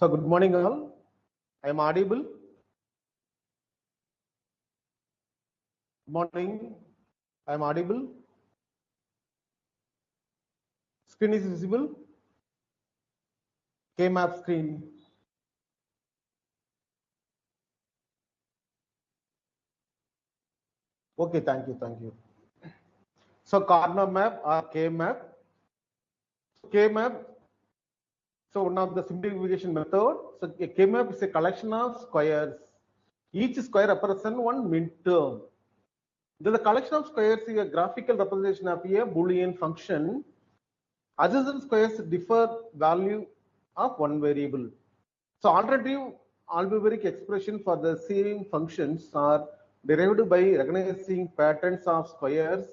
So good morning all. I am audible. Good morning. I am audible. Screen is visible. K-map screen. Okay, thank you, thank you. So corner map or K-map. K-map. So one of the simplification method. So K-map is a collection of squares. Each square represents one midterm. The collection of squares is a graphical representation of a Boolean function. Adjacent squares differ value of one variable. So alternative algebraic expression for the same functions are derived by recognizing patterns of squares.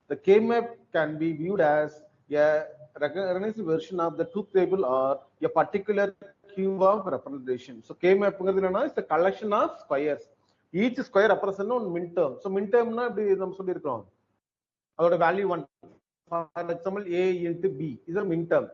The K-map can be viewed as a recognized version of the truth table or a particular cube of representation. So K-map is a collection of squares. Each square represents one minterm. So minterm na இப்படி நம்ம சொல்லியிருக்கோம். அதோட value 1. For example, A into B is a minterm.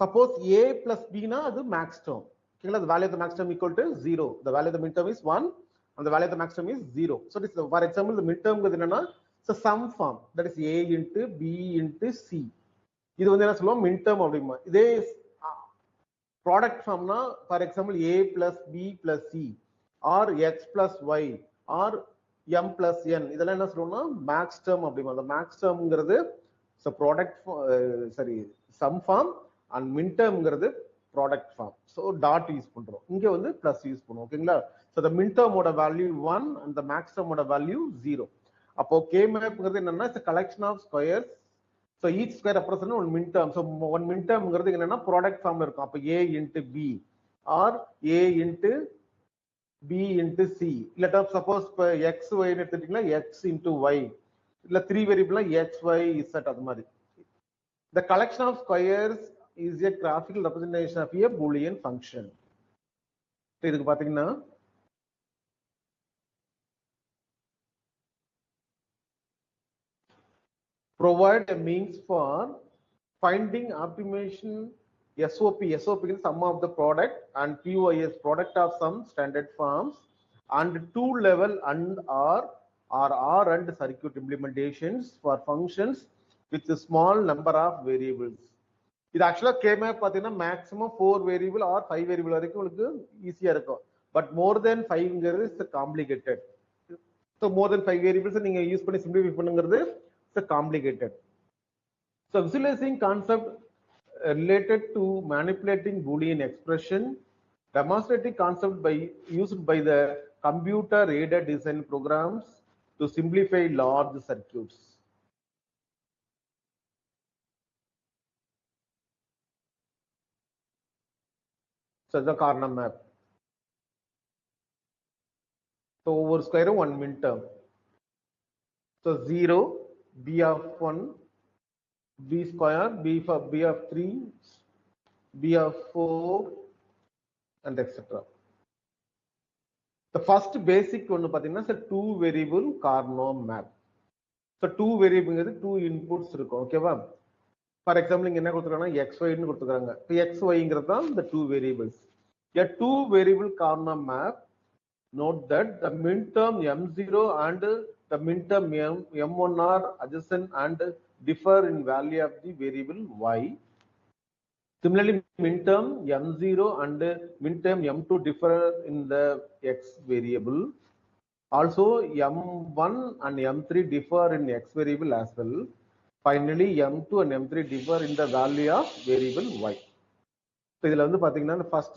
Suppose A plus B na அது max term. The value of the max term equal to 0. The value of the midterm is 1 and the value of the max term is 0. So this, for example, the midterm is a sum form, that is A into B into C. This is midterm. This product form, for example, A plus B plus C or X plus Y or M plus N. This is max term. The max term is a product, sum form, and midterm is product form. So dot use பண்றோம். இங்க வந்து plus use பண்ணுவோம். ஓகேங்களா? So the minterm ஓட value 1 and the maxterm ஓட value 0. அப்போ K-map என்னன்னா it's a collection of squares. So each square represents one minterm. So one minterm என்னன்னா product form இருக்கும். அப்போ A into B or A into B into C. இல்ல suppose X Y ன்னு எடுத்துட்டீங்கன்னா X into Y. இல்ல 3 variable X Y Z அது மாதிரி. The collection of squares is a graphical representation of a Boolean function. So இதுக்கு பாத்தீங்கன்னா provide a means for finding optimization SOP. SOP is sum of the product and POS product of some standard forms and two level and or and circuit implementations for functions with a small number of variables. இது ஆக்சுவலா K-map பாத்தீங்கன்னா maximum 4 variable R 5 variable வரைக்கும் உங்களுக்கு ஈஸியா இருக்கும். But more than 5ங்கிறது is complicated. So more than 5 variables நீங்க use பண்ணி சிம்பிளிஃபை பண்ணுங்கிறது is complicated. So visualizing concept related to manipulating Boolean expression, demonstrating concept by used by the computer aided design programs to simplify large circuits. So the corner map. So over square one minterm. So 0, B of 1, B square, B of 3, B of 4, and etc. The first basic one is a 2 variable corner map. So 2 variable is 2 inputs. Okay, for example, X, Y X, Y the 2 variables. A 2 variable corner map. Note that the minterm M0 and the minterm M1 are adjacent and differ in value of the variable Y. Similarly, minterm M0 and minterm M2 differ in the X variable. Also, M1 and M3 differ in X variable as well. Finally, M2 and M3 differ in the value of variable Y. So, இதுல வந்து பாத்தீங்கன்னா first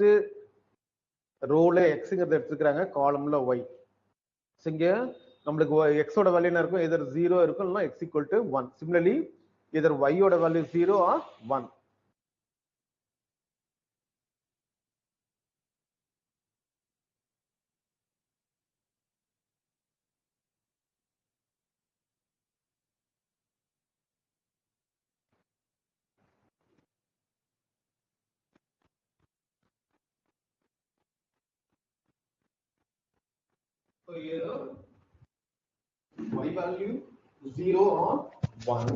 ரோல எக்ஸ்ங்கிறத எடுத்துக்கிறாங்க, காலம்ல Y. இங்க நம்மளுக்கு எக்ஸோட value என்ன இருக்கும்? எதர் 0 இருக்கும் இல்லைன்னா எக்ஸ் ஈக்குவல் டு 1. சிமிலர்லி எதர் ஒய்யோட value 0 R 1. So here y value 0 or 1.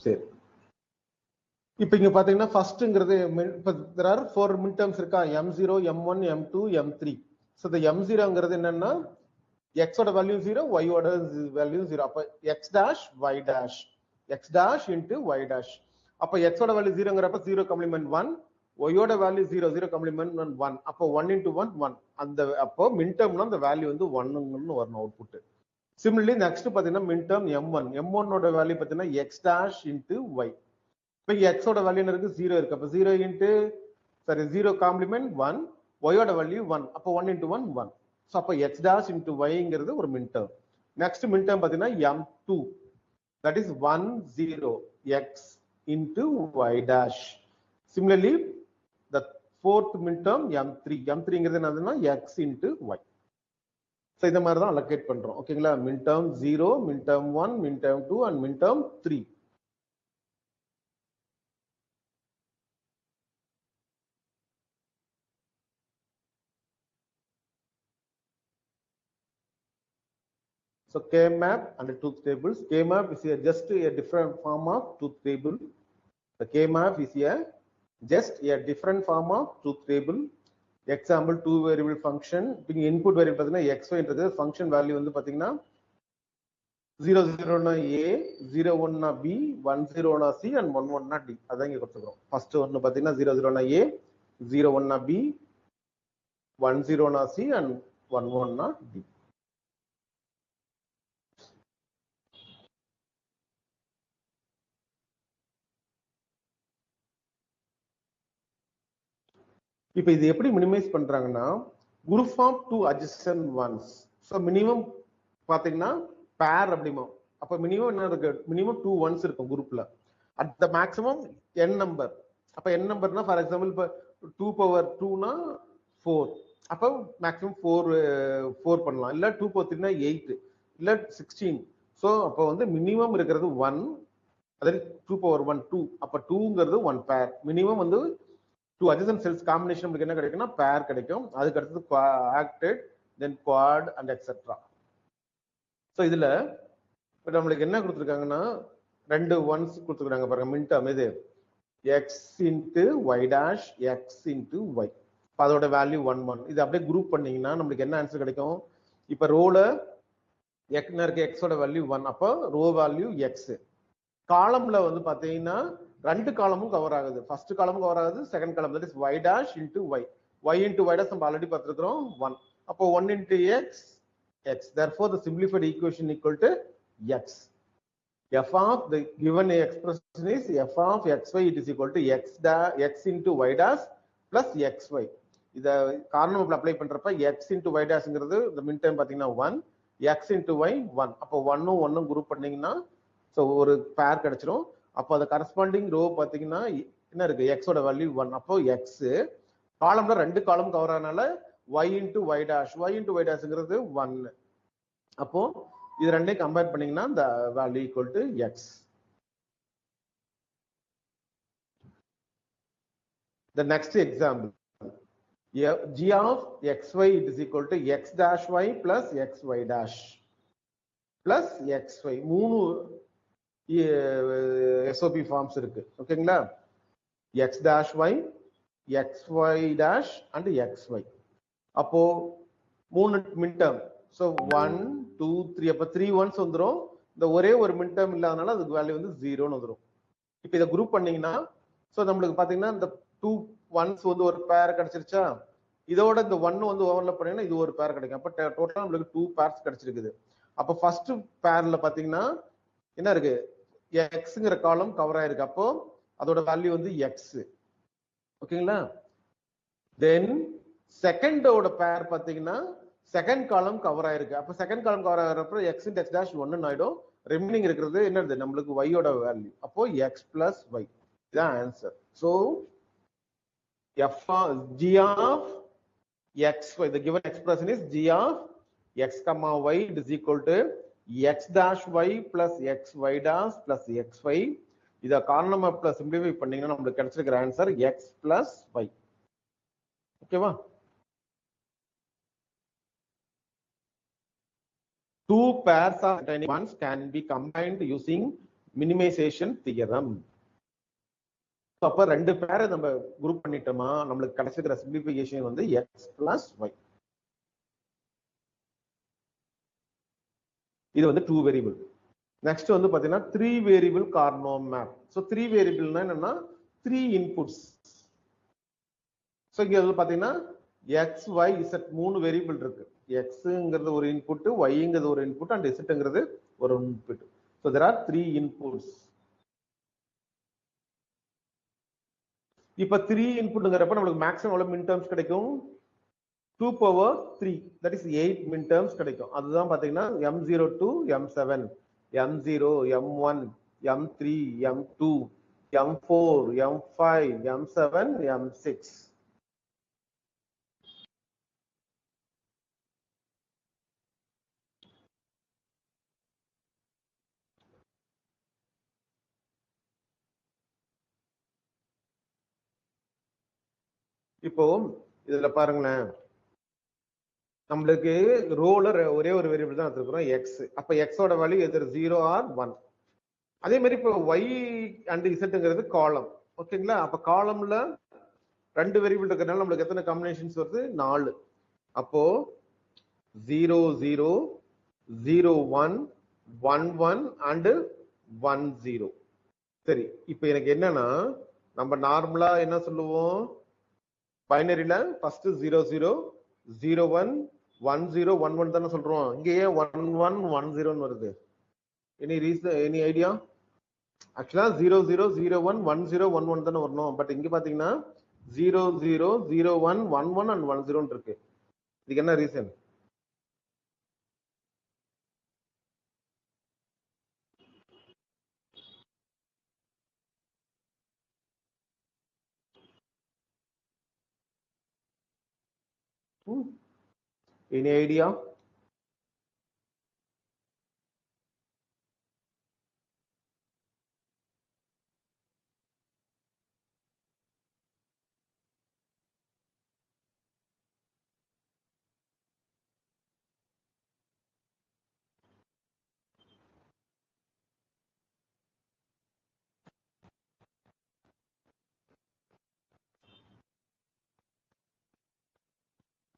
சரி, இப்போ இங்க பாத்தீங்கன்னா ஃபர்ஸ்ட்ங்கிறது இப்போ there are 4 மிட் டர்ம்ஸ் இருக்கா, m0 m1 m2 m3. So இந்த m0ங்கிறது என்னன்னா x ஓட வேல்யூ 0, y ஓட வேல்யூ 0. அப்ப x dash y dash, x dash into y dash. அப்ப x ஓட வேல்யூ 0ங்கறப்ப 0 காம்ப்ளிமென்ட் 1, y ஓட வேல்யூ 0, 0 காம்ப்ளிமென்ட் 1. அப்ப 1 into 1 1. அந்த அப்போ மிட் டர்ம்னா அந்த வேல்யூ வந்து 1ன்னு வரணும் அவுட்புட். சிமிலர்லி நெக்ஸ்ட் பாத்தீங்கன்னா மிட் டர்ம் m1, m1 ஓட வேல்யூ பாத்தீங்கன்னா x dash into y. இப்போ x ஓட வேல்யூ என்ன இருக்கு, 0 இருக்கு. அப்ப 0 into 0 காம்ப்ளிமென்ட் 1, y ஓட வேல்யூ 1. அப்ப 1 into 1 1. சோ அப்ப x dash into y-ங்கிறது ஒரு mid term. Next mid term பாத்தீங்கன்னா m2, that is 1 0 x into y dash. Similarly the fourth mid term m3, m3ங்கிறது என்னதுன்னா x into y. சோ இந்த மாதிரி தான் allocate பண்றோம். ஓகேங்களா, mid term 0, mid term 1, mid term 2 and mid term 3. So K-map and truth tables. K-map is just a different form of truth table. The K-map is just a different form of truth table. Example, two variable function. Input variable பார்த்தீங்கன்னா x y-ன்றது function value வந்து பார்த்தீங்கன்னா 0 0 னா a, 0 1 னா b, 1 0 னா c and 1 1 னா d. அதான் இங்க கொடுத்துக்கிறோம். First ஒன்னு பார்த்தீங்கன்னா 0 0 னா a, 0 1 னா b, 1 0 னா c and 1 1 னா d. இப்போ இது எப்படி மினிமைஸ் பண்றாங்கன்னா group of two adjacent ones. So minimum பாத்தீங்கன்னா பேர் அப்படிமா. அப்ப மினிமம் என்ன இருக்கு, மினிமம் 2 ones இருக்கும் குரூப்ல. At the maximum n number. அப்ப n நம்பர்னா ஃபார் எக்ஸாம்பிள் இப்போ 2 power 2னா 4. அப்ப மேக்ஸிமம் 4 பண்ணலாம். இல்ல 2 power 3னா 8, இல்ல 16. ஸோ அப்போ வந்து மினிமம் இருக்கிறது 1, அதாவது 2 power 1 2. அப்ப 2ங்கிறது 1 பேர். மினிமம் வந்து 2 adjacent cells combination நமக்கு என்ன கிடைக்கும்னா பேர் கிடைக்கும். அதுக்கு அடுத்து acted, then quad and etcetera. So இதுல இப்போ நம்மளுக்கு என்ன கொடுத்துருக்காங்கன்னா 2 ones கொடுத்துருக்காங்க பாருங்க. மிட் டர்ம் இது x into y dash, x into y. அதோட வேல்யூ 1 1. இது அப்படியே குரூப் பண்ணீங்கன்னா நம்மளுக்கு என்ன ஆன்சர் கிடைக்கும். இப்போ ரோல என்ன இருக்கு, x ஓட வேல்யூ 1. அப்போ ரோ வேல்யூ x. காலம்ல வந்து பாத்தீங்கன்னா ரெண்டு காலமும் கவர் ஆகுது. ஃபர்ஸ்ட் காலமும் கவர் ஆகுது, second column, that is y dash into y. y into y dash நம்ம ஆல்ரெடி பார்த்திருக்கிறோம் 1. அப்போ 1 into x x. Therefore the simplified equation equal to x. f of the given expression is f of xy, it is equal to x into y dash plus xy. இத காரணம் apply பண்றப்ப x into y dashங்கிறது இந்த mid term பாத்தீங்கன்னா 1, x into y 1. அப்போ 1 1 group பண்ணீங்கன்னா so ஒரு பேர் கிடைச்சிரும். அப்போ அந்த கரஸ்பாண்டிங் ரோ பாத்தீங்கன்னா என்ன இருக்கு, x ஓட வேல்யூ 1. அப்போ x காலம்ல ரெண்டு காலம் கவர் ஆனனால y into y dash, y into y dashங்கிறது 1. அப்போ இது ரெண்டையும் கம்பேர் பண்ணீங்கன்னா the value equal to x. The next example, g of xy is equal to x dash y plus xy dash plus xy. மூணு SOP forms இருக்கு. ஓகேங்களா, x dash y, xy dash and xy. அப்போ மூணு mid term. So 1 2 3. அப்ப 3 ones வந்துரும். இந்த ஒரே ஒரு மிட் டர்ம் இல்லாதனால அதுக்கு வேல்யூ வந்து 0ன்னு வந்துரும். இப்போ இத குரூப் பண்ணீங்கன்னா சோ நம்மளுக்கு பாத்தீங்கன்னா இந்த 2 ones வந்து ஒரு பேர் கிடைச்சிருச்சா. இதோட இந்த 1 வந்து ஓவர்லாப் பண்ணீங்கன்னா இது ஒரு பேர் கிடைக்கும். அப்ப டோட்டலா நம்மளுக்கு 2 பேர்ஸ் கிடைச்சிருக்குது. அப்ப ஃபர்ஸ்ட் பேர்ல பாத்தீங்கன்னா என்ன இருக்கு, எக்ஸ்ங்கிற காலம் கவர் ஆயிருக்கு. அப்போ அதோட வேல்யூ வந்து எக்ஸ். ஓகேங்களா, தென் செகண்டோட பேர் பாத்தீங்கன்னா செகண்ட் காலம் கவர் ஆயிருக்கு. அப்ப செகண்ட் காலம் கவர் ஆகிறப்ப எக்ஸ் இன்ட் எக்ஸ் டேஷ் 1 ஆயிடும். ரிமைனிங் இருக்கிறது என்னது, நம்மளுக்கு y ஓட வேல்யூ. அப்போ எக்ஸ் பிளஸ் y. இதான் answer. So f g of xy, the given expression is g of x comma y is equal to x dash y plus xy dash plus xy. இத corner மேப்ல simplify பண்ணீங்கன்னா நமக்கு கிடைச்சிருக்கிற answer x plus y. ஓகேவா, two pairs of containing ones can be combined using minimization theorem. அப்ப ரெண்டு பேரை நம்ம group பண்ணிட்டோமா, நம்மளுக்கு கிடைச்சிருக்கிற சிம்பிளிஃபிகேஷன் வந்து x plus y. இது வந்து 2 வேரியபிள். நெக்ஸ்ட் வந்து பாத்தீங்கன்னா 3 வேரியபிள் கார்னோ மேப். சோ 3 வேரியபிள்னா என்னன்னா 3 இன்புட்ஸ். சோ இங்க வந்து பாத்தீங்கன்னா x y z 3 வேரியபிள் இருக்கு. xங்கிறது ஒரு இன்புட், yங்கிறது ஒரு இன்புட் and zங்கிறது ஒரு input. So there are 3 inputs. இப்ப 3 இன்புட்ங்கறப்ப நமக்கு மேக்ஸிமம் எவ்வளவு மின் டர்ம்ஸ் கிடைக்கும்? 2 power 3, that is 8 மின் டர்ம்ஸ் கிடைக்கும். அதுதான் பாத்தீங்கன்னா m0 to m7, m0, m1, m3, m2, m4, m5, m7, m6. இப்போ இதுல பாருங்களேன், நம்மளுக்கு ரோல ஒரே ஒரு வேரியபிள் தான் எடுத்துக்கிறோம் x. அப்ப x ஓட வேல்யூ எதர் 0 ஆர் 1. அதே மாதிரி இப்போ y and zங்கிறது காலம். ஓகேங்களா? அப்ப காலம்ல ரெண்டு வேரியபிள் இருக்கறனால நமக்கு எத்தனை காம்பினேஷன்ஸ் வருது? 4. அப்போ 0 0 0 1 1 1 and 1 0. சரி, இப்போ எனக்கு என்னன்னா நம்ம நார்மலா என்ன சொல்லுவோம்? பைனரியில ஃபர்ஸ்ட் 0 0 0 1 1 0 1 1 தானே சொல்றோம். இங்க ஏன் 1 1 1 0 வருது? Any reason, any idea? ஆக்சுவலா 0 0 0 1 1 0 1 1 தானே வரணும். பட் இங்க பாத்தீங்கன்னா 0 0 0 1 1 1 and 1 0 இருக்கு. இதுக்கு என்ன ரீசன்? Any idea?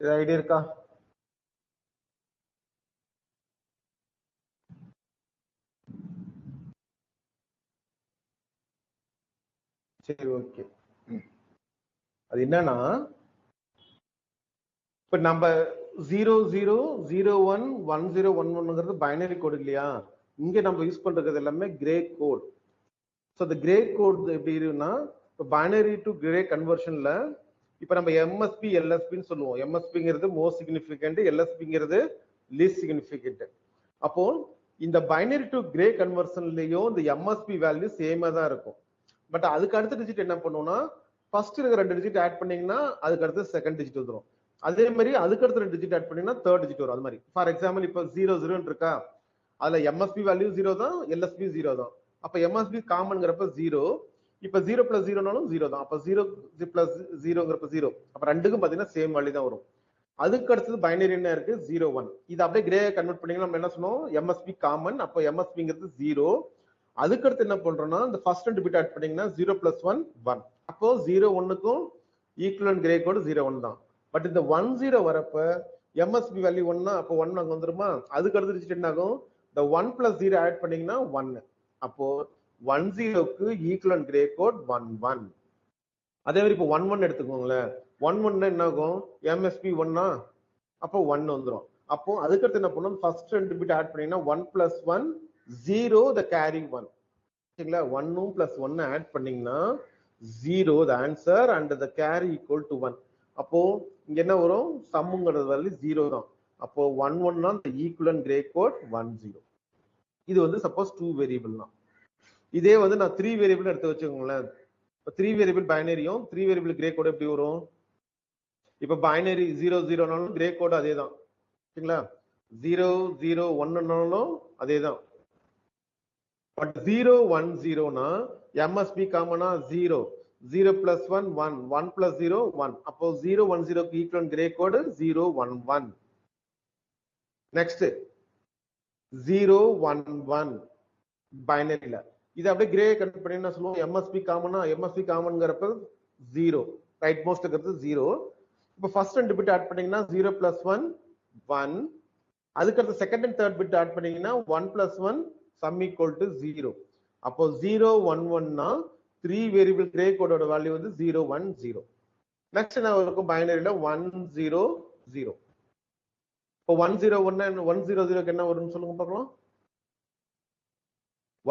ஐடியா இருக்கா? சரி, ஓகே. அது என்னன்னா இப்ப நம்ம 0 0 0 1 1 0 1 1ங்கிறது பைனரி கோட் இல்லையா? இங்க நம்ம யூஸ் பண்றது எல்லாமே கிரே கோட். ஸோ இந்த கிரே கோட் எப்படி இருக்குன்னா, இப்போ பைனரி டு கிரே கன்வர்ஷன்ல இப்ப நம்ம எம்எஸ்பி எல்எஸ்பின்னு சொல்லுவோம். எம்எஸ்பிங்கிறது மோஸ்ட் சிக்னிஃபிகண்ட், எல்எஸ்பிங்கிறது லீஸ்ட் சிக்னிஃபிகண்ட். அப்போ இந்த பைனரி டு கிரே கன்வர்ஷன்லயும் இந்த எம்எஸ்பி வேல்யூ சேமா தான் இருக்கும். பட் அதுக்கு அடுத்த டிஜிட் என்ன பண்ணுவோம்னா, ஃபர்ஸ்ட் இருக்கிற 2 டிஜிட் ஆட் பண்ணீங்கன்னா அதுக்கு அடுத்து செகண்ட் டிஜிட் வந்துடும். அதே மாதிரி அதுக்கு அடுத்த 2 டிஜிட் ஆட் பண்ணீங்கன்னா தேர்ட் டிஜிட் வரும். அது மாதிரி ஃபார் எக்ஸாம்பிள் இப்போ 0 0 இருக்கா, அதுல எம்எஸ்பி வேல்யூ 0 தான், எல்எஸ்பி 0 தான். அப்ப எம்எஸ்பி காமன்ங்கிறப்ப 0. இப்ப 0 பிளஸ் 0னாலும் 0 தான். அப்ப 0 பிளஸ் 0ங்கிறப்ப 0. அப்ப ரெண்டுக்கும் பாத்தீங்கன்னா சேம் வேல்யூ தான் வரும். அதுக்கு அடுத்தது பைனரி என்ன இருக்கு? 0 1. இது அப்படியே கிரே கன்வெர்ட் பண்ணீங்கன்னா நம்ம என்ன சொன்னோம்? MSB common. அப்ப எம்எஸ்பிங்கிறது 0. அதுக்கு அடுத்து என்ன பண்றோம்னா இந்த ஃபர்ஸ்ட் 2 பிட் ஆட் பண்ணீங்கன்னா 0 பிளஸ் 1 1. அப்போ 0 1க்கும் ஈக்குவலன்ட் கிரே கோட் 0 1 தான். பட் இந்த 1 0 வரப்ப எம்எஸ்பி வேல்யூ 1னா அப்போ 1 அங்க வந்துருமா? அதுக்கு அடுத்து டிஜிட் என்ன ஆகும்? இந்த 1 பிளஸ் 0 ஆட் பண்ணீங்கன்னா 1. அப்போ 1 0க்கு ஈக்குவலன்ட் கிரே கோட் 1 1. அதே மாதிரி இப்போ 1 1 எடுத்துக்கோங்களேன். 1 1 என்ன ஆகும்? எம்எஸ்பி 1னா அப்போ 1 வந்துரும். அப்போ அதுக்கு அடுத்து என்ன பண்ணணும்? ஃபர்ஸ்ட் 2 பிட் ஆட் பண்ணீங்கன்னா 1 பிளஸ் 1 0 the carry 1. சரிங்களா? 1 plus 1 ஆட் பண்ணீங்கன்னா 0 the answer and the carry equal to 1. அப்போ இங்க என்ன வரும்? சம்ங்கிறது வேல்யூ 0 தான். அப்போ 1 1 னா the equivalent gray code 1 0. இது வந்து சப்போஸ் 2 வேரியபிள் தான். இதே வந்து நான் 3 வேரியபிள் எடுத்து வச்சுக்கோங்களேன். இப்போ 3 வேரியபிள் பைனரியும் 3 வேரியபிள் கிரே கோட் எப்படி வரும்? இப்போ பைனரி 0 0னாலும் கிரே கோட் அதே தான். சரிங்களா? 0 0 1னாலும் அதே தான். பட் 0 1 0னா எம்எஸ்பி காமனா 0 0 plus 1 1 1 plus 0 1. அப்போ 0 1 0க்கு ஈக்குவலன்ட் கிரே கோட் 0 1 1. நெக்ஸ்ட் 0 1 1 பைனரியில இது அப்படியே கிரே கன்வெர்ட் பண்ணி என்ன சொல்லுவோம், எம்எஸ்பி காமனா, எம்எஸ்பி காமன்ங்கிறப்ப 0, ரைட் மோஸ்ட் இருக்கிறது 0. இப்போ ஃபர்ஸ்ட் ரெண்டு பிட் ஆட் பண்ணீங்கன்னா 0 + 1 1. அதுக்கடுத்து second and third bit add பண்ணீங்கன்னா 1 + 1 sum equal to 0. அப்போ 0 1 1னா 3 வேரியபிள் கிரே கோடோட வேல்யூ வந்து 0 1 0. நெக்ஸ்ட் என்ன இருக்கும், பைனரியில 1 0 0. இப்போ 1 0 1 1 0 0க்கு என்ன வரும்னு சொல்லுங்க பார்க்கலாம்.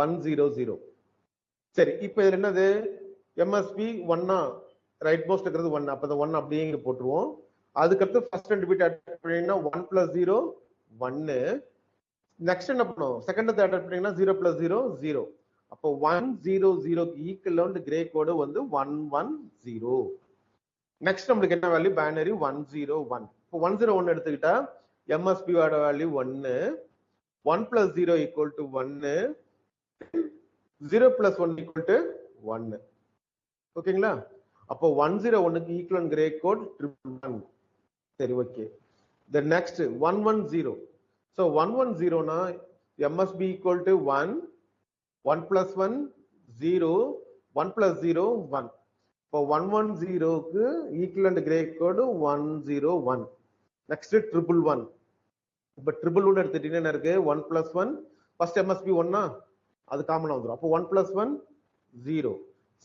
1 0 0. சரி, இப்போ இதுல என்னது, எம்எஸ்பி 1னா ரைட் மோஸ்ட் இருக்கிறது 1, அப்ப அந்த 1 அப்படியே இங்க போட்டுருவோம். அதுக்கடுத்து ஃபர்ஸ்ட் ரெண்டு பிட் ஆட் பண்ணீங்கன்னா 1 + 0 1. நெக்ஸ்ட் என்ன பண்ணும், செகண்ட் தேர்ட் ஆட் பண்ணீங்கன்னா 0 + 0 0. அப்போ 1 0 0க்கு ஈக்குவலன்ட் கிரே கோடு வந்து 1 1 0. நெக்ஸ்ட் நமக்கு என்ன வேல்யூ, பைனரி 1 0 1. இப்போ 1 0 1 எடுத்துக்கிட்டா எம்எஸ்பி ஓட வேல்யூ 1, 1 + 0 = 1, 0 + 1 = 1. ஓகேங்களா? அப்போ 1 0 1க்கு ஈக்குவலன்ட் கிரே கோட் 1. சரி, ஓகே. The next 1 1 0. So 1 1 0னா MSB = 1, 1 + 1 0, 1 + 0 1. இப்போ 1 1 0க்கு ஈக்குவலன்ட் கிரே கோட் 1 0 1. நெக்ஸ்ட் 1 1 1. இப்போ 1 1 எடுத்துட்டீங்கன்னா என்ன இருக்கு, 1 + 1 ஃபர்ஸ்ட் MSB 1னா அது காமனா வந்துரும். அப்போ 1 + 1 0.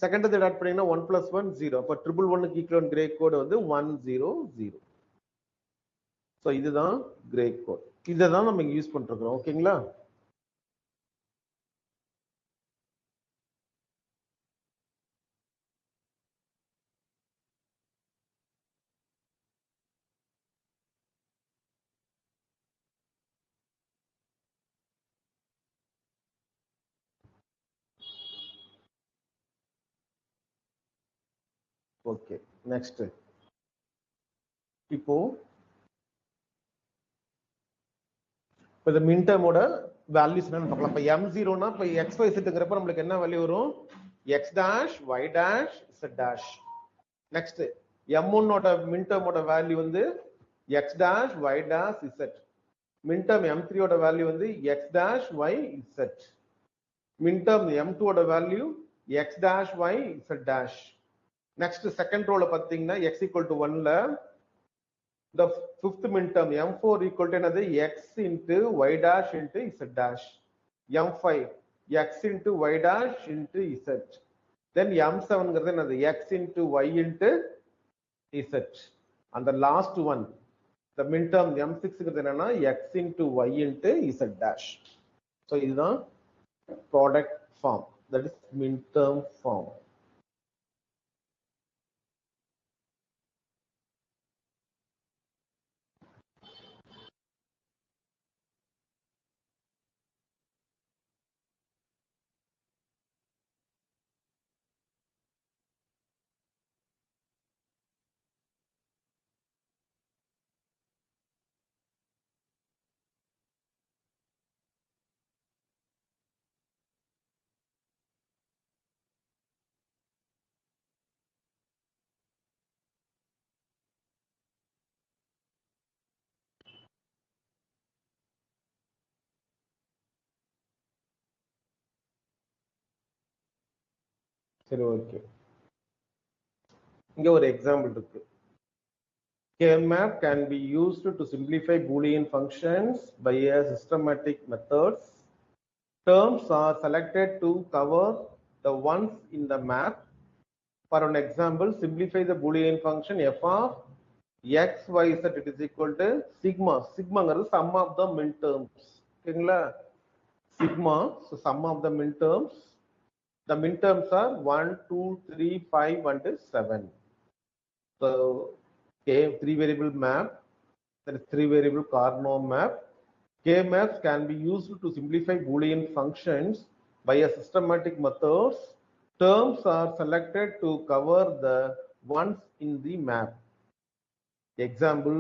செகண்ட் இதை ஆட் பண்ணீங்கன்னா 1 + 1 0. அப்போ 1 1 க்கு ஈக்குவலன்ட் கிரே கோட் வந்து 1 0 0. ஸோ இதுதான் கிரே கோட். இதை தான் நம்ம இங்க யூஸ் பண்ணிருக்கிறோம். ஓகேங்களா? ஓகே, நெக்ஸ்ட் இப்போ இந்த மின் டேர்மோட வேல்யூஸ் என்னன்னு பார்க்கலாம். இப்போ m0னா இப்போ xy செட்ங்கிறப்ப நம்மளுக்கு என்ன வேல்யூ வரும், x dash y dash z dash. Next m1 ஓட மின் டேர்மோட வேல்யூ வந்து x dash y dash z. Minterm m3 ஓட வேல்யூ வந்து x dash y z. Minterm m2 ஓட value x dash y z dash. Next second ரோல பாத்தீங்கன்னா x = 1ல the fifth minterm m4 equal to another x into y dash into z dash. m5 x into y dash into z. Then m7 is another x into y into z. And the last one, the minterm m6 is another x into y into z dash. So this is the product form, that is minterm form. சரி, okay. இங்க ஒரு example இருக்கு. K-map can be used to simplify Boolean functions by a systematic methods. Terms are selected to cover the ones in the map. For an example, simplify the Boolean function f of x, y, z, it is equal to sigma. Sigma is the sum of the minterms. Sigma, so sum of the minterms. The minterms are 1, 2, 3, 5, and 7. So, three variable map, that is three variable Carnot map. K-maps can be used to simplify Boolean functions by a systematic methods. Terms are selected to cover the ones in the map. Example,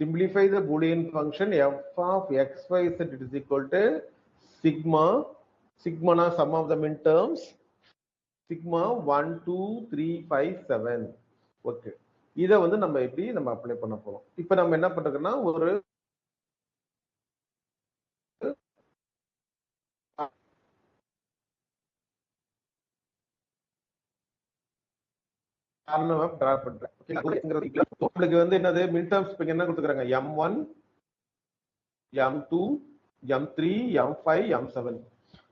simplify the Boolean function f of x, y, z, it is equal to sigma. Sigma na sum of the minterms. Sigma 1, 2, 3, 5, 7. Okay. இதை வந்து நம்ம எப்படி நம்ம apply பண்ண போறோம். இப்போ நம்ம என்ன பண்றோம்னா ஒரு கார்னர் மேப் டிரா பண்றேன். உங்களுக்கு வந்து என்னது மின் டேர்ம்ஸ் இப்போ என்ன கொடுத்துக்கிறாங்க, M1 M2 M3 M5 M7.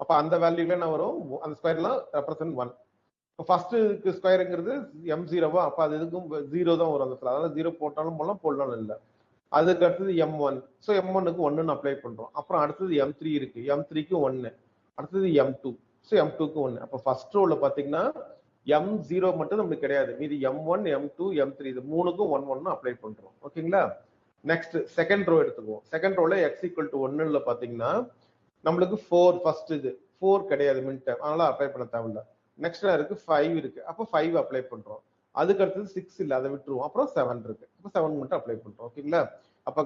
அப்ப அந்த வேல்யூல என்ன வரும், அந்த ஸ்கொயர்லாம் ரெப்ரசன்ட் 1. இப்போ ஃபர்ஸ்ட்டுக்கு ஸ்கொயருங்கிறது M0வா, அப்ப அது எதுக்கும் 0 தான் வரும் அந்த இடத்துல. அதனால 0 போட்டாலும் போடலாம், போடலாம் இல்லை. அதுக்கு அடுத்தது M1. ஸோ M1க்கு 1ன்னு அப்ளை பண்றோம். அப்புறம் அடுத்தது M3 இருக்கு, M3க்கு 1. அடுத்தது M2. ஸோ M2க்கு 1. அப்போ ஃபர்ஸ்ட் ரோல பாத்தீங்கன்னா M0 மட்டும் நமக்கு கிடையாது, மீதி M1 M2 M3 இது மூணுக்கும் 1 அப்ளை பண்றோம். ஓகேங்களா. நெக்ஸ்ட் செகண்ட் ரோ எடுத்துக்குவோம். செகண்ட் ரோல x = 1ல பாத்தீங்கன்னா நம்மளுக்கு 4 ஃபர்ஸ்ட் இது 4 கிடையாது மின் டேர்ம், அதனால அப்ளை பண்ண தேவையில்ல. நெக்ஸ்ட் இருக்கு 5 இருக்கு, அப்போ 5 அப்ளை பண்றோம். அதுக்கு அடுத்தது 6 இல்ல, அதை விட்டுருவோம். அப்புறம் 7 இருக்கு, அப்போ 7 மட்டும் அப்ளை பண்றோம். ஓகேங்களா. அப்ப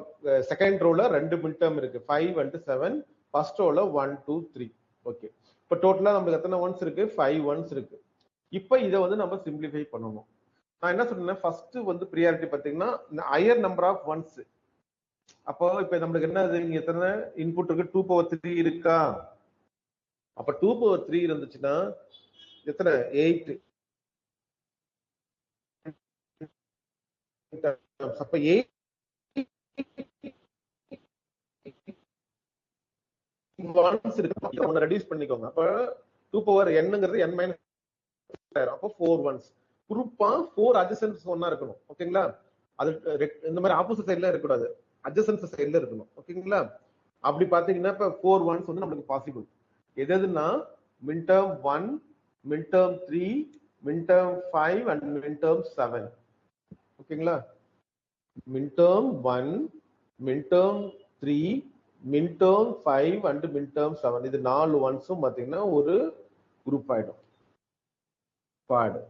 செகண்ட் ரோல 2 மின் டேர்ம் இருக்கு, 5 and 7. ஃபர்ஸ்ட் ரோல 1 2 3. ஓகே, இப்போ டோட்டலா நமக்கு எத்தனை ஒன்ஸ் இருக்கு, 5 ஒன்ஸ் இருக்கு. இப்போ இதை வந்து நம்ம சிம்பிளிஃபை பண்ணணும். நான் என்ன சொன்னேன், ஃபர்ஸ்ட் வந்து ப்ரியாரிட்டி பாத்தீங்கன்னா ஹையர் நம்பர் ஆஃப் ஒன்ஸ். அப்போ இப்ப நம்மளுக்கு என்ன, இங்க எத்தனை இன்புட் இருக்கு, 2/3 இருக்கா. அப்ப 2/3 இருந்துச்சுன்னா எத்தனை, 8. அப்ப 8 ஒன்ஸ் இருக்கு, ஒன்னு ரெடியூஸ் பண்ணிக்கோங்க. அப்ப 2/n-ங்கிறது n-, அப்போ 4 ஒன்ஸ். குரூப்பா 4 அட்ஜசன்ட்ஸ் ஒண்ணா இருக்கணும். ஓகேங்களா. அது இந்த மாதிரி ஆப்போசிட் சைடுல இருக்கக்கூடாது, அட்ஜசன்ட் சைடுல இருக்கணும். ஓகேங்களா. அப்படி பாத்தீங்கன்னா இப்ப 4 ஒன்ஸ் வந்து நமக்கு பாசிபிள். எதுன்னா மின் டேர்ம் 1, மின் டேர்ம் 3, மின் டேர்ம் 5 and மின் டேர்ம் 7. ஓகேங்களா. மின் டேர்ம் 1, மின் டேர்ம் 3, மின் டேர்ம் 5 and மின் டேர்ம் 7. இது 4 ஒன்ஸும் பாத்தீங்கன்னா ஒரு குரூப் ஆயிடும், பாடு.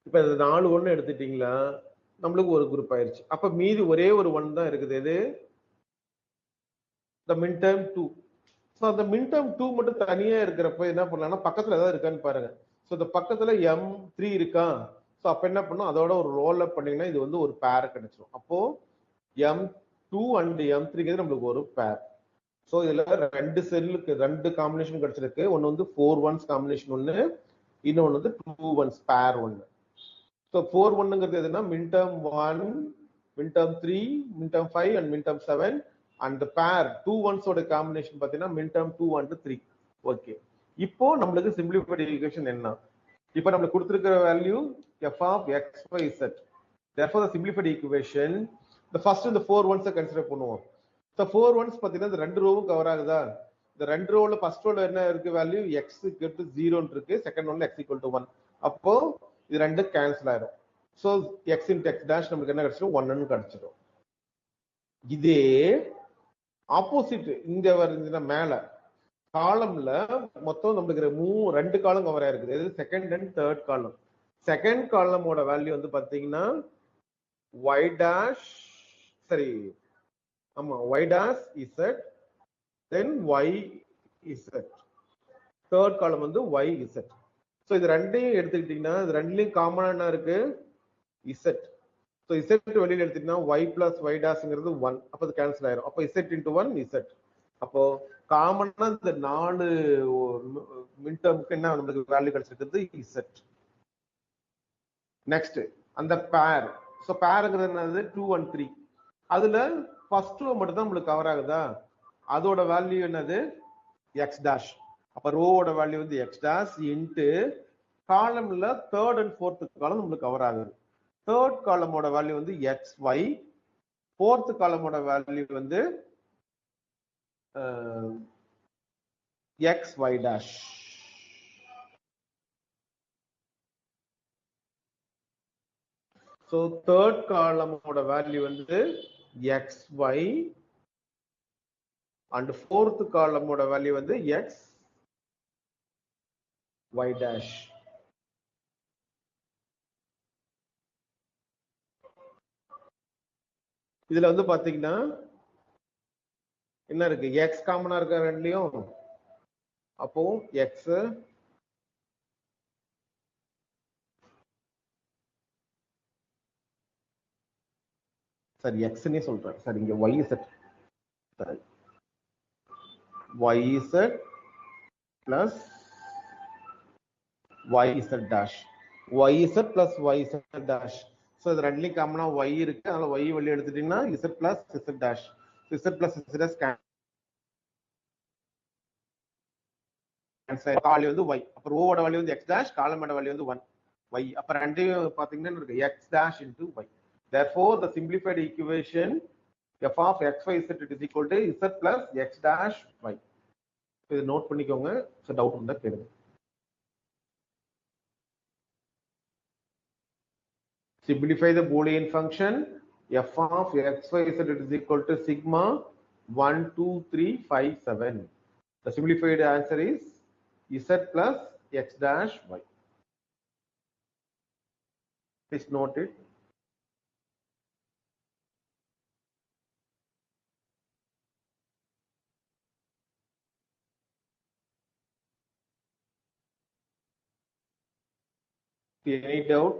இப்ப இது 4 ஒன்னு எடுத்துட்டீங்களா, நம்மளுக்கு ஒரு குரூப் ஆயிருச்சு. அப்ப மீதி ஒரே ஒரு 1 தான் இருக்குது, எது, the midterm 2. ஸோ அந்த மின்டேர்ம் 2 மட்டும் தனியா இருக்கிறப்ப என்ன பண்ணலாம்னா பக்கத்துல ஏதாவது இருக்கான்னு பாருங்க. ஸோ இந்த பக்கத்துல M3 இருக்கா, ஸோ அப்ப என்ன பண்ணும், அதோட ஒரு ரோல் அப் பண்ணீங்கன்னா இது வந்து ஒரு பேர் கிடைச்சிடும். அப்போ M2 and M3 நம்மளுக்கு ஒரு பேர். ஸோ இதுல 2 செல்லுக்கு 2 காம்பினேஷன் கிடைச்சிருக்கு. ஒன்னு வந்து 4 ஒன்ஸ் காம்பினேஷன் ஒன்னு, இன்னொன்னு வந்து 2 ஒன்ஸ் பேர் ஒன்னு. ஸோ 4 ஒன்னுங்கிறது எதுனா minterm 1, minterm 3, minterm 5 and minterm 7. and the pair 2 ones ஓட காம்பினேஷன் பாத்தீங்கன்னா midterm 2 and 3. ஓகே, இப்போ நம்மளுக்கு சிம்பிளிஃபைட் ஈக்குவேஷன் என்ன, இப்போ நமக்கு கொடுத்திருக்கிற value f of x y z. therefore the simplified equation, the first இந்த 4 ones கன்சிடர் பண்ணுவோம். so 4 ones பாத்தீங்கன்னா இந்த ரெண்டு ரோவும் கவர் ஆகுதா. இந்த ரெண்டு ரோல ஃபர்ஸ்ட் ரோல என்ன இருக்கு வேல்யூ, x = 0 இருக்கு, செகண்ட் ரோல x = 1. அப்போ இது ரெண்டு கேன்சல் ஆயிடும். so x into x dash நமக்கு என்ன கிடைச்சிடும், 1 ன்னு கிடைச்சிடும். இதே ஆப்போசிட் இங்க வருதுன்னா மேல காலம்ல மொத்தம் நம்மளுக்கு 2 காலம் கவர் ஆயிருக்குது, இது second and third column. Second காலமோட வேல்யூ வந்து பாத்தீங்கன்னா y dash, சரி ஆமா y dash z, then y z. Third காலம் வந்து y z. சோ இது ரெண்டையும் எடுத்துக்கிட்டீங்கன்னா இது ரெண்டுலயும் காமனா என்ன இருக்கு, z. So z வெளியில எடுத்தீங்கன்னா y plus y dash-ங்கிறது 1. அப்ப அது கேன்சல் ஆயிரும். அப்ப z into 1 z. அப்போ காமனா இந்த 4 மின் டேர்முக்கு என்ன நமக்கு வேல்யூ கிடைச்சிருக்குது, z. நெக்ஸ்ட் அந்த பேர். சோ பேர்ங்கிறது என்னது, 2 and 3. அதுல ஃபர்ஸ்ட் ரோ மட்டும் தான் நமக்கு கவர் ஆகுதா, அதோட வேல்யூ என்னது, x dash. அப்ப ரோவோட வேல்யூ வந்து x dash இன்டு காலம்ல தேர்ட் அண்ட் ஃபோர்த் காலம் நமக்கு கவர் ஆகுது. தேர்ட் காலமோட வேல்யூ வந்து xy, ஃபோர்த் காலமோட வேல்யூ வந்து xy dash. so தேர்ட் காலமோட வேல்யூ வந்து xy and ஃபோர்த் காலமோட வேல்யூ வந்து xy dash. இதுல வந்து பாத்தீங்கன்னா என்ன இருக்கு, x காமனா இருக்க ரெண்டுலயும். அப்போ x, சரி xன்னே சொல்றேன், சரி இங்க yz, சரி yz plus yz dash. yz plus yz dash. So இது ரெண்டுலயும் காமனா y இருக்கு, அதனால y வெளிய எடுத்துட்டீங்கன்னா z plus z dash. Z plus z dash cancel. Value வந்து y. அப்ப ரோ ஓட வேல்யூ வந்து x dash, காலம் ஓட வேல்யூ வந்து 1 y. அப்ப ரெண்டையும் பாத்தீங்கன்னா இருக்கு x dash into y. Therefore the simplified equation f of x y z is equal to z plus x dash y. இது நோட் பண்ணிக்கோங்க, டவுட் இருந்தா கேளுங்க. Simplify the Boolean function f of x y z is equal to sigma 1 2 3 5 7. The simplified answer is z plus x dash y. Please note it. Any doubt?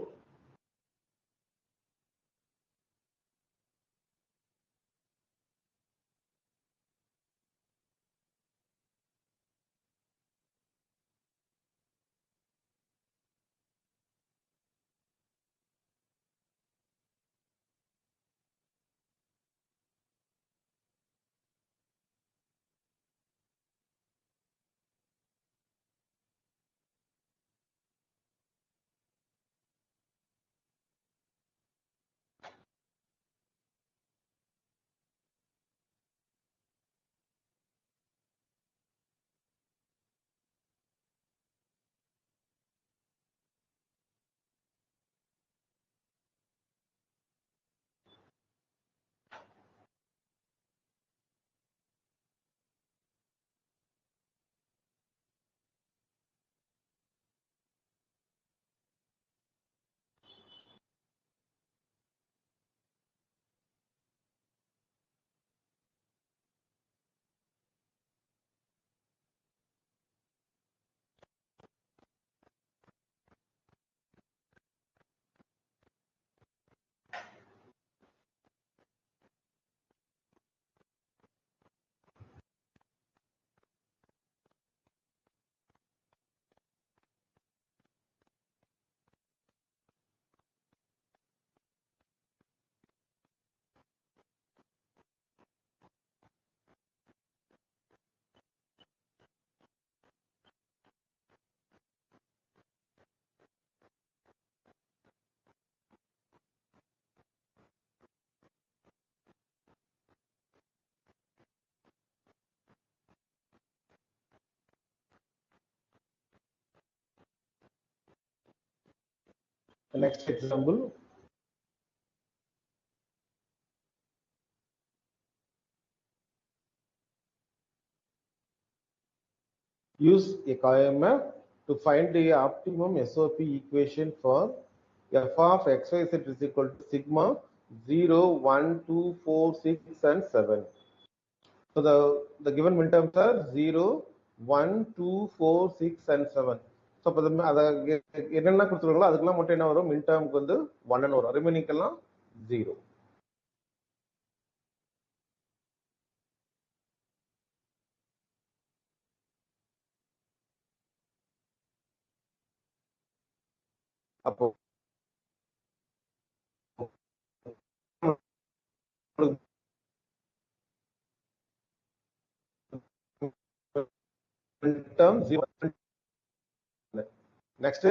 The next example. Use a KMF to find the optimum SOP equation for f of xyz is equal to sigma 0, 1, 2, 4, 6, and 7. So the given midterms are 0, 1, 2, 4, 6, and 7. So என்னென்ன கொடுத்துருக்காங்களோ அதுக்கெல்லாம் மட்டும் என்ன வரும், மின்டேர்முக்கு வந்து 1 வரும், ரிமைனிங்கெல்லாம் 0. அப்போ midterm 0. Next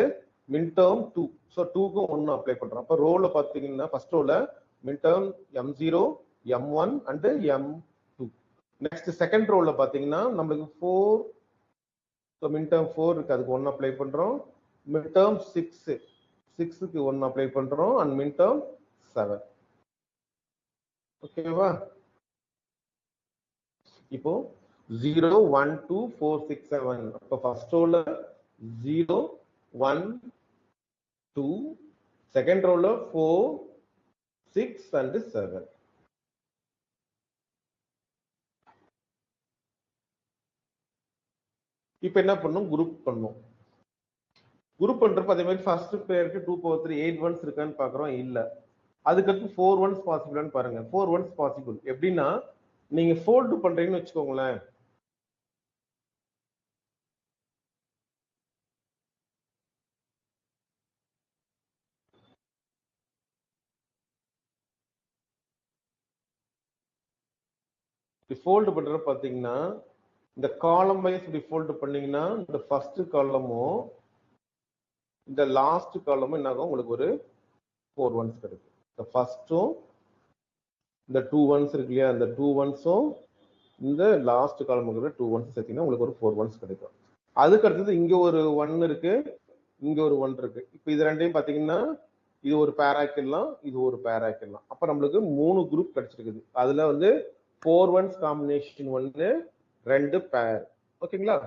midterm 2. So 2 க்கு 1 அப்ளை பண்றோம். அப்ப ரோல பாத்தீங்கன்னா ஃபர்ஸ்ட் ரோல midterm m0, m1 and m2. Next second ரோல பாத்தீங்கன்னா நமக்கு 4, so midterm 4 இருக்கு, அதுக்கு 1 அப்ளை பண்றோம். midterm 6, 6க்கு 1 அப்ளை பண்றோம் and midterm 7. ஓகேவா? இப்போ 0, 1, 2, 4, 6, 7. அப்ப ஃபர்ஸ்ட் ரோல 0, 1, 2, second row of 4, 6 and 7. இப்போ என்ன பண்ணனும், குரூப் பண்ணனும். குரூப் பண்றப்ப அதே மாதிரி ஃபர்ஸ்ட் பேருக்கு 2 power 3 8 ones இருக்கான்னு பார்க்கறோம், இல்ல. அதுக்கு அடுத்து 4 ones பாசிபிளான்னு பாருங்க. 4 ones பாசிபிள். எப்படின்னா நீங்க ஃபோல்ட் பண்றீங்கன்னு வெச்சுக்கோங்களேன். இப்படி ஃபோல்டு பண்ற பாத்தீங்கன்னா இந்த காலம் வைஸ் இப்படி ஃபோல்டு பண்ணீங்கன்னா இந்த ஃபர்ஸ்ட் காலமும் இந்த லாஸ்ட் காலமும் என்ன ஆகும், உங்களுக்கு ஒரு 4 ones கிடைக்கும். இந்த ஃபர்ஸ்டும் இந்த 2 ones இருக்கு இல்லையா, இந்த 2 onesம் இந்த லாஸ்ட் காலம் இருக்கிற 2 ones சேர்த்தீங்கன்னா உங்களுக்கு ஒரு 4 ones கிடைக்கும். அதுக்கு அடுத்தது இங்க ஒரு 1 இருக்கு, இங்க ஒரு 1 இருக்கு. இப்போ இது ரெண்டையும் பாத்தீங்கன்னா இது ஒரு பேர் ஆக்கிடலாம், இது ஒரு பேர் ஆக்கிடலாம். அப்ப நம்மளுக்கு 3 குரூப் கிடைச்சிருக்குது. அதுல வந்து 4 ones காம்பினேஷன் 1, 2 பேர். ஓகேங்களா?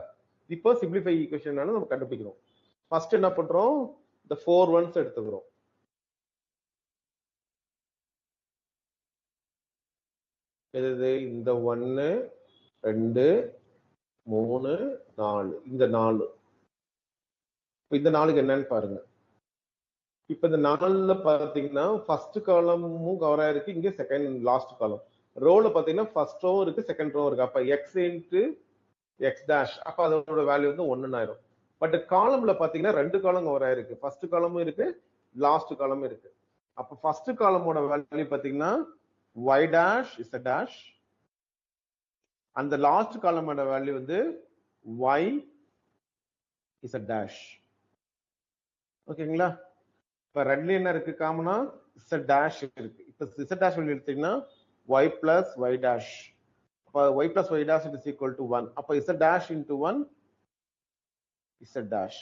இப்போ சிம்பிளிஃபை ஈக்குவேஷன் நம்ம கண்டுபிடிக்கிறோம். ஃபர்ஸ்ட் என்ன பண்றோம், இந்த 4 ones எடுத்துக்கிறோம். எது இந்த 1 2 3 4, இந்த 4. இந்த 4க்கு என்னன்னு பாருங்க. இப்ப இந்த 4ல பாத்தீங்கன்னா ஃபர்ஸ்ட் காலமும் கவர் ஆயிருக்கு, இங்க செகண்ட் லாஸ்ட் காலம். ரோல பாத்தீங்கன்னா ஃபர்ஸ்ட் ரோ இருக்கு, செகண்ட் ரோ இருக்கு. அப்ப x இன்டு எக்ஸ் டேஷ், அப்ப அதோட வேல்யூ வந்து 1 ஆயிரும். பட் காலம்ல பாத்தீங்கன்னா 2 காலம் கவர் ஆயிருக்கு, ஃபர்ஸ்ட் காலமும் இருக்கு, லாஸ்ட் காலமும் இருக்கு. அப்ப ஃபர்ஸ்ட் காலமோட வேல்யூ பாத்தீங்கன்னா y dash is a dash, அந்த லாஸ்ட் காலமோட வேல்யூ வந்து y is a dash. ஓகேங்களா? இப்ப ரெண்டுல என்ன இருக்கு காமனா, z dash இருக்கு. இப்ப z dash வேல்யூ எடுத்தீங்கன்னா y plus y dash, அப்ப y plus y dash is equal to 1. அப்ப z dash into 1 z dash.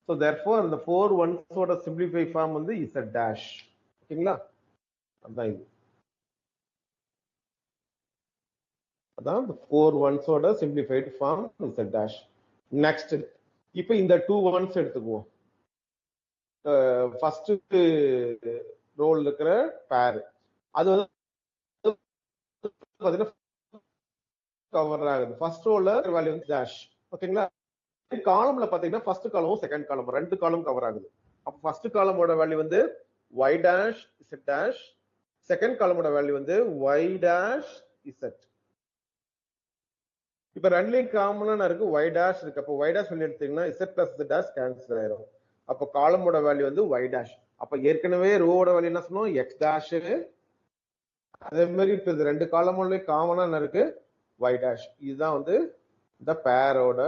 So therefore the 4 ones ஓட simplify form வந்து z dash. ஓகேங்களா? அதான் இது. அதான் 4 ones ஓட simplified form z dash. Next இப்போ இந்த 2 ones எடுத்துக்குவோம். ஃபர்ஸ்ட் ரோல் இருக்கிற பேர் அது வந்து பாத்தீங்கன்னா கவர் ஆகுது. ஃபர்ஸ்ட் ரோல வேல்யூ வந்து டேஷ். ஓகேங்களா? காலம்ல பாத்தீங்கன்னா ஃபர்ஸ்ட் காலமும் செகண்ட் காலம் 2 காலம் கவர் ஆகுது. அப்ப ஃபர்ஸ்ட் காலமோட வேல்யூ வந்து y dash z dash, second காலமோட வேல்யூ வந்து y dash z. இப்ப ரெண்டுலயும் காமனா இருக்கு y dash இருக்கு. அப்ப y dash வேல்யூ எடுத்தீங்கன்னா z plus z dash cancel ஆயிரும். அப்ப காலமோட வேல்யூ வந்து y dash. அப்ப ஏற்கனவே ரோவோட வேல்யூ என்ன சொன்னோம், x dash. அதே மாதிரி இப்ப இந்த ரெண்டு காலமும் காமனா என்ன இருக்கு, y dash. இதுதான் வந்து இந்த பேரோட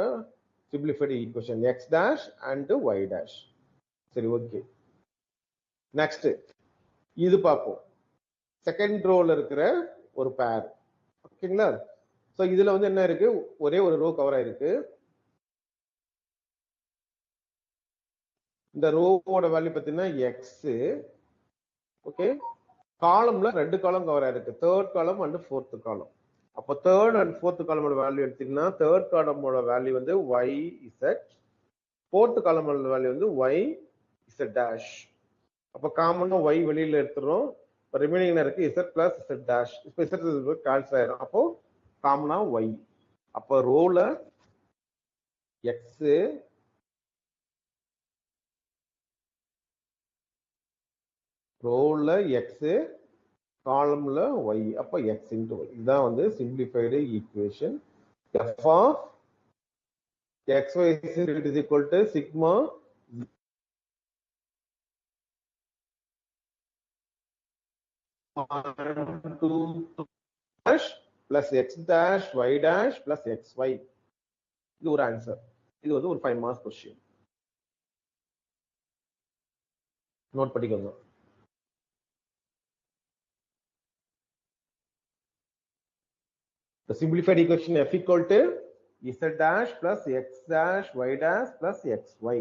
simplified equation, x dash and y dash. சரி, ஓகே. நெக்ஸ்ட் இது பார்ப்போம். செகண்ட் ரோல இருக்கிற ஒரு பேர். ஓகேங்களா? சோ இதுல வந்து என்ன இருக்கு, ஒரே ஒரு ரோ கவர் ஆயிருக்கு. இந்த ரோவோட வேல்யூ பாத்தீங்கன்னா x. ஓகே, காலம்ல 2 காலம் கவர் ஆயிருக்கு, தேர்ட் காலம் அண்ட் ஃபோர்த் காலம். அப்ப தேர்ட் அண்ட் ஃபோர்த் காலமோட வேல்யூ எடுத்தீங்கன்னா தேர்ட் காலமோட வேல்யூ வந்து y z, ஃபோர்த் காலமோட வேல்யூ வந்து y z dash. அப்ப காமனா y வெளியில எடுத்துறோம், ரிமைனிங் இருக்கு z plus z dash. இப்போ z கேன்சல் ஆயிரும், அப்போ காமனா y. அப்ப ரோல x, ரோல x, காலம்ல y, அப்ப x into y. இதுதான் வந்து simplified equation. f of xy is equal to sigma dash plus x dash y dash plus xy. இது ஒரு ஆன்சர். இது வந்து ஒரு 5 மார்க்ஸ் क्वेश्चन. நோட் பண்ணிக்கோங்க. The simplified equation f equal to z dash plus x dash y dash plus xy.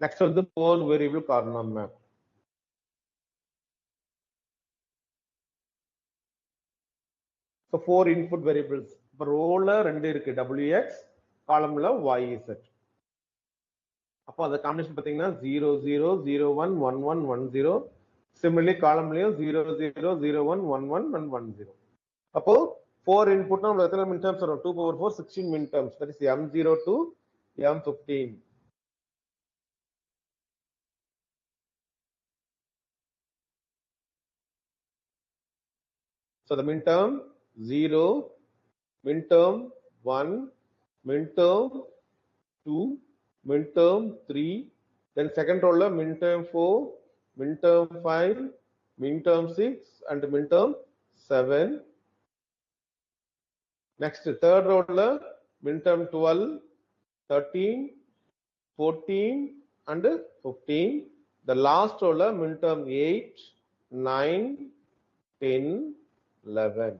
Next வந்து 4 variable Carnot map. So 4 input variables. இப்போ ரோல 2 இருக்கு, wx, காலம்ல yz. அப்போ அந்த காம்பினேஷன் பாத்தீங்கன்னா 0 0 0 1 1 1 1 0. சிமிலர்லி காலம்லயும் 0 0 0 1 1 1 1 1 0. அப்போ 4 இன்புட்னா நமக்கு எத்தனை மின் டர்ம்ஸ் வரும், 2 power 4 16 மின் terms. That is m0 to m15. So the midterm 0, midterm 1, midterm 2, midterm 3, then second roller midterm 4, midterm 5, midterm 6 and midterm 7. Next third roller midterm 12, 13, 14 and 15. The last roller midterm 8, 9, 10, 11.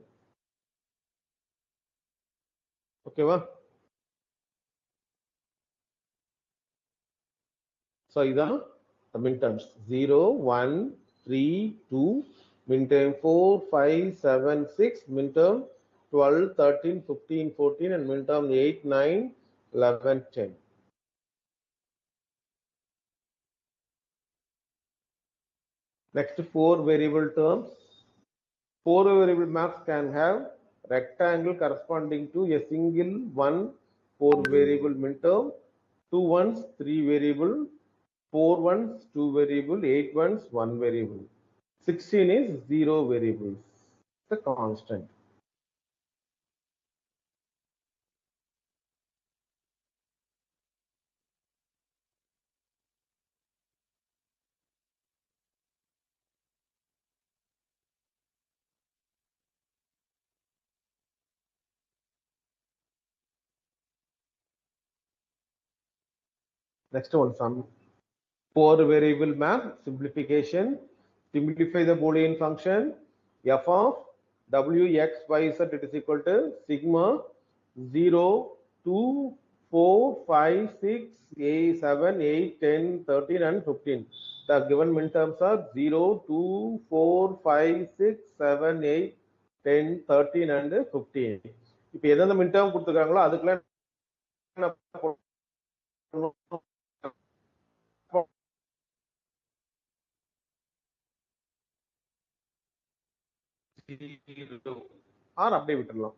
Okay, va? So இதான் the midterms 0, 1, 3, 2, midterm 4, 5, 7, 6, midterm 12, 13, 15, 14 and midterm 8, 9, 11, 10. Next 4 variable terms. 4 variable maps can have rectangle corresponding to a single 1 4 variable midterm, 2 ones 3 variable, 4 ones 2 variable, 8 ones 1 variable. 16 is 0 variables, the constant. Next one, some 4 variable map simplification. Simplify the Boolean function f of w x y z, it is equal to sigma 0, 2, 4, 5, 6, 8, 7, 8, 10, 13 and 15. The given midterms are 0, 2, 4, 5, 6, 7, 8, 10, 13 and 15. இப்போ எந்தெந்த midterm கொடுத்துருக்காங்களோ அதுக்குள்ள R அப்படியே விட்டுடலாம்.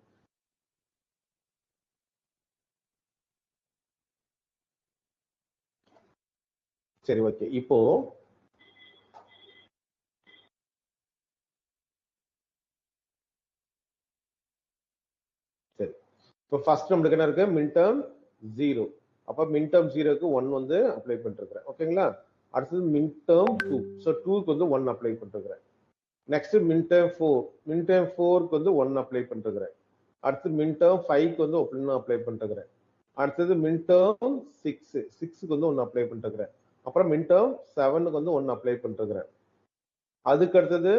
சரி, okay. இப்போ சரி, இப்போ ஃபர்ஸ்ட் நம்மளுக்கு என்ன இருக்கு, midterm 0. அப்ப midterm 0க்கு 1 வந்து அப்ளை பண்ணிருக்கேன். ஓகேங்களா? அடுத்தது midterm 2. சோ 2க்கு வந்து 1 அப்ளை பண்ணிருக்கேன். Next midterm 4. midterm 4க்கு வந்து 1 அப்ளை பண்ணிருக்கேன். அடுத்து midterm 5க்கு வந்து 1 அப்ளை பண்ணிருக்கேன். அடுத்தது midterm 6. 6க்கு வந்து 1 அப்ளை பண்ணிருக்கேன். அப்புறம் midterm 7க்கு வந்து 1 அப்ளை பண்ணிருக்கேன். அதுக்கு அடுத்தது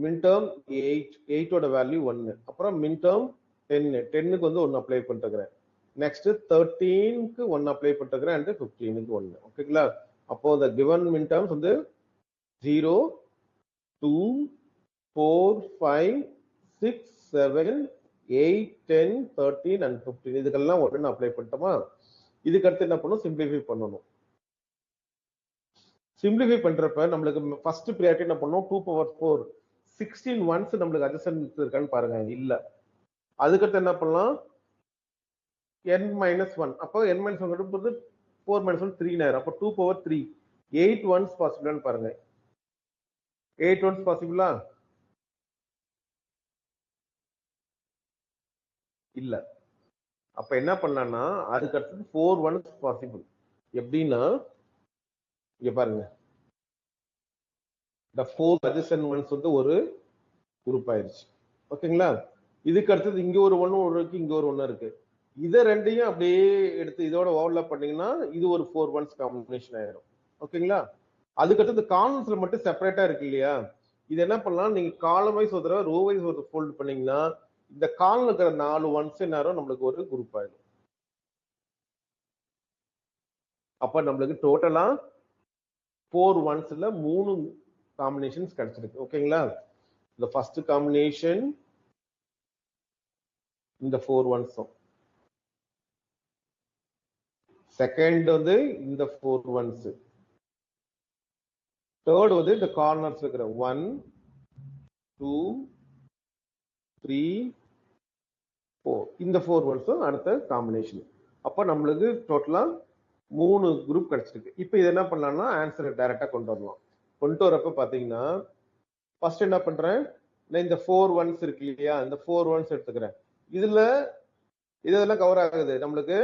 midterm 8. 8 ஓட வேல்யூ 1. அப்புறம் midterm 10. 10க்கு வந்து 1 அப்ளை பண்ணிருக்கேன். நெக்ஸ்ட் 13க்கு 1 அப்ளை பண்ணிருக்கேன் and 15க்கு 1. ஓகேங்களா? அப்போ the given midterms வந்து 0, 2, 4, 5, 6, 7, 8, 10, 13 and 15. இதுக்கெல்லாம் உடனே அப்ளை பண்ணிட்டோமா? இதுக்கு அடுத்து என்ன பண்ணணும், சிம்பிளிஃபை பண்ணணும். சிம்பிளிஃபை பண்றப்ப நம்மளுக்கு ஃபர்ஸ்ட் ப்ரையாரிட்டி என்ன பண்ணணும், 2 power 4 16 ஒன்ஸ் நம்மளுக்கு அட்ஜசன்ட் இருக்கான்னு பாருங்க. இல்ல. அதுக்கடுத்து என்ன பண்ணலாம், n-1. அப்போ n-1 எடுக்கும்போது 4 - 1 3 நேரம். அப்போ 2 power 3 8 ஒன்ஸ் பாசிபிளான்னு பாருங்க. 8 ஒன்ஸ் பாசிபிளா? இல்ல. அப்ப என்ன பண்ணலாம்னா அதுக்கு அடுத்து 4 ஒன்ஸ் பாசிபிள். எப்படின்னா இங்க பாருங்க, the 4 adjacent ones வந்து ஒரு குரூப் ஆயிருச்சு. ஓகேங்களா? இதுக்கு அடுத்தது இங்க ஒரு 1 இருக்கு, இங்க ஒரு 1 இருக்கு. இத ரெண்டையும் அப்படியே எடுத்து இதோட ஓவர்லாப் பண்ணீங்கன்னா இது ஒரு 4 ஒன்ஸ் காம்பினேஷன் ஆயிடும். ஓகேங்களா? அதுக்கு அடுத்து காலம்ஸ்ல மட்டும் செப்பரேட்டா இருக்கு இல்லையா, இது என்ன பண்ணலாம், நீங்க காலம் வைஸ் ஒரு ரோ வைஸ் ஒரு ஃபோல்ட் பண்ணீங்கன்னா இந்த காலம் இருக்கிற 4 ஒன்ஸ் நேரம் நம்மளுக்கு ஒரு குரூப் ஆயிடும். அப்ப நம்மளுக்கு டோட்டலா 4 ஒன்ஸ்ல 3 காம்பினேஷன்ஸ் கிடைச்சிருக்கு. ஓகேங்களா? இந்த ஃபர்ஸ்ட் காம்பினேஷன் இந்த 4 ஒன்ஸும், செகண்ட் வந்து இந்த 4 ஒன்ஸ், தேர்ட் வந்து இந்த கார்னர்ஸ் இருக்கிற 1, 2, 3, 4 இந்த 4 ஒன்ஸும் அடுத்த காம்பினேஷன். அப்ப நம்மளுக்கு டோட்டலா 3 குரூப் கிடைச்சிருக்கு. இப்போ இது என்ன பண்ணலாம்னா ஆன்சரை டைரக்டா கொண்டு வரலாம். கொண்டு வரப்ப பாத்தீங்கன்னா ஃபர்ஸ்ட் என்ன பண்றேன், நான் இந்த 4 ones இருக்கு இல்லையா, இந்த 4 ones எடுத்துக்கிறேன். இதுல இதெல்லாம் கவர் ஆகுது, நம்மளுக்கு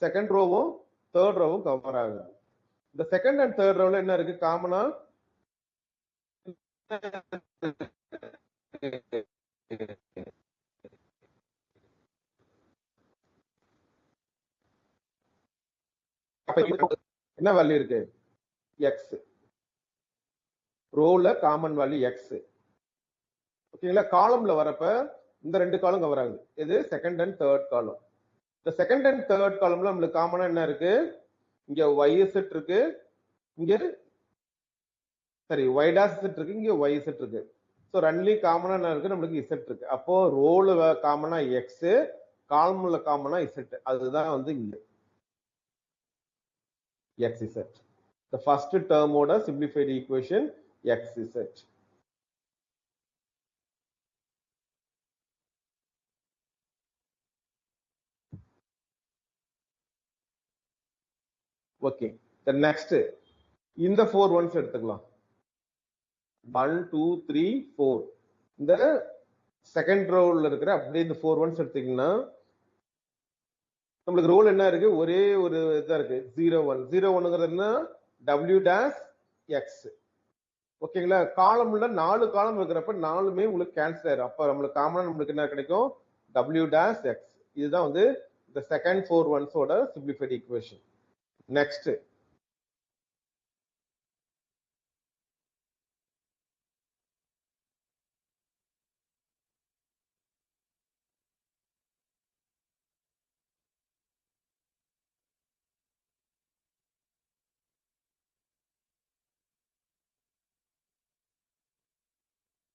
செகண்ட் ரோவும் தேர்ட் ரோவும் கவர் ஆகுது. இந்த செகண்ட் அண்ட் தேர்ட் ரோல என்ன இருக்கு காமனா? என்ன வேல்யூ இருக்கு? எக்ஸ். ரோல காமன் வேல்யூ எக்ஸ். ஓகேங்களா? காலம்ல வரப்ப இந்த ரெண்டு காலம் கவர் ஆகுது. இது செகண்ட் அண்ட் தேர்ட் காலம். இந்த செகண்ட் அண்ட் தேர்ட் காலம்ல நம்மளுக்கு காமனா என்ன இருக்கு? இங்க y செட் இருக்கு, இங்க சரி y டாஷ் செட் இருக்கு, இங்க y செட் இருக்கு. சோ ரெண்டுலயே காமனா என்ன இருக்கு? நம்மளுக்கு z இருக்கு. அப்போ ரோல காமனா x, காலம்ல காமனா z. அதுதான் வந்து இங்க xz. The first term ஓட simplified equation xz. Okay, the next இந்த 4 ones எடுத்துக்கலாம். 1 2 3 4. இந்த செகண்ட் ரோல இருக்கிற அப்படியே இந்த 4 ones எடுத்தீங்கன்னா நம்மளுக்கு ரோல் என்ன இருக்கு? ஒரே ஒரு இதா இருக்கு, 0 1. 0 1ங்கிறது என்ன? w dash x. ஓகேங்களா? காலம்ல 4 காலம் இருக்கிறப்ப 4மே உங்களுக்கு கேன்சல் ஆயிரும். அப்ப நம்மளுக்கு காமனா நம்மளுக்கு என்ன கிடைக்கும்? w dash x. இதுதான் வந்து இந்த செகண்ட் 4 ones ஓட simplified equation. நெக்ஸ்ட்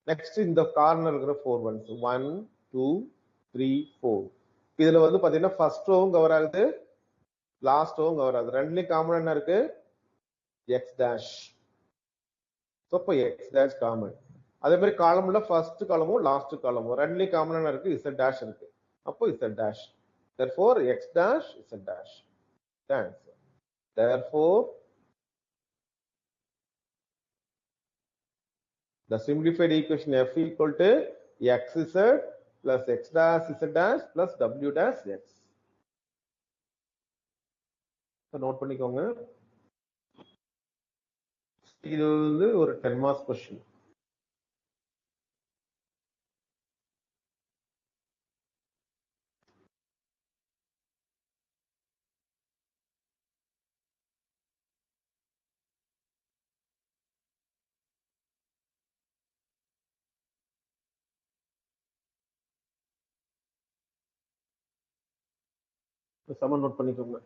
நெக்ஸ்ட் இந்த கார்னர் இருக்கிற 4 ones 1 2 3 4. இதுல வந்து பாத்தீங்கன்னா ஃபர்ஸ்ட் ரோவும் கவர் ஆகுது, லாஸ்ட் ரோவும் கவர் ஆகுது. ரெண்டுலயும் காமன் என்ன இருக்கு? x dash. சோ அப்ப x dash காமன். அதே மாதிரி காலம்ல ஃபர்ஸ்ட் காலமும் லாஸ்ட் காலமும் ரெண்டுலயும் காமன் என்ன இருக்கு? z dash இருக்கு. அப்போ z dash. Therefore x dash z dash. The answer. Therefore the simplified equation f equal to xz plus x dash z dash plus w dash x. Note பண்ணிக்கோங்க. இது வந்து ஒரு 10 marks question. சம note பண்ணிக்கோங்க.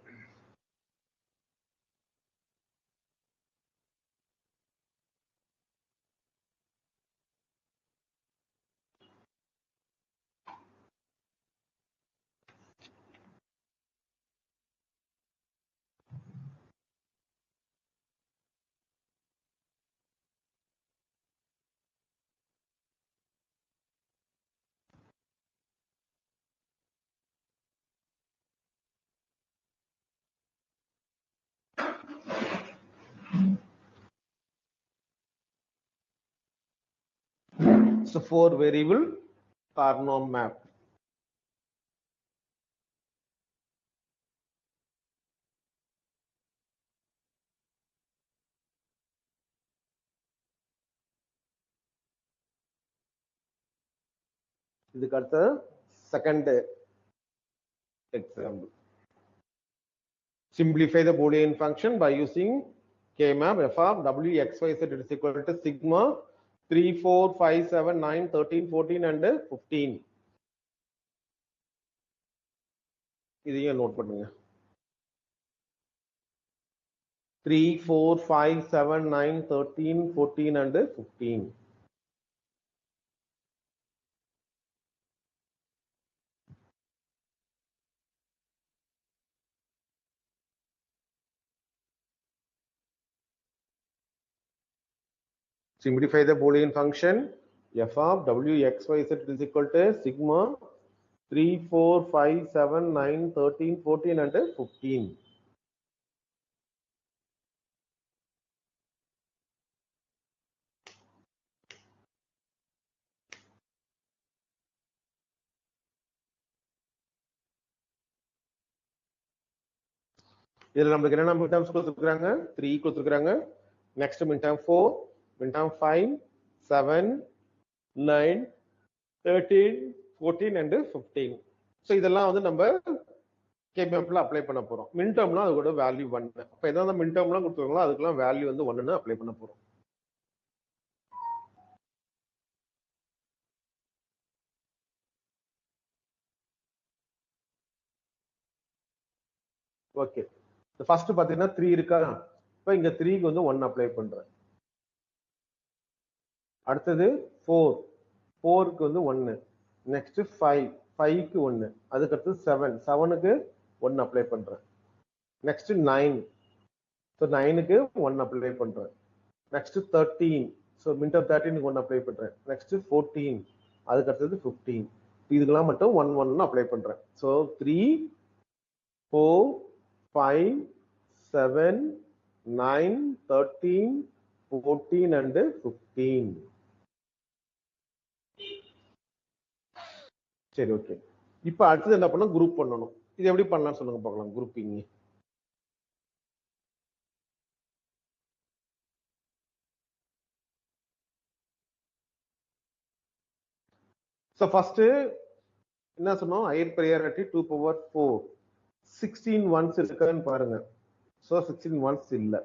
So 4 variable Carnot map. இதுக்கு அடுத்த செகண்ட் example. Simplify the Boolean function by using K-map f of w x y z is equal to sigma 3 4 5 7 9 13 14 and 15. இதையும் நோட் பண்ணுங்க. 3 4 5 7 9 13 14 and 15. Simplify the Boolean function f of w x y z is equal to sigma 3 4 5 7 9 13 14 and 15. இதுல நமக்கு என்னென்ன mid terms கொடுத்துருக்காங்க? 3 கொடுத்துருக்காங்க. Next mid term 4, mid term 5, 7, 9, 13, 14 and 15. So இதெல்லாம் வந்து நம்ம கேபிஎம்ல அப்ளை பண்ண போறோம். மின் டேர்ம்லாம் அது கூட வேல்யூ 1. அப்ப எதாவது மின் டேர்ம்லாம் கொடுத்துருக்காங்களோ அதுக்கெல்லாம் வேல்யூ வந்து 1ன்னு அப்ளை பண்ண போறோம். ஓகே, ஃபர்ஸ்ட் பாத்தீங்கன்னா 3 இருக்கா? இப்போ இங்க 3க்கு வந்து 1 அப்ளை பண்றேன். அடுத்தது 4, 4க்கு வந்து 1. நெக்ஸ்ட் 5, 5க்கு 1. அதுக்கு அடுத்து 7, 7க்கு 1 அப்ளை பண்றேன். நெக்ஸ்ட் 9, ஸோ 9க்கு 1 அப்ளை பண்றேன். நெக்ஸ்ட் 13, ஸோ மின் டேர்ம் 13க்கு 1 அப்ளை பண்றேன். நெக்ஸ்ட் 14, அதுக்கு அடுத்தது 15. இதுக்கெல்லாம் மட்டும் 1 1 அப்ளை பண்றேன். So 3, 4, 5, 7, 9, 13, 14 and 15. சரி, ஓகே. இப்போ அடுத்தது என்ன பண்ணணும்? குரூப் பண்ணணும். இது எப்படி பண்ணலாம் சொல்லுங்க பார்க்கலாம். குரூப்பிங். ஸோ ஃபர்ஸ்ட் என்ன சொன்னோம்? Higher priority 2 power 4. 16 ஒன்ஸ் இருக்குன்னு பாருங்க. ஸோ 16 ஒன்ஸ் இல்லை.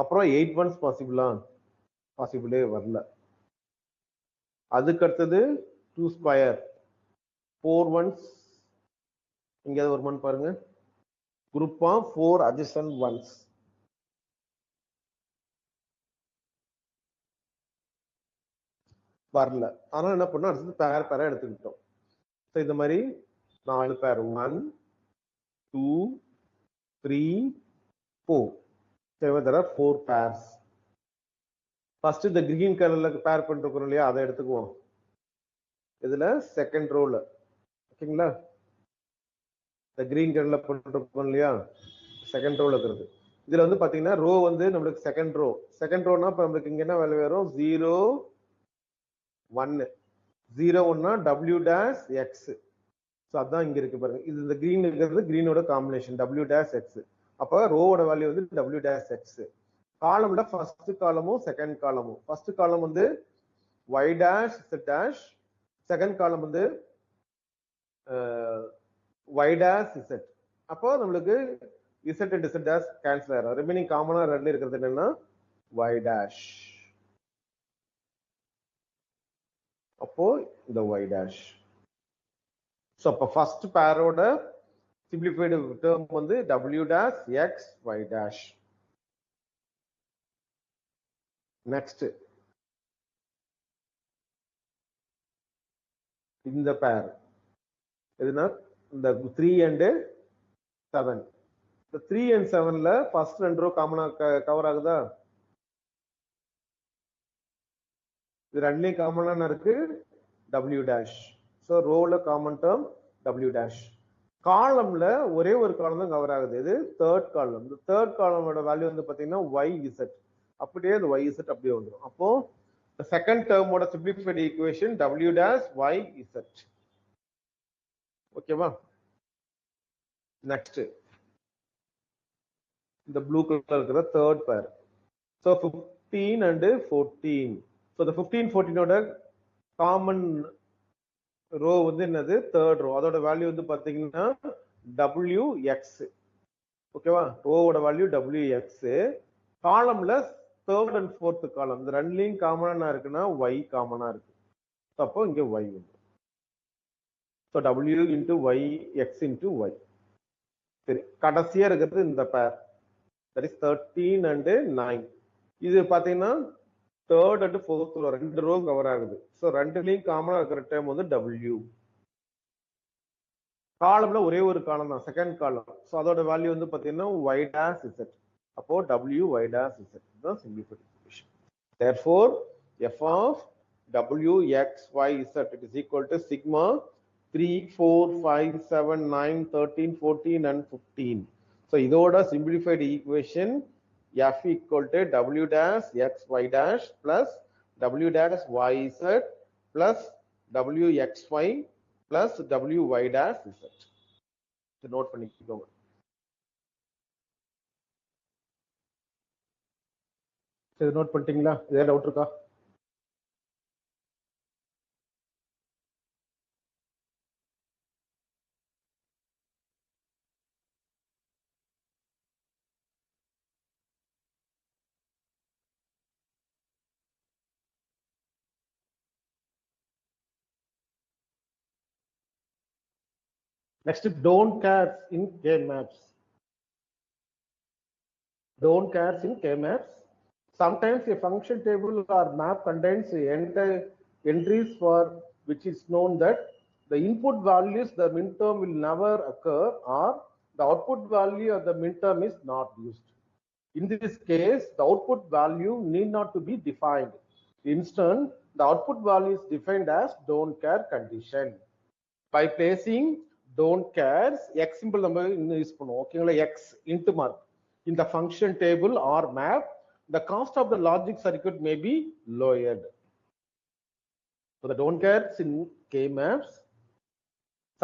அப்புறம் 8 ஒன்ஸ் பாசிபிளா? பாசிபிளே வரல. அதுக்கு அடுத்தது 2 ஸ்கொயர், 4 ஒன்ஸ் இங்க வருமானு பாருங்க. Group of 4 adjacent ones. வரல. அதனால என்ன பண்ணோம்? அடுத்தது பேர் பேரா எடுத்துக்கிட்டோம். ஸோ இந்த மாதிரி 4 பேர் 1, 2, 3, 4. So there are 4 pairs. First இந்த கிரீன் கலர்ல பேர் பண்ணிருக்கோம் இல்லையா, அதை எடுத்துக்குவோம். இதுல செகண்ட் ரோல ஓகேங்களா, இந்த கிரீன் கலர்ல பண்ணிருக்கோம் இல்லையா, செகண்ட் ரோல இருக்கிறது. இதுல வந்து பாத்தீங்கன்னா ரோ வந்து நம்மளுக்கு செகண்ட் ரோ. செகண்ட் ரோனா இப்ப நம்மளுக்கு இங்க என்ன வேல்யூ வரும்? 0, 1. 0 1னா W dash X. ஸோ அதான் இங்க இருக்கு பாருங்க. இது இந்த கிரீன் இருக்கிறது கிரீனோட காம்பினேஷன் W dash X. அப்ப ரோவோட வேல்யூ வந்து W dash X. காலம்ல ஃபர்ஸ்ட் காலமும் செகண்ட் காலமும். ஃபர்ஸ்ட் காலம் வந்து Y dash Z dash, second column வந்து Y dash Z. அப்போ நம்மளுக்கு Z and Z dash cancel ஆயிரும். ரிமைனிங் காமனா ரெண்டுல இருக்கிறது என்னன்னா Y dash. அப்போ இந்த Y dash. ஸோ அப்போ ஃபர்ஸ்ட் பேரோட சிம்பிளிஃபைடு டேர்ம் வந்து W dash X Y dash. Next இந்த பேர் எதுனா இந்த 3 and 7. இந்த 3 and 7ல ஃபர்ஸ்ட் ரெண்டு ரோ காமனா கவர் ஆகுதா? இது ரெண்டுலயும் காமனா இருக்கு W dash. ஸோ ரோல காமன் டேர்ம் W dash. காலம்ல ஒரே ஒரு காலம் தான் கவர் ஆகுது. இது தேர்ட் காலம். இந்த தேர்ட் காலமோட வேல்யூ வந்து பாத்தீங்கன்னா YZ. அப்படியே அந்த YZ அப்படியே வந்துடும். அப்போ செகண்ட் டேர்மோட simplified equation W dash YZ. ஓகேவா? நெக்ஸ்ட் இந்த ப்ளூ கலர் இருக்கிற third pair. So 15 and 14. So இந்த 15 14ஓட காமன் ரோ வந்து என்னது? Third row. அதோட வேல்யூ வந்து பாத்தீங்கன்னா WX. ஓகேவா? ரோவோட வேல்யூ WX. காலம்ல தேர்ட் அண்ட் ஃபோர்த் காலம் இந்த ரெண்டுலயும் காமனா இருக்குன்னா Y காமனா இருக்கு. அப்போ இங்க Y வந்து so W into Y X into Y. சரி, கடைசியா இருக்கிறது இந்த பேர். That is 13 and 9. இது பாத்தீங்கன்னா தேர்ட் அண்ட் ஃபோர்த் ரோ, ரெண்டு ரோ கவர் ஆகுது. ஸோ ரெண்டுலயும் காமனா இருக்கிற டேர்ம் வந்து W. காலம்ல ஒரே ஒரு காலம் தான், செகண்ட் காலம். ஸோ அதோட வேல்யூ வந்து பாத்தீங்கன்னா Y dash Z. அப்போ W Y dash Z தான் simplified equation. Therefore f of W X Y Z it is equal to sigma 3 4 5 7 9 13 14 and 15. So இதோட simplified equation f equal to W dash X Y dash plus W dash Y Z plus W X Y plus W Y dash Z. So note பண்ணிக்கோங்க. சரி note பண்ணிட்டீங்களா? ஏதாவது doubt இருக்கா? Next, don't cares in K-maps. Don't cares in K-maps. Sometimes a function table or map contains entries for which is known that the input values, the minterm will never occur, or the output value of the minterm is not used. In this case, the output value need not to be defined. Instead, the output value is defined as don't care condition. By placing don't cares, x symbol நம்ம use பண்ணுவோம். ஓகேங்களா? x into mark in the function table or map, the cost of the logic circuit may be lowered. So the don't cares in K-maps,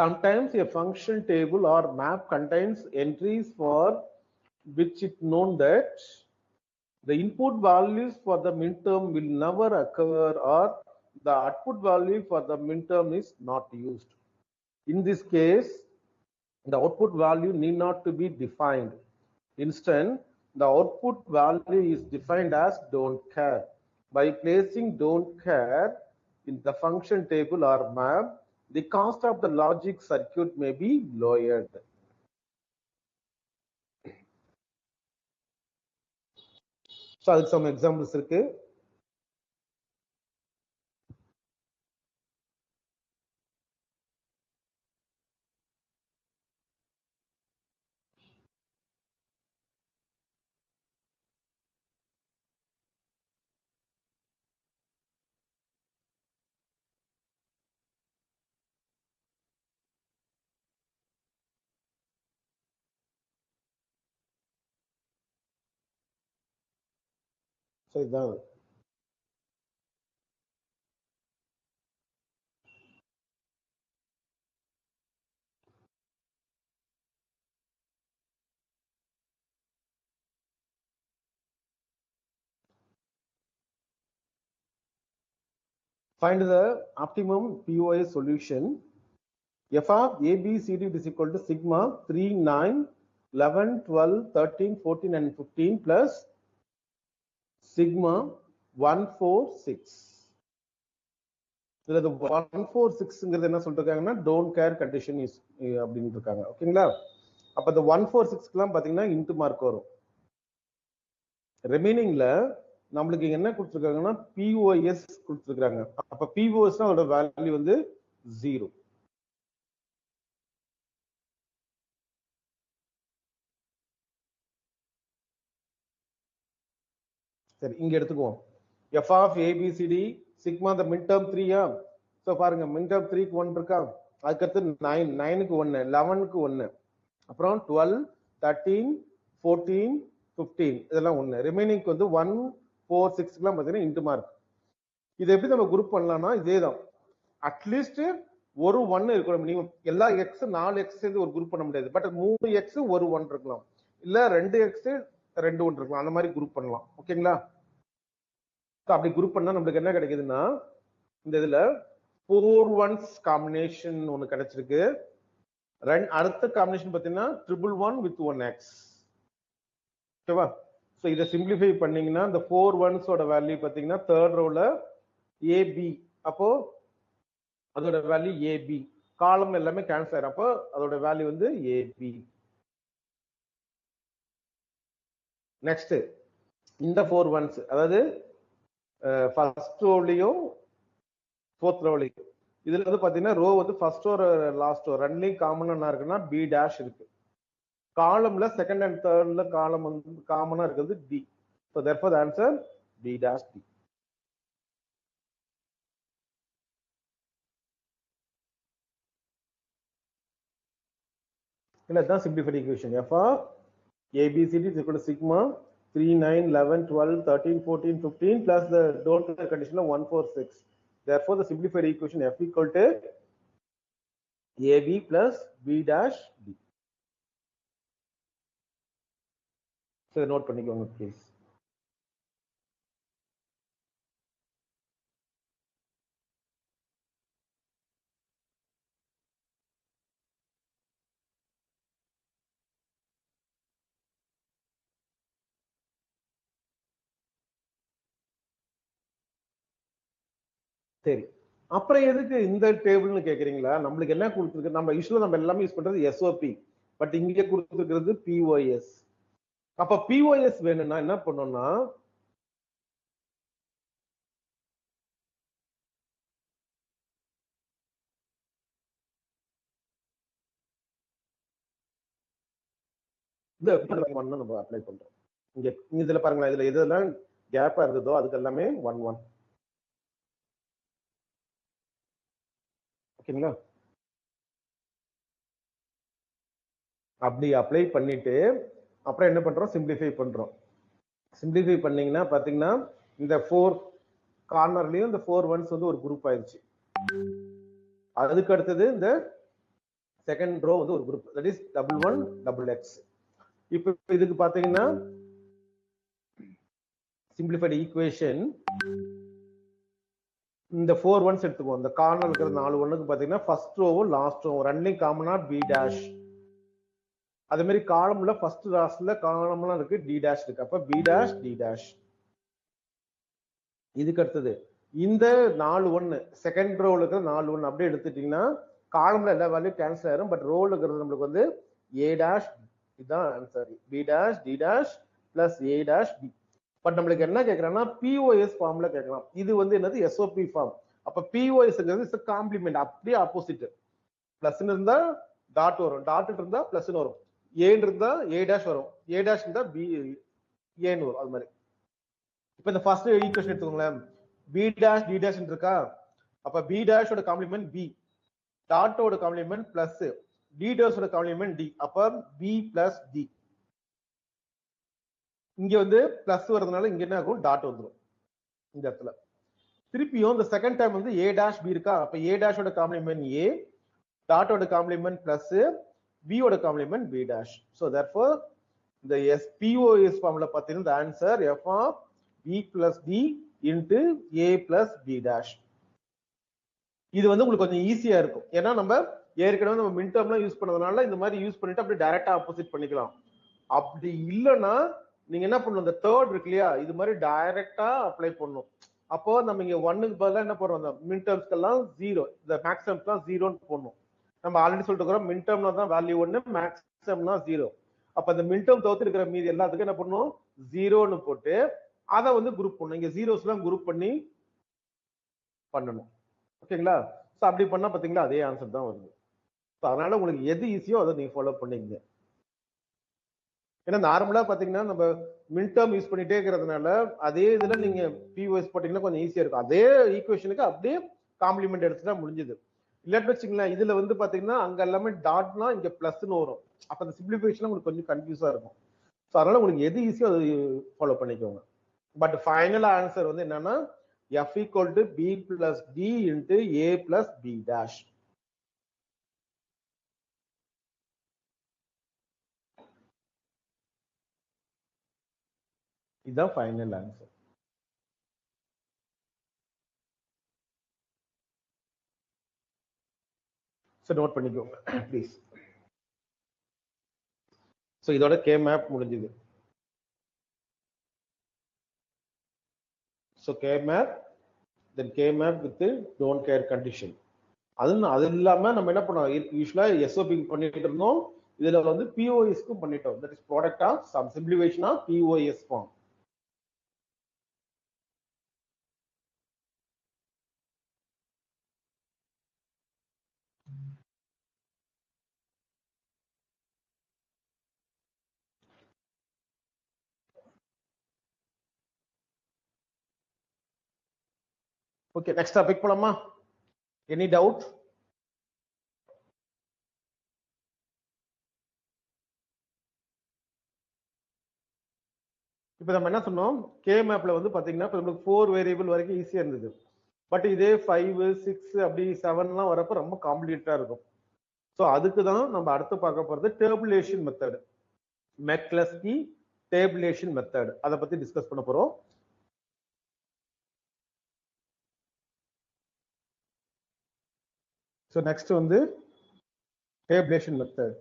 sometimes a function table or map contains entries for which it known that the input values for the minterm will never occur, or the output value for the minterm is not used. In this case, the output value need not to be defined. Instead, the output value is defined as don't care. By placing don't care in the function table or map, the cost of the logic circuit may be lowered. So அதுக்கு some examples இருக்கு. So இதான் find the optimum POS solution. F of A, B, C, D is equal to sigma 3, 9, 11, 12, 13, 14 and 15 plus sigma 1, 4, 6. இதுல 146ங்கிறது என்ன சொல்லிருக்காங்கன்னா don't care condition is அப்படின்னு இருக்காங்க. ஓகேங்களா? அப்ப இந்த 146க்குலாம் பாத்தீங்கன்னா இன்டு மார்க் வரும். ரிமைனிங்ல நம்மளுக்கு என்ன கொடுத்துருக்காங்கன்னா POS கொடுத்துருக்காங்க. அப்ப POS அதோட வேல்யூ வந்து 0. சரி, இங்க எடுத்துக்குவோம். F of ABCD sigma the midterm 3. So பாருங்க midterm 3க்கு 1 இருக்கா, அதுக்கடுத்து 9, 9க்கு 1, 11க்கு 1, அப்புறம் 12, 13, 14, 15 இதெல்லாம் 1. ரிமைனிங்க்கு வந்து 1, 4, 6க்குலாம் பார்த்தீங்கன்னா இன்டு மார்க். இது எப்படி நம்ம குரூப் பண்ணலாம்னா இதேதான். அட்லீஸ்ட் ஒரு 1 இருக்கணும் மினிமம். எல்லா எக்ஸ் 4 எக்ஸ் சேர்ந்து ஒரு குரூப் பண்ண முடியாது. பட் 3 எக்ஸ் ஒரு 1 இருக்கலாம், இல்ல 2 எக்ஸ் 2 1 இருக்கலாம். அந்த மாதிரி குரூப் பண்ணலாம். ஓகேங்களா? அப்படி குரூப் பண்ணா நம்மளுக்கு என்ன கிடைக்குதுன்னா இந்த இதுல 4 1s காம்பினேஷன் ஒன்னு கிடைச்சிருக்கு. அடுத்த காம்பினேஷன் பாத்தீங்கன்னா 111 with 1x. ஓகேவா? சோ இத சிம்பிளிஃபை பண்ணீங்கன்னா இந்த 4 1s ஓட வேல்யூ பாத்தீங்கன்னா தேர்ட் ரோல AB, அப்போ அதோட வேல்யூ AB. காலம் எல்லாமே கேன்சல் ஆயிரும், அப்போ அதோட வேல்யூ வந்து AB. நெக்ஸ்ட் இந்த 4 1s, அதாவது ஃபர்ஸ்ட் ரோலையும் ஃபோர்த் ரோலையும், இதுல வந்து பாத்தீங்கன்னா ரோ வந்து ஃபர்ஸ்ட் ரோ லாஸ்ட் ரோ ரெண்டுலயும் காமனா என்ன இருக்குன்னா B டேஷ் இருக்கு. காலம்ல செகண்ட் அண்ட் தேர்ட்ல காலம் வந்து காமனா இருக்குது D. So therefore the answer B dash D. இல்ல தான் simplified equation. F of ABCD is equal to sigma 3, 9, 11, 12, 13, 14, 15 plus the don't care condition of 1, 4, 6. Therefore the simplified equation F equal to AB plus B dash D. So note பண்ணிக்கோங்க please. சரி, அப்புறம் எதுக்கு இந்த டேபிள்னு கேக்குறீங்களா? நம்மளுக்கு என்ன கொடுத்துருக்கு? நம்ம யூஸ்வலா நம்ம எல்லாமே யூஸ் பண்றது எஸ்ஓபி, பட் இங்க கொடுத்துருக்கிறது பிஓஎஸ். அப்ப பிஓஎஸ் வேணும்னா என்ன பண்ணணும்னா, இந்த நம்ம அப்ளை பண்றோம். இங்க இதுல பாருங்களேன், இதுல எதெல்லாம் கேப்பா இருந்ததோ அதுக்கு எல்லாமே 1 1. ஓகேங்களா? அப்படி அப்ளை பண்ணிட்டு அப்புறம் என்ன பண்றோம்? சிம்பிளிஃபை பண்றோம். சிம்பிளிஃபை பண்ணீங்கன்னா பாத்தீங்கன்னா இந்த 4 கார்னர்லயும் இந்த 4 ஒன்ஸ் வந்து ஒரு குரூப் ஆயிடுச்சு. அதுக்கு அடுத்தது இந்த செகண்ட் ரோ வந்து ஒரு group, that is double 1 double X. இப்போ இதுக்கு பாத்தீங்கன்னா சிம்பிளிஃபைடு ஈக்குவேஷன் இந்த 4 ஒன்ஸ் எடுத்துக்குவோம். இந்த கார்னர் இருக்கிற 4 ஒன்னுக்கு பாத்தீங்கன்னா ஃபர்ஸ்ட் ரோவும் லாஸ்ட் ரோவும் ரெண்டையும் காமனா பி டேஷ். அதே மாதிரி காலம்ல ஃபர்ஸ்ட் ராஸ்ல காலம்லாம் இருக்கு, டி டேஷ் இருக்கு. அப்ப பி டேஷ் டி டேஷ். இதுக்கு அடுத்தது இந்த 4 1 செகண்ட் ரோல இருக்கிற 4 1 அப்படியே எடுத்துட்டீங்கன்னா காலம்ல எல்லா வேல்யூ கேன்சல் ஆயிரும். பட் ரோல இருக்கிறது நம்மளுக்கு வந்து ஏ டேஷ், இதுதான் answer, B dash D dash plus A dash B. But நம்மளுக்கு என்ன கேட்கறாங்கன்னா பிஓஎஸ் ஃபார்ம்ல கேட்கலாம். இது வந்து என்னது? SOP form. அப்ப பிஓஎஸ்ங்கிறது காம்ப்ளிமெண்ட், அப்படியே ஆப்போசிட். பிளஸ் இருந்தா டாட் வரும், டாட் இருந்தா பிளஸ் வரும், ஏன்னு இருந்தா ஏ டேஷ் வரும், ஏ டேஷ் இருந்தா பி ஏன்னு வரும். அது மாதிரி இப்ப இந்த ஃபர்ஸ்ட் ஈக்குவேஷன் எடுத்துக்கோங்களேன், பி டேஷ் டி டேஷ் இருக்கா? அப்ப பி டேஷோட காம்ப்ளிமெண்ட் பி, டாட்டோட காம்ப்ளிமெண்ட் பிளஸ், டி டேஷோட காம்ப்ளிமெண்ட் டி. அப்ப பி பிளஸ் டி. இங்க வந்து பிளஸ் வரதுனால இங்க என்ன ஆகும்? டாட் வந்துடும் இந்த இடத்துல. திருப்பியும் இந்த செகண்ட் டைம் வந்து ஏ டேஷ் பி இருக்கா? அப்ப ஏ டேஷோட காம்ப்ளிமெண்ட் ஏ, டாட்டோட காம்ப்ளிமெண்ட் பிளஸ், b ஓட complement b dash. So therefore the POS formula பாத்தீங்கன்னா the answer f of b plus d into a plus b dash. இது வந்து உங்களுக்கு கொஞ்சம் ஈஸியா இருக்கும். ஏன்னா நம்ம ஏற்கனவே நம்ம மின் டேர்ம்லாம் யூஸ் பண்ணதுனால இந்த மாதிரி யூஸ் பண்ணிட்டு அப்படியே டைரக்டா ஆப்போசிட் பண்ணிக்கலாம். அப்படி இல்லைன்னா நீங்க என்ன பண்ணணும்? இந்த தேர்ட் இருக்கு இல்லையா, இது மாதிரி டைரக்டா அப்ளை பண்ணணும். அப்போ நம்ம இங்க 1க்கு பதிலா என்ன பண்றோம்? இந்த மின் டேர்ம்ஸ்க்கெல்லாம் 0, இந்த மேக்ஸிமம்ஸ்லாம் 0ன்னு போடணும். நம்ம ஆல்ரெடி சொல்லிட்டு இருக்கிறோம் மின் டேர்ம்ல தான் வேல்யூ 1, மேக்ஸிமம்னா 0. அப்ப அந்த மின் டேர்ம் தவிர்த்து இருக்கிற மீதி எல்லாத்துக்கும் என்ன பண்ணணும்? 0ன்னு போட்டு அதை வந்து குரூப் பண்ணணும். இங்க ஜீரோஸ் எல்லாம் குரூப் பண்ணி பண்ணணும். ஓகேங்களா? சோ அப்படி பண்ணா பாத்தீங்களா அதே ஆன்சர் தான் வருது. அதனால உங்களுக்கு எது ஈஸியோ அதை நீங்க ஃபாலோ பண்ணீங்க. ஏன்னா நார்மலா பாத்தீங்கன்னா நம்ம மின் டேர்ம் யூஸ் பண்ணிட்டே இருக்கிறதுனால அதே இதுல நீங்க பிஓஎஸ் போட்டீங்கன்னா கொஞ்சம் ஈஸியா இருக்கும். அதே ஈக்குவேஷனுக்கு அப்படியே காம்ப்ளிமெண்ட் எடுத்துட்டா முடிஞ்சது. இல்லாட்டி வச்சுங்களேன், இதுல வந்து பாத்தீங்கன்னா அங்க எல்லாமே டாட்னா இங்க பிளஸ்ன்னு வரும். அப்ப அந்த சிம்பிளிஃபிகேஷன் உங்களுக்கு கொஞ்சம் கன்ஃபியூஸா இருக்கும். ஸோ அதனால உங்களுக்கு எது ஈஸியோ அதை ஃபாலோ பண்ணிக்கோங்க. பட் ஃபைனல் ஆன்சர் வந்து என்னன்னா f equal to b plus d into a plus b dash. இதுதான் ஃபைனல் ஆன்சர். ஸோ நோட் பண்ணிக்கோங்க ப்ளீஸ். ஸோ இதோட கே மேப் முடிஞ்சுது. So K map, then K map with don't care condition. அது இல்லாம நம்ம என்ன பண்ணோம்? யூஸ்வலா எஸ்ஓபி பண்ணிட்டு இருந்தோம், இதுல வந்து பிஓஎஸ்க்கும் பண்ணிட்டோம். That is product of sum simplification of POS form. Okay, next topic போலாமா? Any doubt? இப்போ நம்ம என்ன சொன்னோம்? கே மேப்ல வந்து பாத்தீங்கன்னா நமக்கு 4 வேரியபிள் வரைக்கும் ஈஸியா இருந்தது. பட் இதே 5 6 அப்படி 7லாம் வரப்ப ரொம்ப காம்ப்ளிகேட்டா இருக்கும். ஸோ அதுக்கு தான் நம்ம அடுத்து பார்க்க போறது டேபுலேஷன் மெத்தட், மெக்லஸ்கி டேபுலேஷன் மெத்தட். அதை பத்தி டிஸ்கஸ் பண்ண போறோம். ஸோ நெக்ஸ்ட் வந்து tabulation method.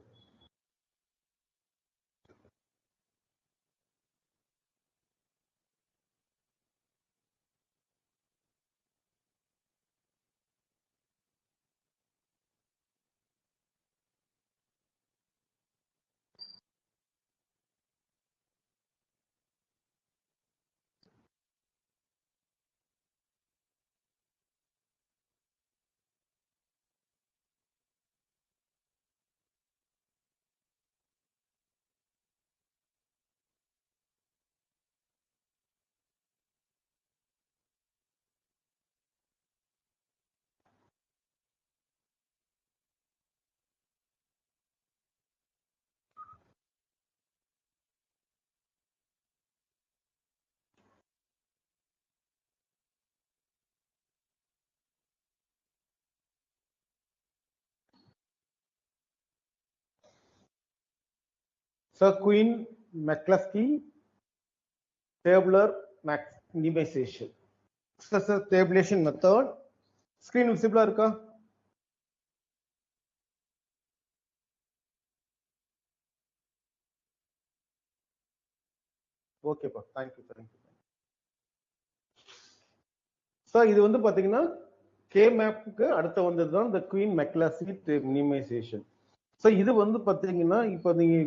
So Queen McCluskey tabular minimization. So tabulation method. Screen visible இருக்கா? ஓகேப்பா, தேங்க்யூ தேங்க்யூ. ஸோ இது வந்து பாத்தீங்கன்னா கே மேப்புக்கு அடுத்த வந்தது தான் இந்த குயின் மெக்லாஸ்கி மினிமைசேஷன். ஸோ இது வந்து பாத்தீங்கன்னா இப்போ நீங்க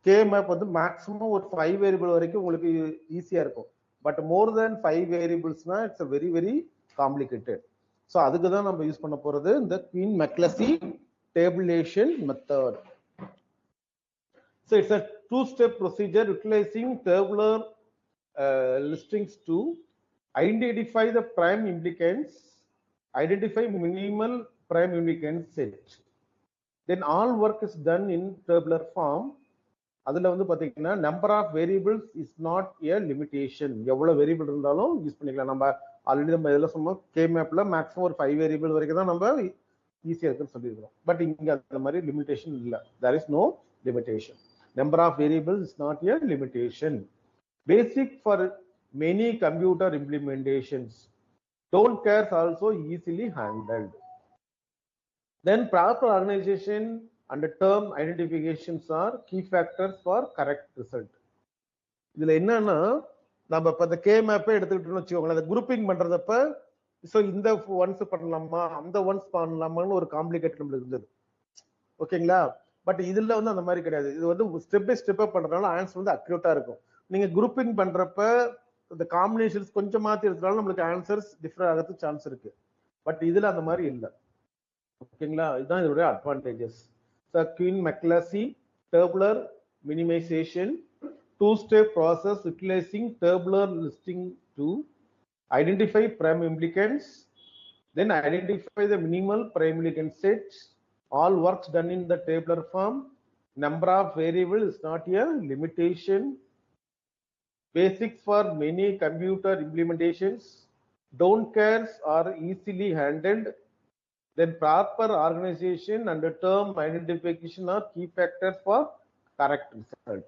கே மேப் வந்து மேக்ஸிமம் ஒரு 5 வேரியபிள் வரைக்கும் உங்களுக்கு ஈஸியா இருக்கும். பட் மோர் தேன் 5 வேரியபிள்ஸ்னா it's a very very complicated. So அதுக்கு தான் நம்ம யூஸ் பண்ண போறது இந்த Quine McCluskey tabulation method. So it's a two-step procedure utilizing tabular listings to identify the prime implicants, identify minimal prime implicant set. Then all work is done in tabular form. அதுல வந்து பாத்தீங்கன்னா number of variables is not a limitation. எவ்வளவு variable இருந்தாலும் use பண்ணிக்கலாம். நம்ம already நம்ம இதெல்லாம் சொன்னோம், கே மேப்ல மேக்ஸிமம் ஒரு 5 வேரியபிள் வரைக்கும் தான் நம்ம ஈஸியா இருக்குன்னு சொல்லியிருக்கிறோம். பட் இங்க அந்த மாதிரி லிமிடேஷன் இல்ல. there is no limitation. Number of variables is not a limitation. Basic for many computer implementations. Don't care also easily handled. Then proper organization and term identifications are key factors for correct result. இதுல என்னன்னா நம்ம இப்ப இந்த K மேப்பை எடுத்துக்கிட்டோம்னு வச்சுக்கோங்களேன், அந்த grouping பண்றதப்ப so இந்த once பண்ணலாமா அந்த ஒன்ஸ் பண்ணலாமான்னு ஒரு காம்ப்ளிகேட் நம்மளுக்கு இருந்தது. ஓகேங்களா? பட் இதுல வந்து அந்த மாதிரி கிடையாது. இது வந்து ஸ்டெப் பை ஸ்டெப்பா பண்றதுனால ஆன்சர் வந்து அக்யூரேட்டா இருக்கும். நீங்க குரூப்பிங் பண்றப்ப இந்த காம்பினேஷன்ஸ் கொஞ்சம் மாத்தி எடுத்தாலும் நம்மளுக்கு ஆன்சர்ஸ் டிஃபர் ஆகிறதுக்கு சான்ஸ் இருக்கு. பட் இதுல அந்த மாதிரி இல்லை. ஓகேங்களா? இதுதான் இதோட advantages. Quine McCluskey tabular minimisation, two-step process utilizing tabular listing to identify prime implicants, then identify the minimal prime implicant sets. All works done in the tabular form. Number of variables is not a limitation. Basics for many computer implementations. Don't cares are easily handled. Then proper organization and term identification are key factors for correct result.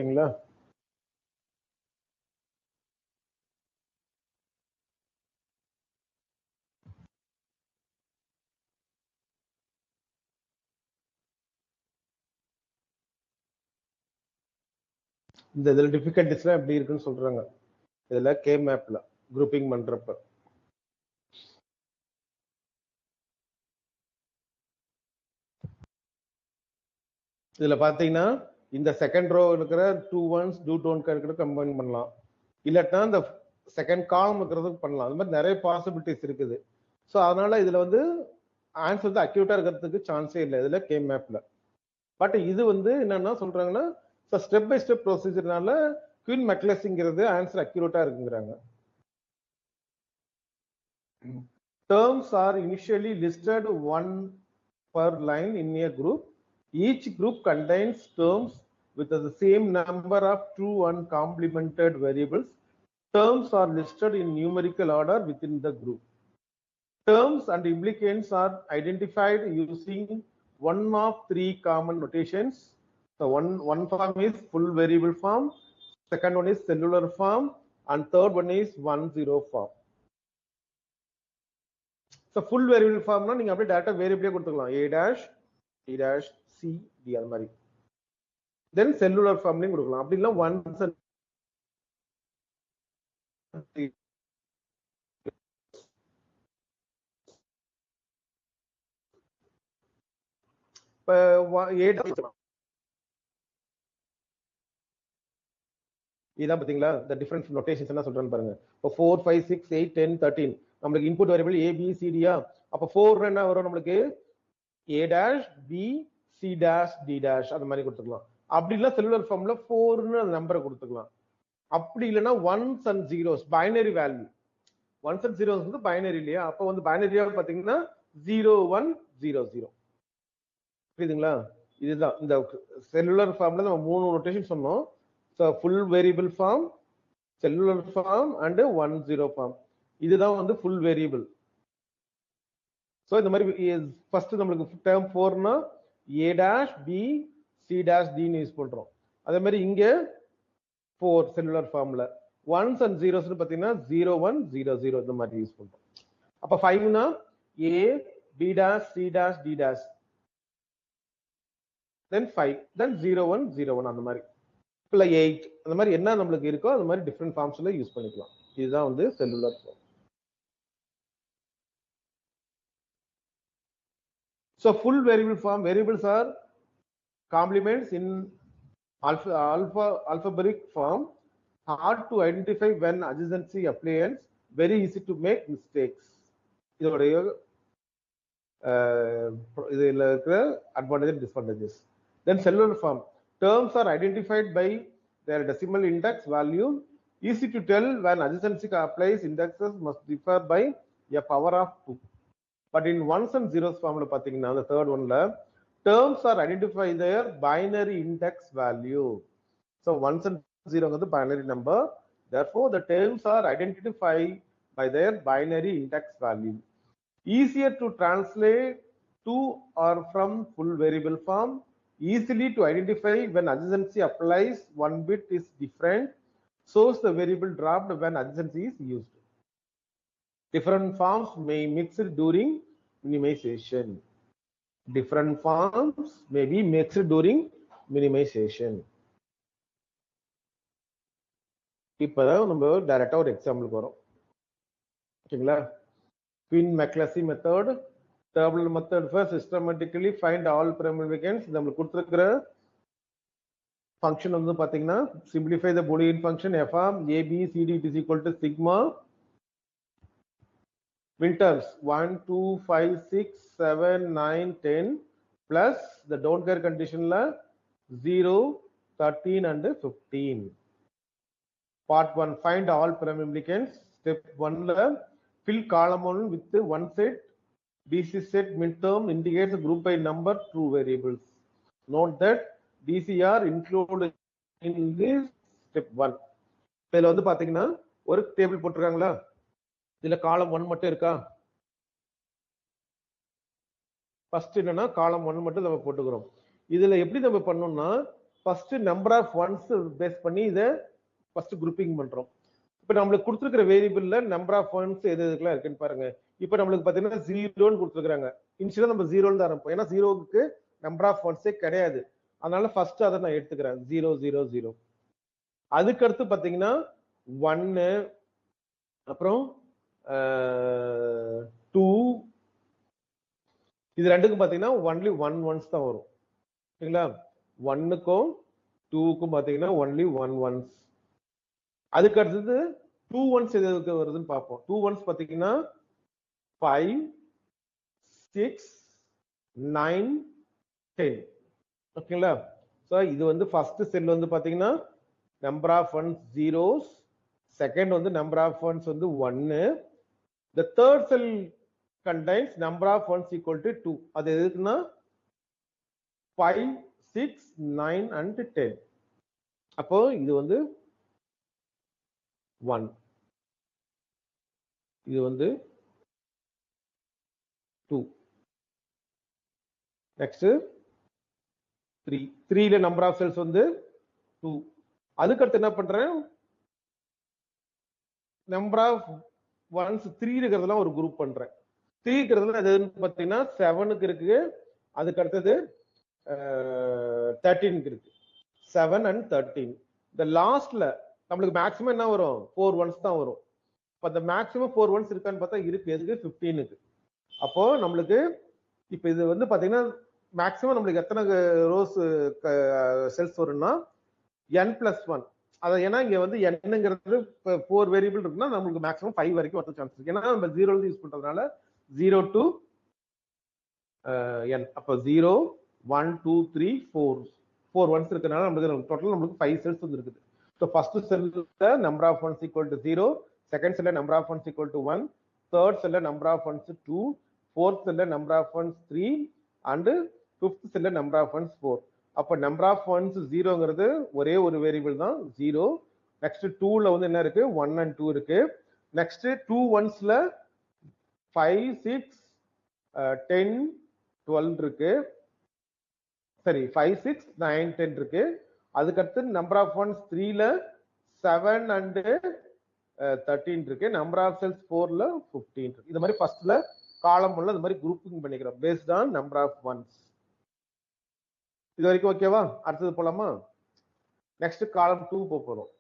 ஓகேங்களா? இந்த இதுல டிஃபிகல்டிஸ்லாம் எப்படி இருக்குன்னு சொல்றாங்க. இதுல K மேப்ல grouping பண்றப்ப இதுல பாத்தீங்கன்னா இந்த செகண்ட் ரோ இருக்கிற 2 1s டூ டோன் இருக்கிற கம்பைன் பண்ணலாம், இல்லாட்டினா இந்த செகண்ட் காலம் இருக்கிறதுக்கு பண்ணலாம். அது மாதிரி நிறைய பாசிபிலிட்டிஸ் இருக்குது. ஸோ அதனால இதுல வந்து ஆன்சர் வந்து அக்யூரேட்டா இருக்கிறதுக்கு சான்ஸே இல்லை இதுல கே மேப்ல. பட் இது வந்து என்னன்னா சொல்றாங்கன்னா ஸ்டெப் பை ஸ்டெப் ப்ரொசீஜர்னால குயின் மெக்லாஸ்கிங்கிறது ஆன்சர் அக்யூரேட்டா இருக்குங்கிறாங்க. Terms are initially listed one per line in a group. Each group contains terms with the same number of true and complemented variables. Terms are listed in numerical order within the group. Terms and implicants are identified using one of 3 common notations. So one form is full variable form, second one is cellular form, and third one is 1-0 form. So full variable formனா நீங்க அப்படியே டைரக்டா வேரியபிளே கொடுத்துக்கலாம், a dash d dash c d அந்த மாதிரி. தென் cellular ஃபார்ம்லயும் கொடுக்கலாம். அப்படி இல்ல once இதான் பாத்தீங்களா இந்த டிஃபரன்ஸ் நோட்டேஷன்ஸ் என்ன சொல்றேன்னு பாருங்க. இப்போ 4 5 6 8 10 13 நம்மளுக்கு input variable a b c d அப்ப 4 என்ன வரும் நம்மளுக்கு a dash b c dash d dash அந்த மாதிரி கொடுத்துக்கலாம். அப்படி இல்ல செல்லுலர் ஃபார்ம்ல 4ன்னு அந்த நம்பரை கொடுத்துக்கலாம். அப்படி இல்லைன்னா once and zeros binary value, once and zeros வந்து பைனரி இல்லையா, அப்போ வந்து பைனரியா பாத்தீங்கன்னா 0 1 0 0. புரியுதுங்களா? இதுதான் இந்த செல்லுலர் ஃபார்ம்ல நம்ம 3 ரொட்டேஷன் சொன்னோம். So full variable form, cellular form and 1-0 form. இதுதான் வந்து ஃபுல் வேரியபிள். ஸோ இந்த மாதிரி ஃபர்ஸ்ட் நம்மளுக்கு டேர்ம் 4னா a dash b c dash d use பண்றோம். அதே மாதிரி இங்க 4 செல்லுலர் ஃபார்ம்ல 1s and 0s பாத்தீங்கன்னா 0 1 0 0 இந்த மாதிரி யூஸ் பண்றோம். அப்ப 5னா a b dash c dash d dash, then 5, then 0 1 0 1 அந்த மாதிரி இல்ல 8 அந்த மாதிரி என்ன நம்மளுக்கு இருக்கோ அந்த மாதிரி டிஃபரெண்ட் ஃபார்ம்ஸ்ல யூஸ் பண்ணிக்கலாம். இதுதான் வந்து cellular form. So full variable form, variables are complements in alphabolic form, hard to identify when adjacency applies, very easy to make mistakes. இதோடைய இதுல இருக்கிற advantages and disadvantages. Then cellular form, terms are identified by their decimal index value, easy to tell when adjacency applies, indexes must differ by a power of 2. But in 1s and 0s formula pathina, the third one la terms are identified their binary index value. So 1s and 0 is the binary number, therefore the terms are identified by their binary index value. Easier to translate to or from full variable form, easily to identify when adjacency applies, one bit is different, shows the variable dropped when adjacency is used. Different forms may mix during minimization. Different forms may be mixed during minimization. இப்பதான் நம்ம டைரக்டா ஒரு example போறோம். ஓகேங்களா? Queen McCluskey method, tabular method for systematically find all primitives. நம்ம கொடுத்திருக்கிற function வந்து பாத்தீங்கன்னா simplify the Boolean function f of a b c d is equal to sigma minterms 1 2 5 6 7 9 10 plus the don't care condition la 0 13 and 15. Part 1, find all primitives. Step 1 la fill column 1 with one set. DC set midterm indicates a group by number true variables. Note that DC are included in this step 1. இதுல வந்து பாத்தீங்கன்னா ஒரு table போட்டுருக்காங்களா, இதுல காலம் 1 மட்டும் இருக்கா. First என்னன்னா காலம் 1 மட்டும் நம்ம போட்டுக்கிறோம். இதுல எப்படி நம்ம பண்ணோம்னா first number of ones base பண்ணி இதை ஃபர்ஸ்ட் குரூப்பிங் பண்றோம். இப்ப நம்மளுக்கு கொடுத்துருக்கிற வேரியபிள்ல நம்பர் ஆஃப் ஒன்ஸ் எது எதுக்குலாம் இருக்குன்னு பாருங்க. இப்ப நம்மளுக்கு பாத்தீங்கன்னா 0ன்னு கொடுத்துருக்காங்க. இனிஷியலா நம்ம 0ன்னு தான் ஆரம்பிப்போம், ஏன்னா 0க்கு நம்பர் ஆஃப் ஒன்ஸே கிடையாது. அதனால ஃபர்ஸ்ட் அதை நான் எடுத்துக்கிறேன் 0 0 0. அதுக்கு அடுத்து பாத்தீங்கன்னா 1, அப்புறம் 2, இது ரெண்டுக்கும் பாத்தீங்கன்னா ஒன்லி 1 ஒன்ஸ் தான் வரும். சரிங்களா? 1க்கும் 2க்கும் பாத்தீங்கன்னா ஒன்லி 1 ஒன்ஸ். அதுக்கு அடுத்தது 2 ஒன்ஸ் எதுக்கு வருதுன்னு பார்ப்போம். 2 ஒன்ஸ் பாத்தீங்கன்னா 5 6 9 10. ஓகேங்களா? சோ இது வந்து ஃபர்ஸ்ட் செல் வந்து பாத்தீங்கன்னா number of ones zeros, second வந்து நம்பர் ஆஃப் ஒன்ஸ் வந்து 1. the third cell contains number of ones equal to 2. அது எதுக்குன்னா 5 6 9 and 10. அப்போ இது வந்து 1, இது வந்து 2. நெக்ஸ்ட் 3. 3ல நம்பர் ஆஃப் செல்ஸ் வந்து 2. அதுக்கு அடுத்து என்ன பண்றேன், நம்பர் ஆஃப் ஒன்ஸ் 3 இருக்கிறதெல்லாம் ஒரு குரூப் பண்றேன். 3 இருக்கிறதுல எதுன்னு பாத்தீங்கன்னா 7க்கு இருக்கு, அதுக்கு அடுத்தது 13க்கு இருக்கு. 7 and 13. இந்த லாஸ்ட்ல நம்மளுக்கு மேக்ஸிமம் என்ன வரும், 4 ஒன்ஸ் தான் வரும். இப்ப அந்த மேக்ஸிமம் 4 ஒன்ஸ் இருக்கான்னு பார்த்தா இருக்கு. எதுக்கு 15க்கு. அப்போ நம்மளுக்கு இப்ப இது வந்து பாத்தீங்கன்னா மேக்ஸிமம் நம்மளுக்கு எத்தனை ரோஸ் செல்ஸ் வரும்னா n+1. அது ஏன்னா இங்க வந்து என்னங்கிறது 4 வேரியபிள் இருக்குன்னா நம்மளுக்கு மேக்ஸிமம் 5 வரைக்கும் வரது சான்ஸ் இருக்கு. ஏன்னா நம்ம 0 யூஸ் பண்றதுனால 0 to n. அப்போ 0 1 2 3 4 ஒன்ஸ் இருக்கனால நம்மளுக்கு டோட்டல் நம்மளுக்கு 5 செல்ஸ் வந்து இருக்குது. ஸோ ஃபர்ஸ்ட் செல்ல number of ones equal to 0, second செல்ல number of ones equal to 1, third செல்ல நம்பர் ஆஃப் ஒன்ஸ் 2, ஃபோர்த் செல்ல number of ones 3 and fifth செல்ல நம்பர் ஆஃப் ஒன்ஸ் 4. அப்ப நம்பர் ஆஃப் ஒன்ஸ் 0ங்கிறது ஒரே ஒரு வேரியபிள் தான் 0. நெக்ஸ்ட் 2ல வந்து என்ன இருக்கு 1 and 2 இருக்கு. நெக்ஸ்ட் 2 ஒன்ஸ்ல 5 6 10 12 இருக்கு. சரி 5 6 9 10 இருக்கு. அதுக்கு அடுத்து நம்பர் ஆஃப் ஒன்ஸ் 3ல 7 and 13 இருக்கு. நம்பர் ஆஃப் செல்ஸ் 4ல 15 இருக்கு. இந்த மாதிரி ஃபர்ஸ்ட்ல காலம் உள்ள இந்த மாதிரி குரூப்பிங் பண்ணிக்கிறோம் based on number of ones. இது வரைக்கும் ஓகேவா? அடுத்தது போலாமா? நெக்ஸ்ட் காலம் 2 போறோம்.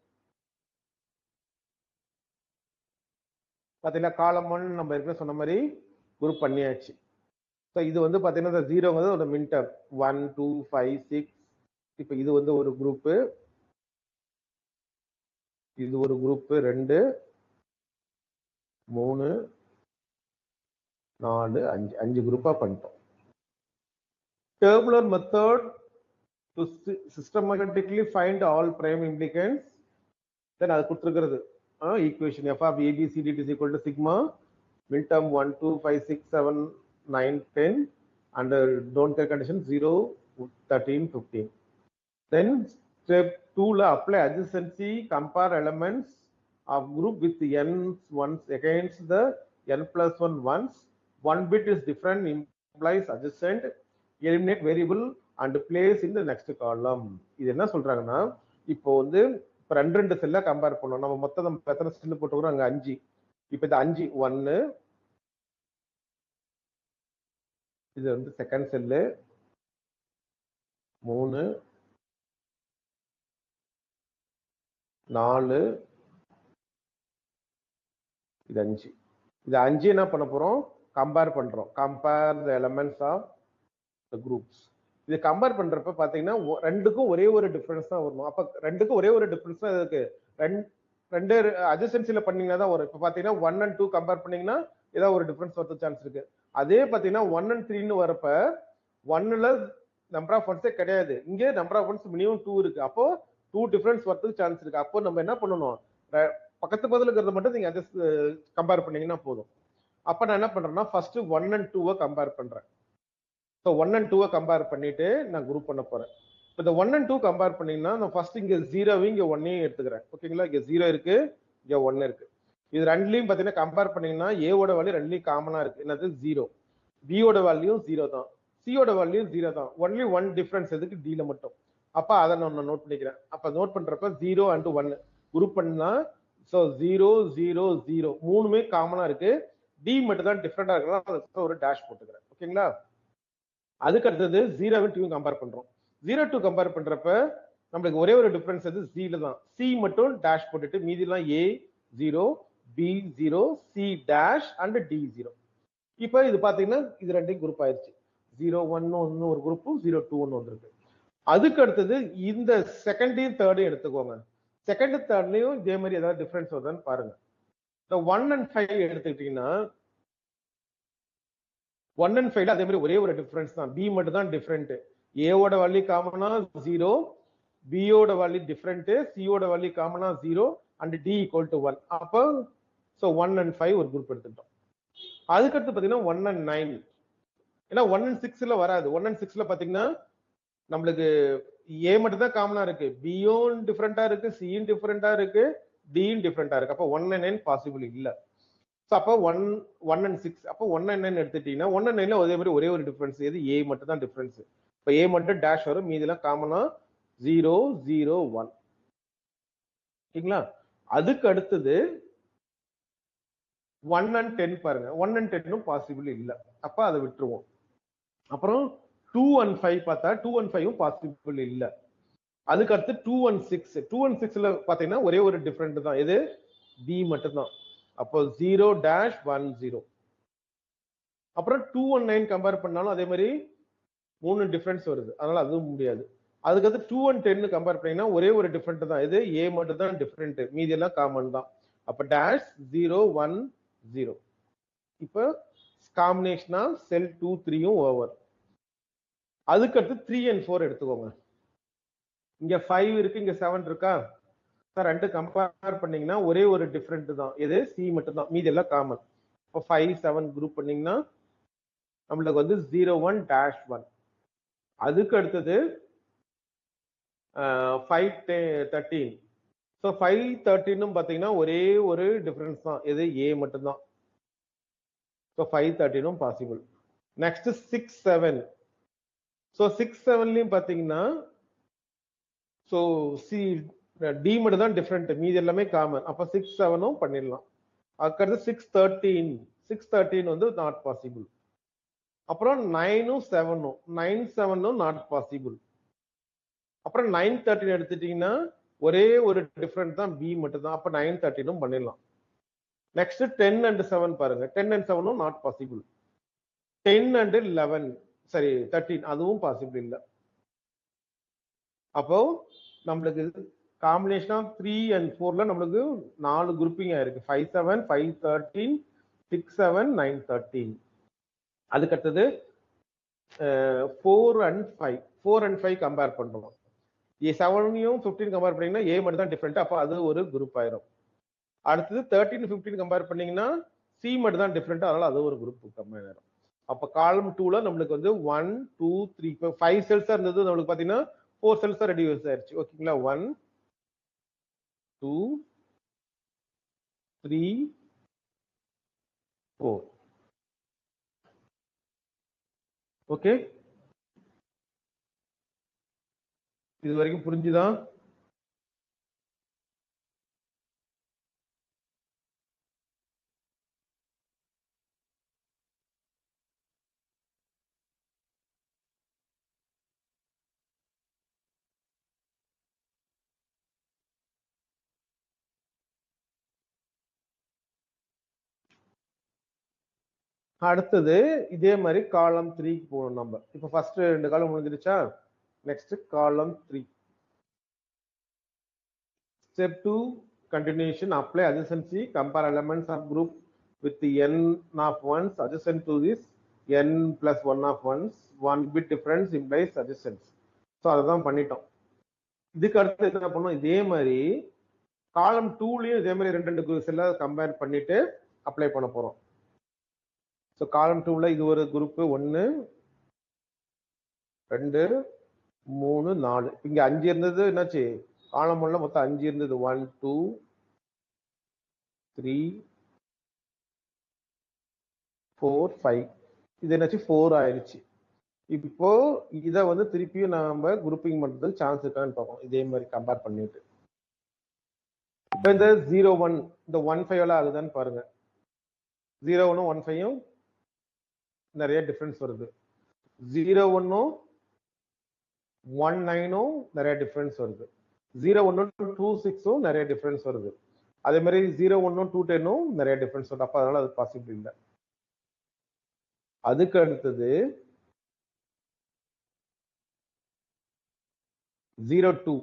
பாத்தீங்கன்னா காலம் 1 நம்ம ஏற்கனவே சொன்ன மாதிரி குரூப் பண்ணியாச்சு. ஸோ இது வந்து பாத்தீங்கன்னா 0ங்கிறது ஒரு மின்டர் 1 2 5 6. இப்போ இது வந்து ஒரு குரூப்பு, இது ஒரு குரூப் 2 3 4 5 குரூப்பா பண்ணிட்டோம். Tabular method to systematically find all prime implicants. Then அது கொடுத்திருக்கிறது equation f of ABCD is equal to sigma minterm 1 2 5 6 7 9 10 under don't care condition 0 13 15. Then step 2 la apply adjacency, compare elements of group with n ones against the n plus 1 ones. One bit is different implies adjacent, eliminate variable and place in the next column. இது என்ன சொல்றாங்கன்னா இப்போ வந்து இப்போ ரெண்டு செல்ல compare பண்ணோம். நம்ம மொத்தம் நம்ம எத்தனை செல்லு போட்டுக்கிறோம் அங்க 5. இப்போ இது 5 1 இது வந்து செகண்ட் செல்லு 3 4 இது 5. இது 5 என்ன பண்ண போறோம்? கம்பேர் பண்றோம். Compare the elements of the groups. இது கம்பேர் பண்றப்ப பாத்தீங்கன்னா ரெண்டுக்கும் ஒரே ஒரு டிஃபரன்ஸ் தான் வரும். அப்ப ரெண்டுக்கும் ஒரே ஒரு டிஃபரன்ஸ் தான் இருக்கு. ரெண்டு அட்ஜசன்சில பண்ணீங்கன்னா தான் வரும். இப்ப பாத்தீங்கன்னா 1 and 2 கம்பேர் பண்ணீங்கன்னா ஏதாவது ஒரு டிஃபரன்ஸ் வரது சான்ஸ் இருக்கு. அதே பாத்தீங்கன்னா 1 and 3ன்னு வரப்ப 1ல நம்பர் ஆஃப் ஒன்ஸே கிடையாது. இங்கே நம்பர் ஆஃப் ஒன்ஸ் மினிமம் 2 இருக்கு. அப்போ 2 டிஃபரன்ஸ் வரதுக்கு சான்ஸ் இருக்கு. அப்போ நம்ம என்ன பண்ணணும்? பக்கத்து பதில் இருக்கிறத மட்டும் நீங்க அட்ஜஸ்ட் கம்பேர் பண்ணீங்கன்னா போதும். அப்ப நான் என்ன பண்றேன்னா ஃபர்ஸ்ட் 1 and 2 கம்பேர் பண்றேன். ஸோ 1 and 2 கம்பேர் பண்ணிட்டு நான் குரூப் பண்ண போறேன். இப்போ இந்த 1 and 2 கம்பேர் பண்ணீங்கன்னா நான் ஃபர்ஸ்ட் இங்க 0வையும் இங்க 1ஐயும் எடுத்துக்கிறேன். ஓகேங்களா? இங்க 0 இருக்கு, இங்க 1 இருக்கு. இது ரெண்டுலயும் பாத்தீங்கன்னா கம்பேர் பண்ணீங்கன்னா ஏவோட வேல்யூ ரெண்டுலயும் காமனா இருக்கு. என்னது 0. பியோட வேல்யூ 0 தான், சியோட வேல்யூ 0 தான். ஒன்லி 1 டிஃபரன்ஸ் எதுக்கு டில மட்டும். அப்ப அதை நான் நோட் பண்ணிக்கிறேன். அப்ப நோட் பண்றப்ப 0 and 1 குரூப் பண்ணா ஸோ 0 0 0 மூணுமே காமனா இருக்கு. டி மட்டும் தான் டிஃபரெண்டா இருக்கிறதா ஒரு டேஷ் போட்டுக்கிறேன். ஓகேங்களா? அதுக்கு அடுத்தது 0 2 கம்பேர் பண்றோம். 0 2 கம்பேர் பண்றப்ப நம்மளுக்கு ஒரே ஒரு டிஃபரன்ஸ் எது சில தான். சி மட்டும் டேஷ் போட்டுட்டு மீதி எல்லாம் A 0 B 0 C dash and D 0. இப்ப இது பாத்தீங்கன்னா இது ரெண்டையும் குரூப் ஆயிருச்சு. 0 1 1 ஒரு குரூப்பும் 0 2 1 வந்திருக்கு. அதுக்கு அடுத்தது இந்த செகண்டையும் தேர்டையும் எடுத்துக்கோங்க. செகண்ட் தேர்ட்லயும் இதே மாதிரி ஏதாவது டிஃபரன்ஸ் வருதான்னு பாருங்க. இந்த 1 and 5 எடுத்துக்கிட்டீங்கன்னா 1 and 5 அதே மாதிரி ஒரே ஒரு டிஃபரன்ஸ் தான். பி மட்டும் தான் டிஃபரெண்ட். ஏவோட வேல்யூ காமனா 0, பியோட வேல்யூ டிஃபரெண்ட், சியோட வேல்யூ காமனா 0 அண்ட் டி ஈக்குவல் டு 1. அப்போ ஸோ 1 and 5 ஒரு குரூப் எடுத்துட்டோம். அதுக்கடுத்து பாத்தீங்கன்னா 1 and 9. ஏன்னா 1 and 6ல வராது. 1 and 6ல பாத்தீங்கன்னா நம்மளுக்கு ஏ மட்டும் தான் காமனா இருக்கு, பியும் டிஃபரெண்டா இருக்கு, சியும் டிஃபரெண்டா இருக்கு, டியும் டிஃபரெண்டா இருக்கு. அப்போ 1 and 9 பாசிபிள் இல்ல. அப்போ 1 and 6 அப்போ 1 and 9 எடுத்துட்டீங்கன்னா 1 and 9ல அதே மாதிரி ஒரே ஒரு டிஃபரன்ஸ் எது ஏ மட்டும் தான் டிஃபரன்ஸ். இப்போ ஏ மட்டும் டேஷ் வரும், மீதி எல்லாம் காமனா 0 0 1. ஓகேங்களா? அதுக்கு அடுத்தது 1 and 10 பாருங்க. 1 and 10ம் பாசிபிள் இல்ல. அப்ப அதை விட்டுருவோம். அப்புறம் 2 and 5 பார்த்தா 2 and 5ம் பாசிபிள் இல்ல. அதுக்கு அடுத்து 2 and 6. 2 and 6ல பாத்தீங்கன்னா ஒரே ஒரு டிஃபரெண்ட் தான். எது? பி மட்டும் தான். அப்போ 0 டேஷ் 1 0. அப்புறம் 2 and 9 கம்பேர் பண்ணாலும் அதே மாதிரி 3 டிஃபரன்ஸ் வருது. அதனால அதுவும் முடியாது. அதுக்கடுத்து 2 and 10 கம்பேர் பண்ணீங்கன்னா ஒரே ஒரு டிஃபரெண்ட் தான். இது ஏ மட்டும் தான் டிஃபரெண்ட், மீதி எல்லாம் காமன் தான். அப்ப டேஷ் 0 1 0. இப்ப காம்பினேஷனா செல் 2 3யும் ஓவர். அதுக்கடுத்து 3 and 4 எடுத்துக்கோங்க. இங்க 5 இருக்கு, இங்க 7 இருக்கா? ரெண்டு கம்பேர் பண்ணீங்கன்னா ஒரே ஒரு டிஃபரெண்ட் தான். எது? சி மட்டும் தான், மீதி எல்லாம் காமன். இப்போ 5 7 குரூப் பண்ணீங்கன்னா நம்மளுக்கு வந்து 0 1 டேஷ் 1. அதுக்கு அடுத்தது 513. ஸோ 513 பாத்தீங்கன்னா ஒரே ஒரு டிஃபரன்ஸ் தான், எது ஏ மட்டும்தான். So 513 possible. நெக்ஸ்ட் 6-7. ஸோ 6-7லயும் பாத்தீங்கன்னா ஸோ சி டி மட்டும் தான் டிஃபரெண்ட், மீதி எல்லாமே காமன். அப்ப 6-7 பண்ணிடலாம். அதுக்கடுத்து 6-13. 6-13 வந்து நாட் பாசிபிள். அப்புறம் 9-7. 9-7 நாட் பாசிபிள். அப்புறம் 9-13 எடுத்துட்டீங்கன்னா ஒரே ஒரு டிஃபரெண்ட் தான், பி மட்டும் தான். அப்ப 9-13 பண்ணிடலாம். நெக்ஸ்ட் 10 and 7 பாருங்க. 10 and 7 நாட் பாசிபிள். 10 and 11 சரி 13 அதுவும் பாசிபிள் இல்ல. அப்போ நம்மளுக்கு காம்பினேஷன் ஆஃப் 3 and 4ல நம்மளுக்கு 4 குரூப்பிங் ஆயிருக்கு. 5-7, 5-13, 6-7, 9-13. அதுக்கு அடுத்தது 4 and 5. 4 and 5 கம்பேர் பண்றோம். 7யும் 15 கம்பேர் பண்ணீங்கன்னா ஏ மட்டும் தான் டிஃபரெண்ட், அப்ப அது ஒரு குரூப் ஆயிரும். அடுத்தது 13-15 கம்பேர் பண்ணீங்கன்னா சி மட்டும் தான் டிஃபரெண்ட், அதனால அது ஒரு குரூப் கம்பேர் ஆயிரும். அப்ப காலம் 2ல நம்மளுக்கு வந்து 1 2 3 5 செல்ஸா இருந்தது, நம்மளுக்கு பாத்தீங்கன்னா 4 செல்ஸா ரெடியூஸ் ஆயிருச்சு. ஓகேங்களா? 1 2 3 4. ஓகே, இது வரைக்கும் புரிஞ்சுதா? அடுத்தது இதே மாதிரி காலம் 3க்கு போகணும் நம்ம. இப்ப ஃபர்ஸ்ட் 2 காலம் முடிஞ்சிருச்சா? நெக்ஸ்ட் காலம் 3. Step 2 continuation, apply adjacency, compare elements of group with the n of ones adjacent to this n plus 1 of ones. One bit difference implies adjacence. So அதுதான் பண்ணிட்டோம். இதுக்கு அடுத்து என்ன பண்ணோம்? இதே மாதிரி காலம் 2லயும் இதே மாதிரி 2 செல்ல கம்பேர் பண்ணிட்டு அப்ளை பண்ண போறோம். ஸோ காலம் 2ல இது ஒரு குரூப் 1 2 3 4. இங்க 5 இருந்தது, என்னாச்சு? காலம் 1ல மொத்தம் 5 இருந்தது. 1 2 3 4 5. இது என்னாச்சு? 4 ஆயிடுச்சு. இப்போ இத வந்து திருப்பியும் நாம குரூப்பிங் பண்றது சான்ஸ் இருக்கான்னு பார்ப்போம், இதே மாதிரி கம்பேர் பண்ணிட்டு. இப்போ இந்த 0-1 இந்த 1-5 ஆகுதான்னு பாருங்க. 0-1 1-5 நிறைய டிஃபரன்ஸ் வருது. 0-1 1-9 நிறைய டிஃபரன்ஸ் வருது. 0-1 2-6 நிறைய டிஃபரன்ஸ் வருது. அதே மாதிரி 0-1 2-10 நிறைய டிஃபரன்ஸ் வருது. அப்ப அதனால அது பாசிபிள் இல்லை. அதுக்கு அடுத்தது 0-2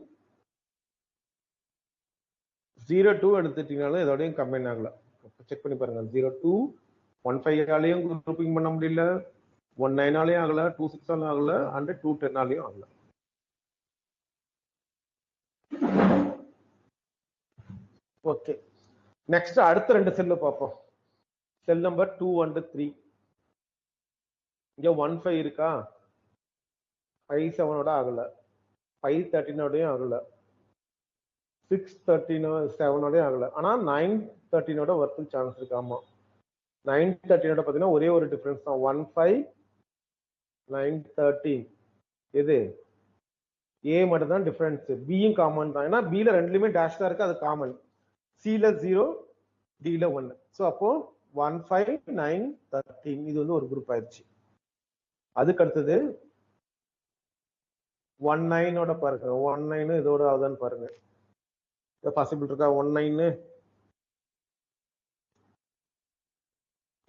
எடுத்துட்டீங்கனாலும் இதோடையும் கம்பைன் ஆகல. செக் பண்ணி பாருங்க. 0-2 1-5 குரூப்பிங் பண்ண முடியல, 1-9 ஆகல, 2-6 ஆகல, அண்ட் 2-10 ஆகல. ஓகே, நெக்ஸ்ட் அடுத்த 2 செல்ல பார்ப்போம். Cell number 2 and 3. இங்க 1-5 இருக்கா? 5-7 ஆகல, 5-13 ஆகல, 6-13 ஆகல. ஆனா 9-13 வரதுக்கு சான்ஸ் இருக்கு. ஆமா, 9-13 பாத்தீங்கன்னா ஒரே ஒரு டிஃபரன்ஸ் தான், 1-5 9-13. எது? ஏ மட்டும் தான் டிஃபரன்ஸ், பியும் காமன் தான். ஏன்னா பில ரெண்டுலயுமே டேஷ் தான் இருக்கு, அது காமன். சில 0, டில 1. ஸோ அப்போ 1-5-9-13 இது வந்து ஒரு குரூப் ஆயிடுச்சு. அதுக்கு அடுத்தது 1-9 பாருங்க. 1-9 இதோட ஆகுதான்னு பாருங்க. பாசிபிள் இருக்கா? 1-9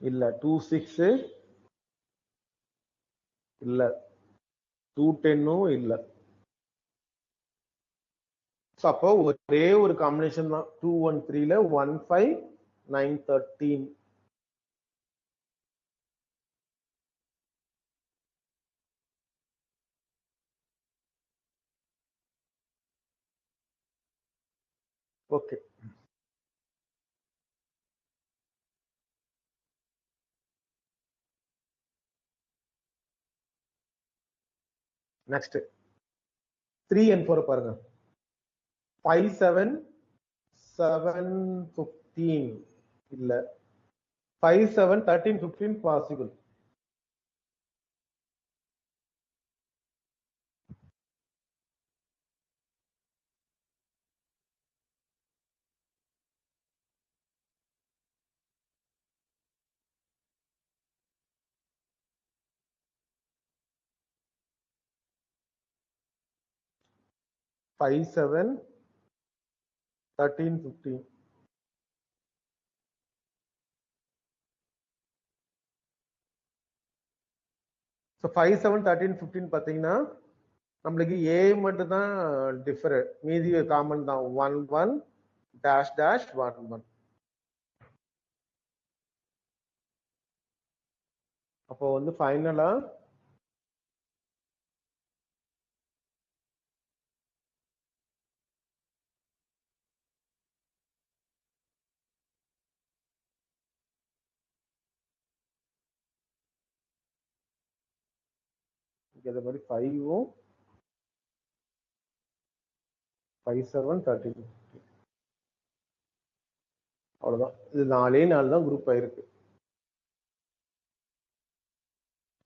இல்ல, 2-6 இல்ல, 2-10 இல்ல. அப்போ ஒரே ஒரு காம்பினேஷன் தான் 2-1-3ல 1-5-9-13. ஓகே, Next 3 and 4 பாருங்க. 5 7 7 15 இல்ல 5 7 13 15 possible. Five 7 13 15. So 5 7 13 15 பாத்தீங்கன்னா நம்மளுக்கு A மட்டும் தான் டிஃபரண்ட், மீதி காமன் தான் 1 1 dash dash 1 1. அப்போ வந்து ஃபைனலா இதே மாதிரி 5 5 7 13 அவ்வளவுதான். இது 4 தான் குரூப் ஆயிருக்கு.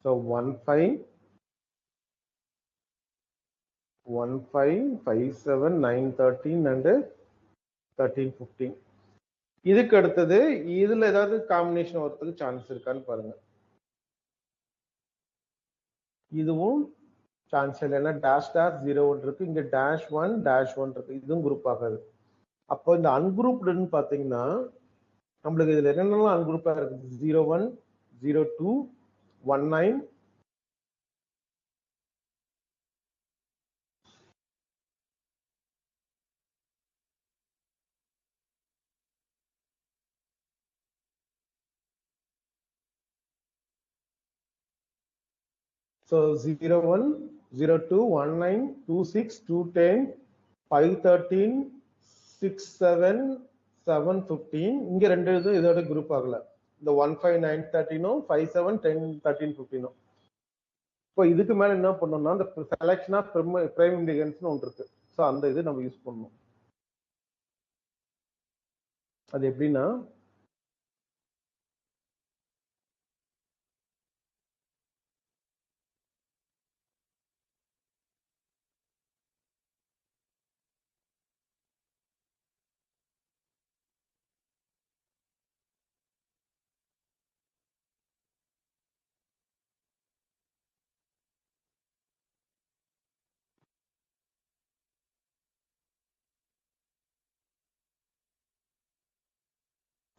So 1 5 1 5 5 7 9 13 and 13 15. இதுக்கு அடுத்தது இதுல ஏதாவது காம்பினேஷன் வரதுக்கு சான்ஸ் இருக்கான்னு பாருங்க. இதுவும் சான்ஸ் இல்லை, ஏன்னா டேஷ் டேஷ் 0 1 இருக்கு, இங்க டேஷ் 1 டேஷ் 1 இருக்கு, இதுவும் குரூப் ஆகாது. அப்போ இந்த அன்குரூப்டுன்னு பாத்தீங்கன்னா நம்மளுக்கு இதுல என்னென்னலாம் அன்குரூப்பா இருக்கு, 0 1 0 2 1 9 so 0 1 0 2 1 9 2 6 2 10 5 13 6 7 7 15. இங்க ரெண்டு இது இதோட குரூப் ஆகல, இந்த 1 5 9 13 5 7 10 13 15. இப்போ இதுக்கு மேல என்ன பண்ணணும்னா இந்த செலக்ஷன் ஆஃப் பிரைம் இண்டிகன்ஸ் ஒன்று இருக்கு. ஸோ அந்த இது நம்ம யூஸ் பண்ணணும். அது எப்படின்னா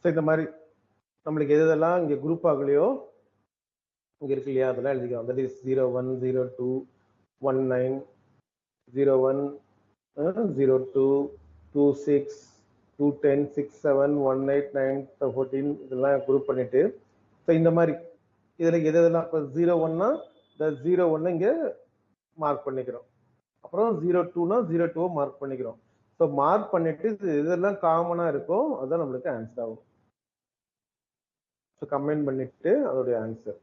இந்த மாதிரி நம்மளுக்கு எதெல்லாம் இங்க குரூப் ஆகலையோ இங்க இருக்கு இல்லையா, அதெல்லாம் எழுதிக்கலாம். தட் இஸ் 0 1 0 2 1 9 0 1 0 2 2 6 2 10 6 7 1 8 9 14 இதெல்லாம் குரூப் பண்ணிட்டு, ஸோ இந்த மாதிரி இதுல எதெல்லாம் இப்போ 0 1னா இந்த 0 1 இங்க மார்க் பண்ணிக்கிறோம், அப்புறம் 0 2னா 0 2 மார்க் பண்ணிக்கிறோம். ஸோ மார்க் பண்ணிட்டு இதெல்லாம் காமனா இருக்கும், அதுதான் நம்மளுக்கு ஆன்சர் ஆகும். ஸோ கம்பைன் பண்ணிட்டு அதோடைய ஆன்சர்.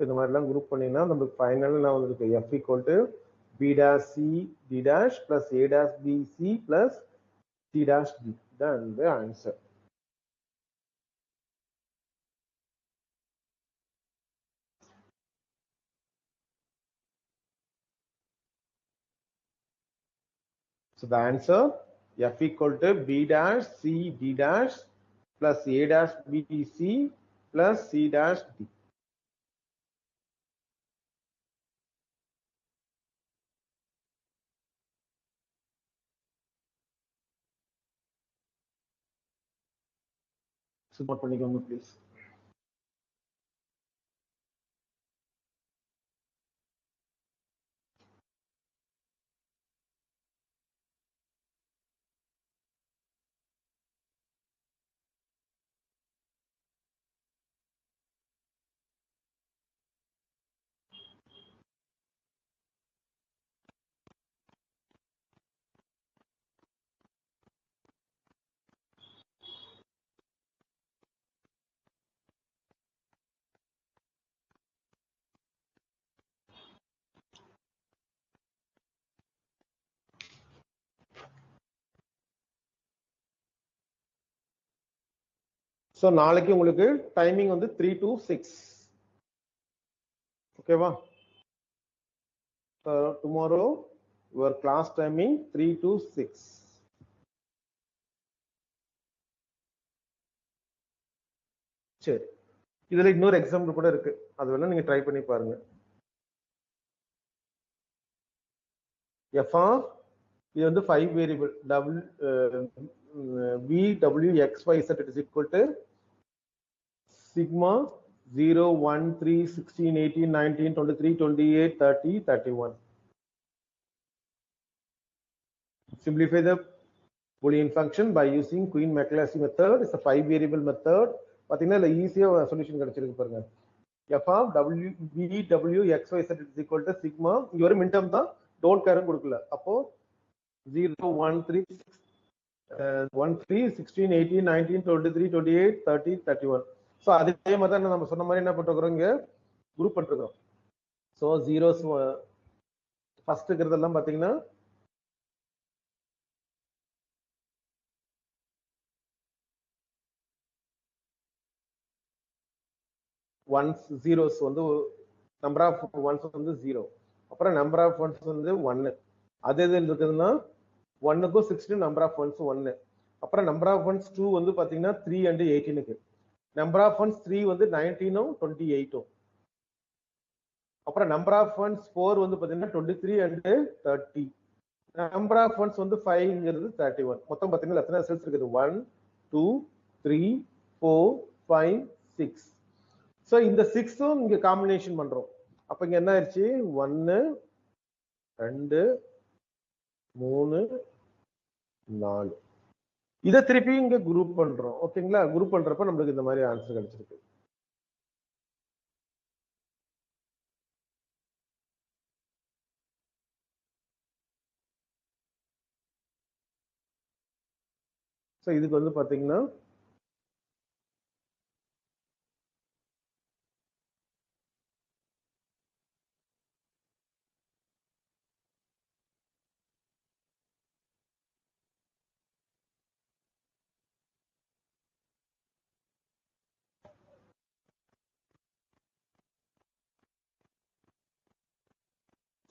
இந்த மாதிரிலாம் குரூப் பண்ணீங்கன்னா நமக்கு ஃபைனல் நான் வந்துருக்கு f equal to b dash c d dash plus a dash b c plus c dash d. Then the answer. So the answer f equal to b dash c d dash plus a dash b c plus c dash d. Support பண்ணிக்கோங்க please. So நாளைக்கு உங்களுக்கு timing வந்து 3 to 6. ஓகேவா? Tomorrow your class timing 3 to 6. சரி, இதுல இன்னொரு example கூட இருக்கு, அது வேணா நீங்க ட்ரை பண்ணி பாருங்க. எஃப் ஆஃப் இது வந்து 5 variable v w x y z is equal to sigma 0 1 3 16 18 19 23 28 30 31. Simplify the Boolean function by using Queen-Maclaurin method. It's a 5 variable method. பாத்தீங்கன்னா இல்ல ஈஸியா சொல்யூஷன் கிடைச்சிருக்கு பாருங்க. f of w v w x y z is equal to sigma, இங்க ஒரு மின் term தான், don't care கொடுக்கல. அப்போ 0 1 3 1 3 16 18 19 23 28 30 31. ஸோ அதே மாதிரி தான் நம்ம சொன்ன மாதிரி என்ன பண்ணிருக்கிறோம், இங்க குரூப் பண்ணிருக்கிறோம். ஸோ ஜீரோஸ் ஃபர்ஸ்ட் இருக்கிறதெல்லாம் பாத்தீங்கன்னா ஒன்ஸ், ஜீரோஸ் வந்து நம்பர் ஆஃப் ஒன்ஸ் வந்து 0, அப்புறம் நம்பர் ஆஃப் ஒன்ஸ் வந்து 1. அது எது இருக்குதுன்னா 1க்கும் 16 நம்பர் ஆஃப் ஒன்ஸ் 1. அப்புறம் நம்பர் ஆஃப் ஒன்ஸ் 2 வந்து பாத்தீங்கன்னா 3 and 18க்கு. நம்பர் ஆஃப் ஒன்ஸ் 3 வந்து 19ம் 28ம். அப்புறம் நம்பர் ஆஃப் ஒன்ஸ் 4 வந்து பாத்தீங்கன்னா 23 and 30. நம்பர் ஆஃப் ஒன்ஸ் வந்து 5ங்கிறது 31. மொத்தம் பாத்தீங்கன்னா எத்தனை செல்ஸ் இருக்குது, 1 2 3 4 5 6. ஸோ இந்த 6ம் இங்க காம்பினேஷன் பண்றோம். அப்ப இங்க என்ன ஆயிடுச்சு, 1 2 3 4. இதை திருப்பி இங்க குரூப் பண்றோம். ஓகேங்களா? குரூப் பண்றப்ப நம்மளுக்கு இந்த மாதிரி ஆன்சர் கிடைச்சிருக்கு. ஸோ இதுக்கு வந்து பாத்தீங்கன்னா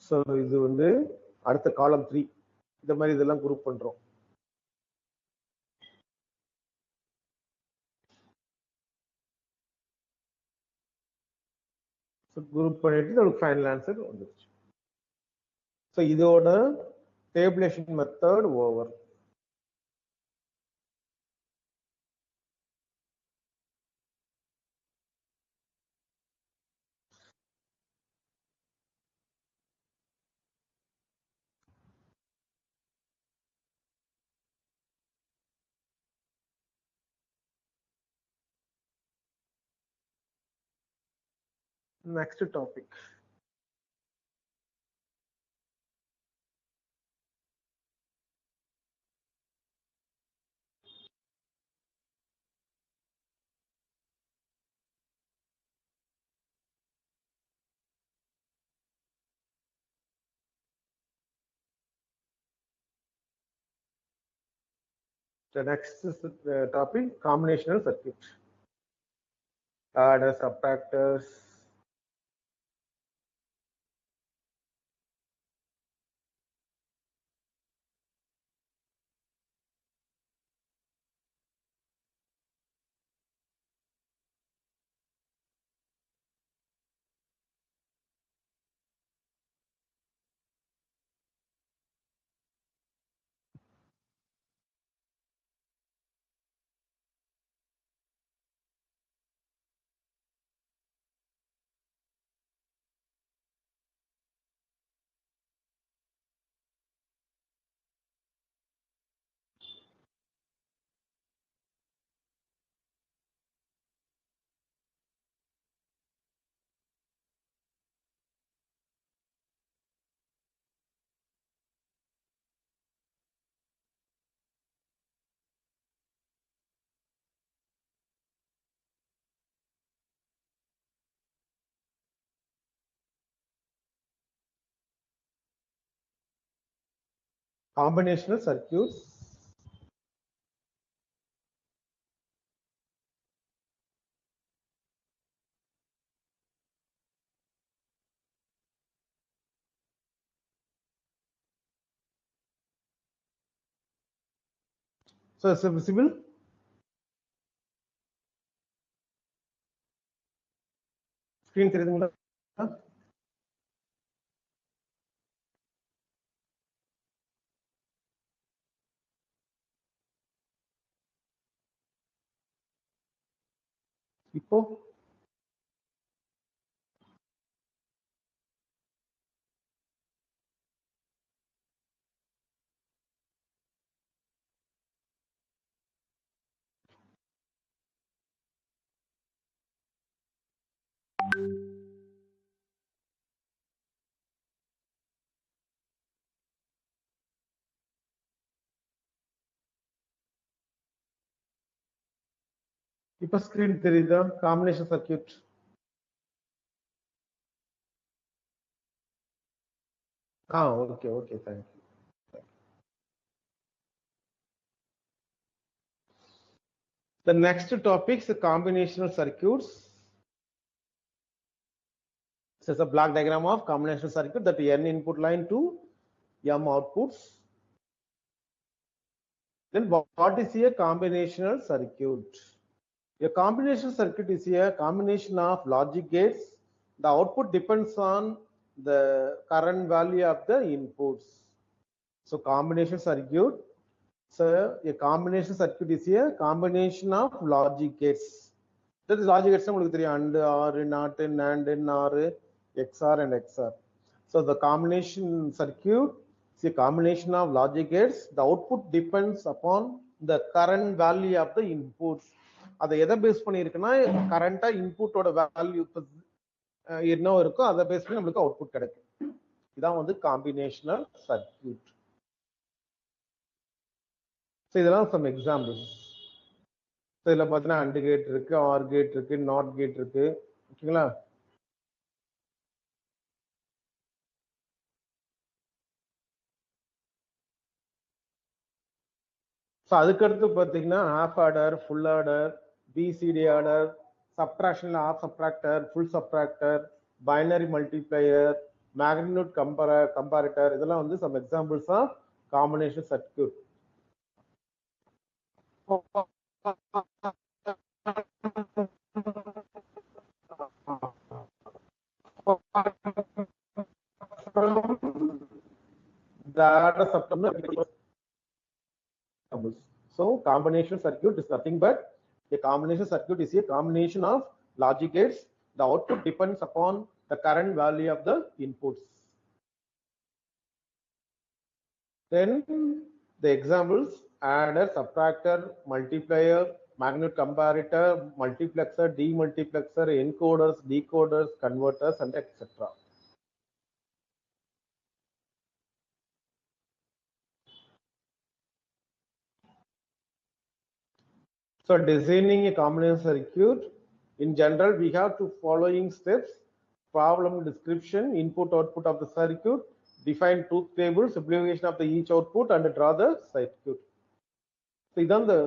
ஸோ இது வந்து அடுத்த காலம் 3 இந்த மாதிரி இதெல்லாம் குரூப் பண்றோம். குரூப் பண்ணிட்டு நமக்கு ஃபைனல் ஆன்சர் வந்துருச்சு. ஸோ இதோட tabulation method over. Next topic. The next is topic, combinational circuit. Adders, subtractors. Combinational circuits. So is it visible? Screen தெரியுதுங்களா? இப்போ இப்போ ஸ்கிரீன் தெரியுதா? Combination circuit. Okay, okay, thank you. The next topic is combinational circuits. This is a block diagram of combinational circuit that n input line to m outputs. Then what is a combinational circuit? A combinational circuit is a combination of logic gates. The output depends on the current value of the inputs. So combination circuit. So a combination circuit is a combination of logic gates. That is logic gates உங்களுக்கு தெரியும், AND, OR, NOT, NAND, NOR, XOR and XOR. So the combination circuit is a combination of logic gates. The output depends upon the current value of the inputs. அதை எதை base பண்ணி இருக்குன்னா கரண்டா இன்புட்டோட value என்ன இருக்கோ அதை base பண்ணி நம்மளுக்கு output கிடைக்கும். இதான் வந்து காம்பினேஷனல் சர்க்யூட். ஸோ இதெல்லாம் சம் எக்ஸாம்பிள்ஸ். ஸோ இதில் பார்த்தீங்கன்னா AND கேட் இருக்கு, OR கேட் இருக்கு, NOT கேட் இருக்கு. ஓகேங்களா? ஸோ அதுக்கடுத்து பார்த்தீங்கன்னா half adder, full adder, BCD adder, சப்ட்ராக்ஷன்ல half subtractor, full subtractor, binary multiplier, magnitude comparator, இதெல்லாம் வந்து some examples of combination circuit. So combination circuit is nothing but a combination circuit is a combination of logic gates. The output depends upon the current value of the inputs. Then the examples: adder, subtractor, multiplier, magnitude comparator, multiplexer, demultiplexer, encoders, decoders, converters, and etc. So designing a combination circuit, in general, we have two following steps: problem description, input output of the circuit, define truth table, simplification of the each output, and draw the circuit. So idan the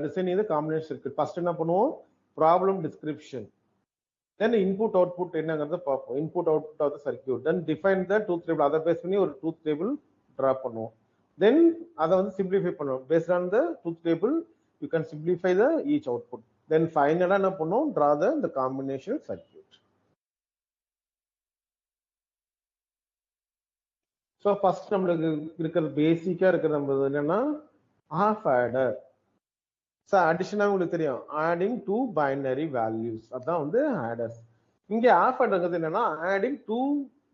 designing the combination circuit. First என்ன பண்ணுவோம்? Problem description. Then input output என்னங்கறத பார்ப்போம். Input output of the circuit. Then define the truth table. அதை base பண்ணி ஒரு truth table draw பண்ணுவோம். Then அதை வந்து simplify பண்ணுவோம். Based on the truth table, you can simplify the each output. Then finally என்ன பண்ணுவோம்? Draw the combination circuit. So first நம்மளுக்கு இருக்கிற பேசிக்கா இருக்கிற நம்ம என்னன்னா half adder. So addition உங்களுக்கு தெரியும், adding two binary values, அதான் வந்து adders. இங்க half adderங்கிறது என்னன்னா adding two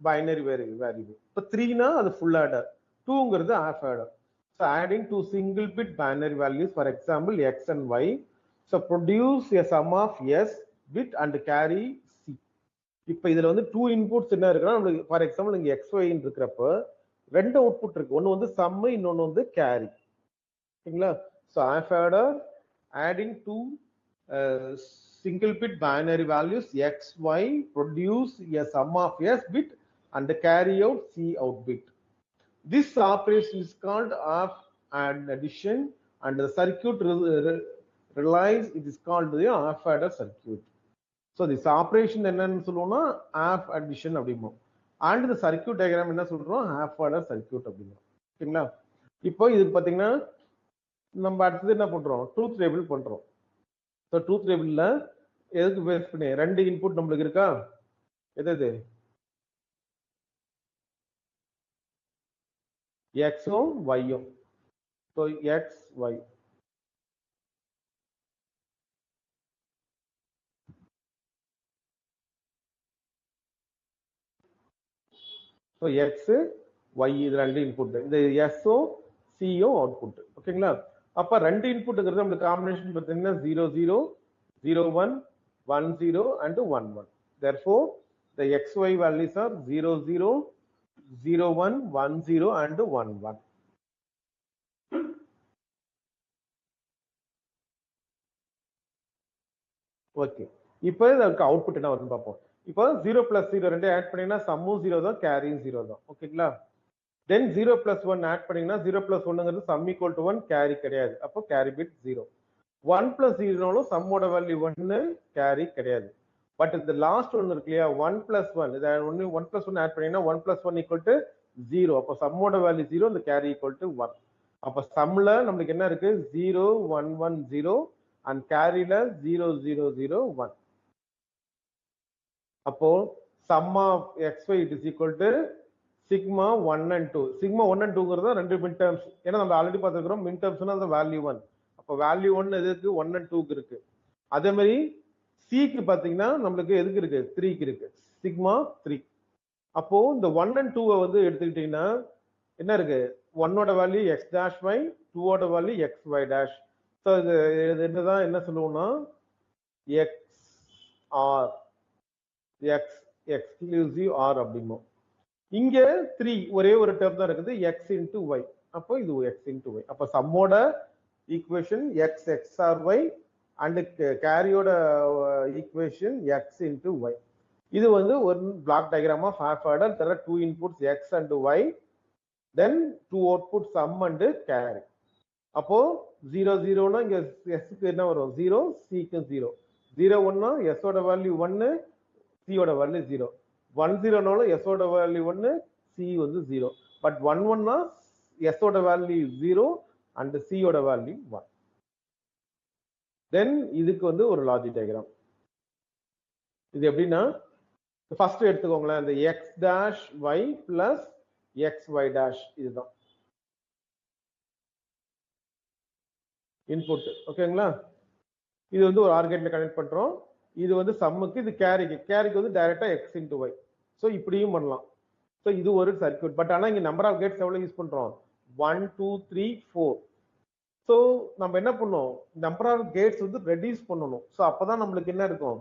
binary variable. இப்போ 3 னா அது full adder, 2ங்கிறது half adder. So adding two single bit binary values, for example x and y. So produce a sum of s bit and carry c. இப்போ இதுல வந்து two inputs என்ன இருக்குன்னா நம்மளுக்கு for example இங்க xy இருக்கிறப்ப ரெண்டு output இருக்கு. ஒன்னு வந்து sum, இன்னொன்னு வந்து carry. ஓகேங்களா? So half adder adding two single bit binary values x, y, produce a sum of s bit and carry out c out bit. This operation is called half addition, and the circuit relies, it is called the half adder circuit. So this operation என்னன்னு சொல்லுவோம்னா half addition அப்படிம்போம். And the circuit diagram என்ன சொல்றோம்? half adder circuit அப்படிம்போம். ஓகேங்களா? இப்போ இது பாத்தீங்கன்னா நம்ம அடுத்தது என்ன பண்றோம், ட்ரூத் டேபிள் பண்றோம். ஸோ ட்ரூத் டேபிள்ல எதுக்கு பேஸ் பண்ணி ரெண்டு இன்புட் நம்மளுக்கு இருக்கா, எது எக்ஸும் ஒய்யும். So X Y. So X Y இது ரெண்டு இன்புட், இந்த எஸ்ஸும் சியும் அவுட்புட். ஓகேங்களா? அப்ப ரெண்டு இன்புட்ங்கிறது நம்மளுக்கு காம்பினேஷன் பார்த்தீங்கன்னா 0 0 0 1 1 0 and 1 1. Therefore, the xy values are 0 0 0 1 1 0 and 1 1. Okay, இப்போ இதுக்கு அவுட்புட் என்ன வருதுன்னு பார்ப்போம். இப்போ 0 plus 0 ரெண்டு ஆட் பண்ணீங்கன்னா சம்மும் 0 தான், கேரியும் 0 தான். ஓகேங்களா? தென் 0 plus 1 ஆட் பண்ணீங்கன்னா 0 plus 1ங்கிறது சம் ஈக்குவல் டு 1, கேரி கிடையாது. அப்போ கேரி பிட் 0. 1 plus 0னாலும் சம்மோட வேல்யூ 1, கேரி கிடையாது. பட் இந்த லாஸ்ட் ஒன்னு இருக்கு இல்லையா, 1 plus 1, இதை ஒன்று 1 plus 1 ஆட் பண்ணீங்கன்னா 1 plus 1 equal to 0. அப்போ சம்மோட வேல்யூ 0, இந்த கேரி equal to 1. அப்போ சம்ல நம்மளுக்கு என்ன இருக்கு, 0 1 1 0 அண்ட் கேரியில 0 0 0 1. அப்போ sum of xy it is equal to sigma 1 and 2. sigma 1 and 2ங்கிறது ரெண்டு மிட் டேர்ம்ஸ். ஏன்னா நம்ம ஆல்ரெடி பார்த்துக்கிறோம் மிட் டேர்ம்ஸ்னா அந்த வேல்யூ 1. அப்போ வேல்யூ 1 எதுக்கு 1 and 2க்கு இருக்கு. அதே மாதிரி சிக்கு பாத்தீங்கன்னா நம்மளுக்கு எதுக்கு இருக்கு, 3க்கு இருக்கு, சிக்மா 3. அப்போ இந்த 1 and 2 வந்து எடுத்துக்கிட்டீங்கன்னா என்ன இருக்கு, 1ஓட வேல்யூ எக்ஸ் டேஷ் ஒய், 2ஓட value X Y dash. So இது என்னதான் என்ன சொல்லுவோம்னா X OR, X exclusive OR அப்படிமோ. இங்க 3 ஒரே ஒரு டேர்ம் தான் இருக்குது, எக்ஸ் இன்டு ஒய். அப்போ இது எக்ஸ் இன்டு ஒய். அப்போ சம்மோட equation x xor y and கேரியோட ஈக்குவேஷன் எக்ஸ் இன்டு ஒய். இது வந்து ஒரு block diagram of half adder. there are two inputs x and y, then two outputs sum and carry. அப்போ 0 0னா இங்க s க்கு என்ன வரும், 0, c க்கு 0. 0 1னா s ஓட வேல்யூ 1, c ஓட வேல்யூ 0. 1 0னாலும் s ஓட வேல்யூ 1, c வந்து 0. பட் 1 1னா s ஓட வேல்யூ 0 and c ஓட வேல்யூ 1. தென் இதுக்கு வந்து ஒரு லாஜிக் டயக்ராம். இது எப்படின்னா ஃபர்ஸ்ட் எடுத்துக்கோங்களேன், இந்த X dash Y plus X Y dash இதுதான் இன்புட். ஓகேங்களா? இது வந்து ஒரு ஆர்கேட்ல கனெக்ட் பண்றோம். இது வந்து சம்முக்கு, இது கேரிக்கு. கேரிக்கு வந்து டைரக்டா எக்ஸ் இன்டு ஒய். ஸோ இப்படியும் பண்ணலாம். ஸோ இது ஒரு சர்க்கியூட். பட் ஆனால் இங்க நம்பர் ஆஃப் கேட்ஸ் எவ்வளவு யூஸ் பண்றோம், 1 2 3 4. ஸோ நம்ம என்ன பண்ணோம், நம்பர் ஆஃப் கேட்ஸ் வந்து ரெடியூஸ் பண்ணணும். ஸோ அப்பதான் நம்மளுக்கு என்ன இருக்கும்,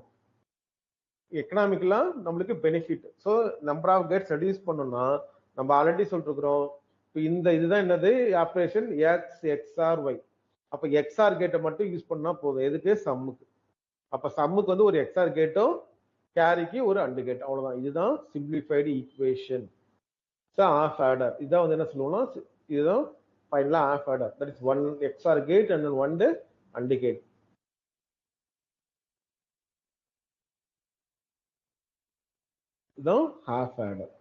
எக்கனாமிக்கலா நம்மளுக்கு benefit. So number of gates reduce பண்ணணும்னா நம்ம ஆல்ரெடி சொல்லிருக்கிறோம், இந்த இதுதான் என்னது ஆப்ரேஷன் எக்ஸ் எக்ஸ்ஆர் ஒய். அப்ப எக்ஸ்ஆர் கேட்டை மட்டும் யூஸ் பண்ணா போதும், எதுக்கு, சம்முக்கு. அப்ப சம்முக்கு வந்து ஒரு எக்ஸ்ஆர் கேட்டும் கேரிக்கு ஒரு அண்டு கேட், அவ்வளவுதான். இதுதான் சிம்பிளிஃபைடு ஈக்குவேஷன். ஆஃப் ஆர்டர் இதான் வந்து என்ன சொல்லுவோம்னா, இதுதான் ஃபைனலா half adder. That is one XOR gate and one AND gate. இதுதான் ஹாஃப் ஆர்டர்.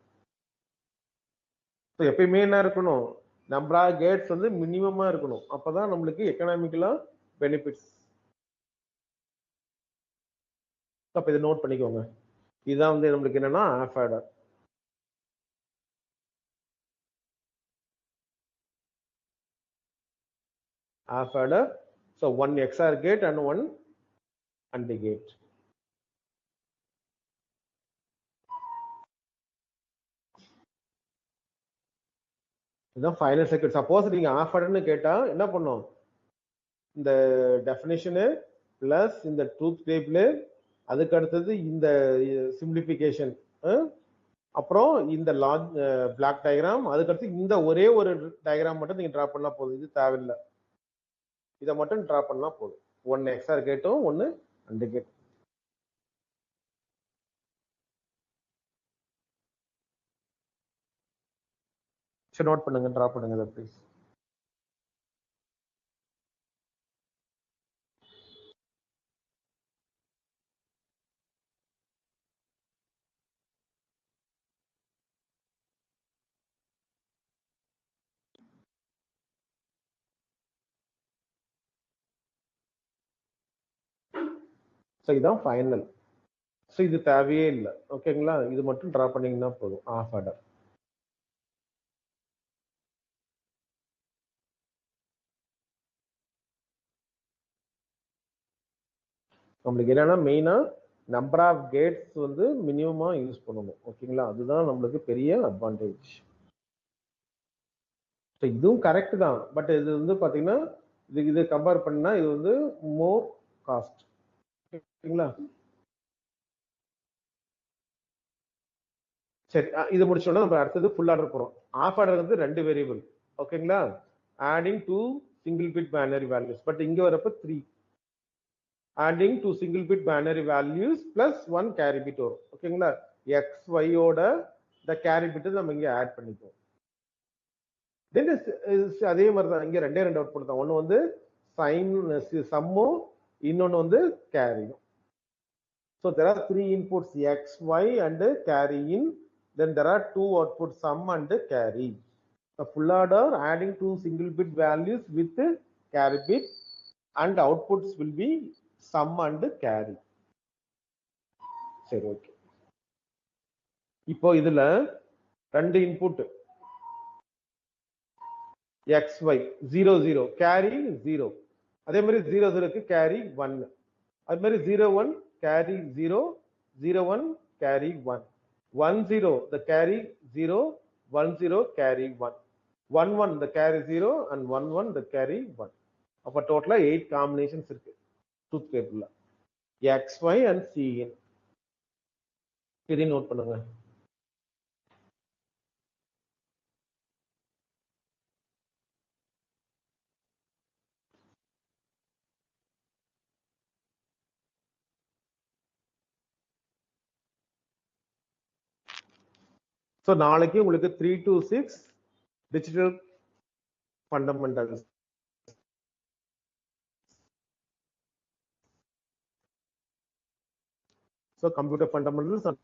எப்பயுமே என்ன இருக்கணும், நம்பர் ஆஃப் கேட்ஸ் வந்து மினிமமா இருக்கணும். அப்பதான் நம்மளுக்கு எக்கனாமிக்கலா பெனிஃபிட்ஸ். அப்ப இதை நோட் பண்ணிக்கோங்க. இதுதான் வந்து நம்மளுக்கு என்னன்னா half adder. Half adder. So one XOR gate and one AND gate. இதுதான் ஃபைனல் சர்க்யூட். சப்போஸ் நீங்க ஆஃப் ஆர்டர்னு கேட்டா என்ன பண்ணும், இந்த டெஃபினிஷனு பிளஸ் இந்த ட்ரூத் டேபிள், அதுக்கு அடுத்தது இந்த சிம்பிளிஃபிகேஷன், அப்புறம் இந்த பிளாக் டயக்ராம், அதுக்கடுத்து இந்த ஒரே ஒரு டயக்ராம் மட்டும் நீங்க டிரா பண்ணா போதும். இது தேவையில்லை, இதை மட்டும் டிரா பண்ணா போதும். ஒன்னு எக்ஸ்ஆர் கேட்டும் ஒன்னு அண்டு கேட். சரி, நோட் பண்ணுங்க, டிரா பண்ணுங்க ப்ளீஸ். ஸோ இதுதான் ஃபைனல். ஸோ இது தேவையே இல்லை. ஓகேங்களா, இது மட்டும் ட்ரா பண்ணீங்கன்னா போதும் ஆஃப் ஆர்டர். நம்மளுக்கு என்னன்னா மெயினா நம்பர் ஆஃப் கேட்ஸ் வந்து மினிமமா யூஸ் பண்ணணும். ஓகேங்களா, அதுதான் நம்மளுக்கு பெரிய அட்வான்டேஜ். இதுவும் கரெக்ட் தான், பட் இது வந்து பாத்தீங்கன்னா இது கம்பேர் பண்ணா இது வந்து மோர் காஸ்ட். ஓகேங்களா, சரி இது முடிச்சோம்னா நம்ம அடுத்தது ஃபுல் ஆர்டர் போறோம். ஆஃப் ஆர்டர் வந்து 2 வேரியபிள். ஓகேங்களா, adding 2 single bit binary values. But இங்க வரப்ப 3 adding 2 single bit binary values plus 1 carry bit வரும். ஓகேங்களா, x y ஓட the carry bit நம்ம இங்க ஆட் பண்ணிப்போம். then அதே மாதிரி தான் இங்க ரெண்டே அவுட்புட் தான். ஒன்னு வந்து சைன் சம்மும், இன்னொன்னு வந்து கேரியும். so there are 3 inputs x y and carry in, then there are 2 outputs sum and carry. the full order adding 2 single bit values with carry bit and outputs will be sum and carry. சரி, okay. இப்போ இதுல 2 input X Y 0 0 carry 0, அதே மாதிரி 0 0க்கு carry 1, அதே மாதிரி 0 1 carry 0, 0 1 carry 1, 1 0 the carry 0, 1 0 carry 1, 1 1 the carry 0 and 1 1 the carry 1. அப்ப டோட்டலா 8 காம்பினேஷன்ஸ் இருக்கு ட்ரூத் டேபிள்ல எக்ஸ் ஒய் அண்ட் சிஎன். இதை நோட் பண்ணுங்க. ஸோ நாளைக்கு உங்களுக்கு 3 to 6 digital fundamentals. So computer fundamentals are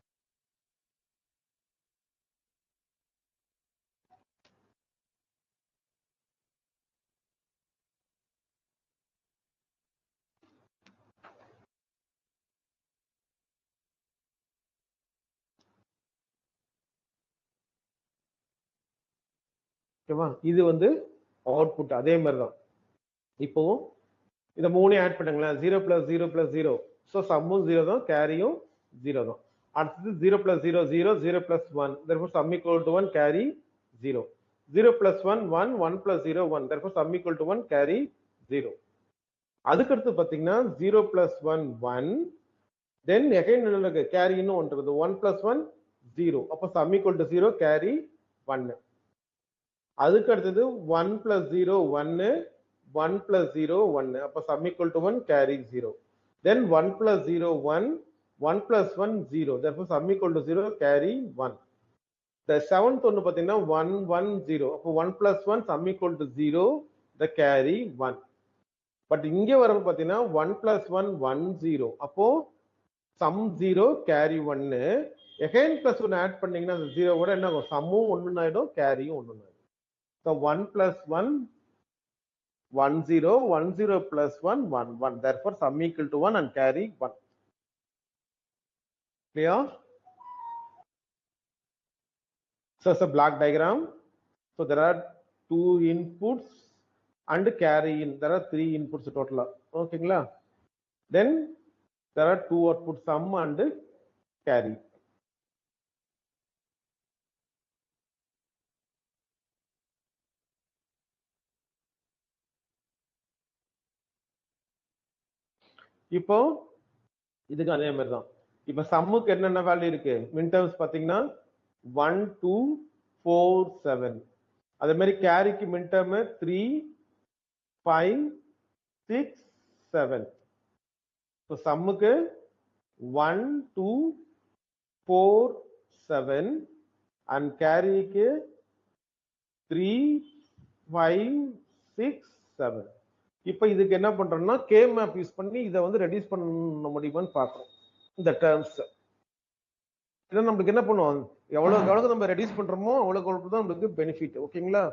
ஓகேவா. இது வந்து அவுட்புட் அதே மாதிரி தான். இப்போ இதை 3 ஆட் பண்ணுங்களேன், 0 + 0 + 0. ஸோ சம்மும் 0 தான், கேரியும் 0 தான். அடுத்தது 0 + 0 0, 0 + 1, therefore sum equal to 1, carry 0. 0 + 1 1, 1 + 0 1, therefore sum equal to 1, carry 0. அதுக்கடுத்து பாத்தீங்கன்னா 0 + 1 1, then again கேரி இன்னும் 1 இருக்குது, 1 + 1 0, அப்போ sum equal to 0, carry 1. அதுக்கு அடுத்தது 1 + 0 1, 1 + 0 1, அப்ப sum equal to 1, carry 0. then 1 + 0 1, 1 + 1 0, therefore sum equal to 0, carry 1. the seventh ஒன்னு பாத்தீங்கன்னா 1 1 0, அப்போ 1 + 1 sum equal to 0, the carry 1. But இங்க வரப்ப பாத்தீங்கன்னா 1 + 1 1 0, அப்போ sum 0, carry 1. again +1 ஆட் பண்ணீங்கன்னா அந்த 0 கூட என்ன ஆகும், சம்மும் 1 ஆயிடும், கேரியும் 1 ஆயிடும். so 1 + 1 1 0, 1 0 + 1 1 1, therefore sum equal to 1 and carry 1. Clear? So it's a block diagram. So there are 2 inputs and carry in. There are 3 inputs total. Okay, then there are 2 outputs, sum and carry. இப்போ இதுக்கு அதே மாதிரி தான். இப்போ சம்முக்கு என்னென்ன value இருக்கு, மின் terms பாத்தீங்கன்னா 1 2 4 7, அதே மாதிரி கேரிக்கு மின் டர்ம் 3 5 6 7. ஸோ சம்முக்கு 1 2 4 7 and கேரிக்கு 3 5 6 7. இப்போ இதுக்கு என்ன பண்றோம்னா கே மேப் யூஸ் பண்ணி இதை வந்து ரெடியூஸ் பண்ண முடியுமான்னு பார்க்கறோம். இந்த டேர்ம்ஸ் இதை நம்மளுக்கு என்ன பண்ணுவோம், எவ்வளவுக்கு நம்ம ரெடியூஸ் பண்றோமோ அவ்வளவுக்கு தான் நம்மளுக்கு பெனிஃபிட். ஓகேங்களா,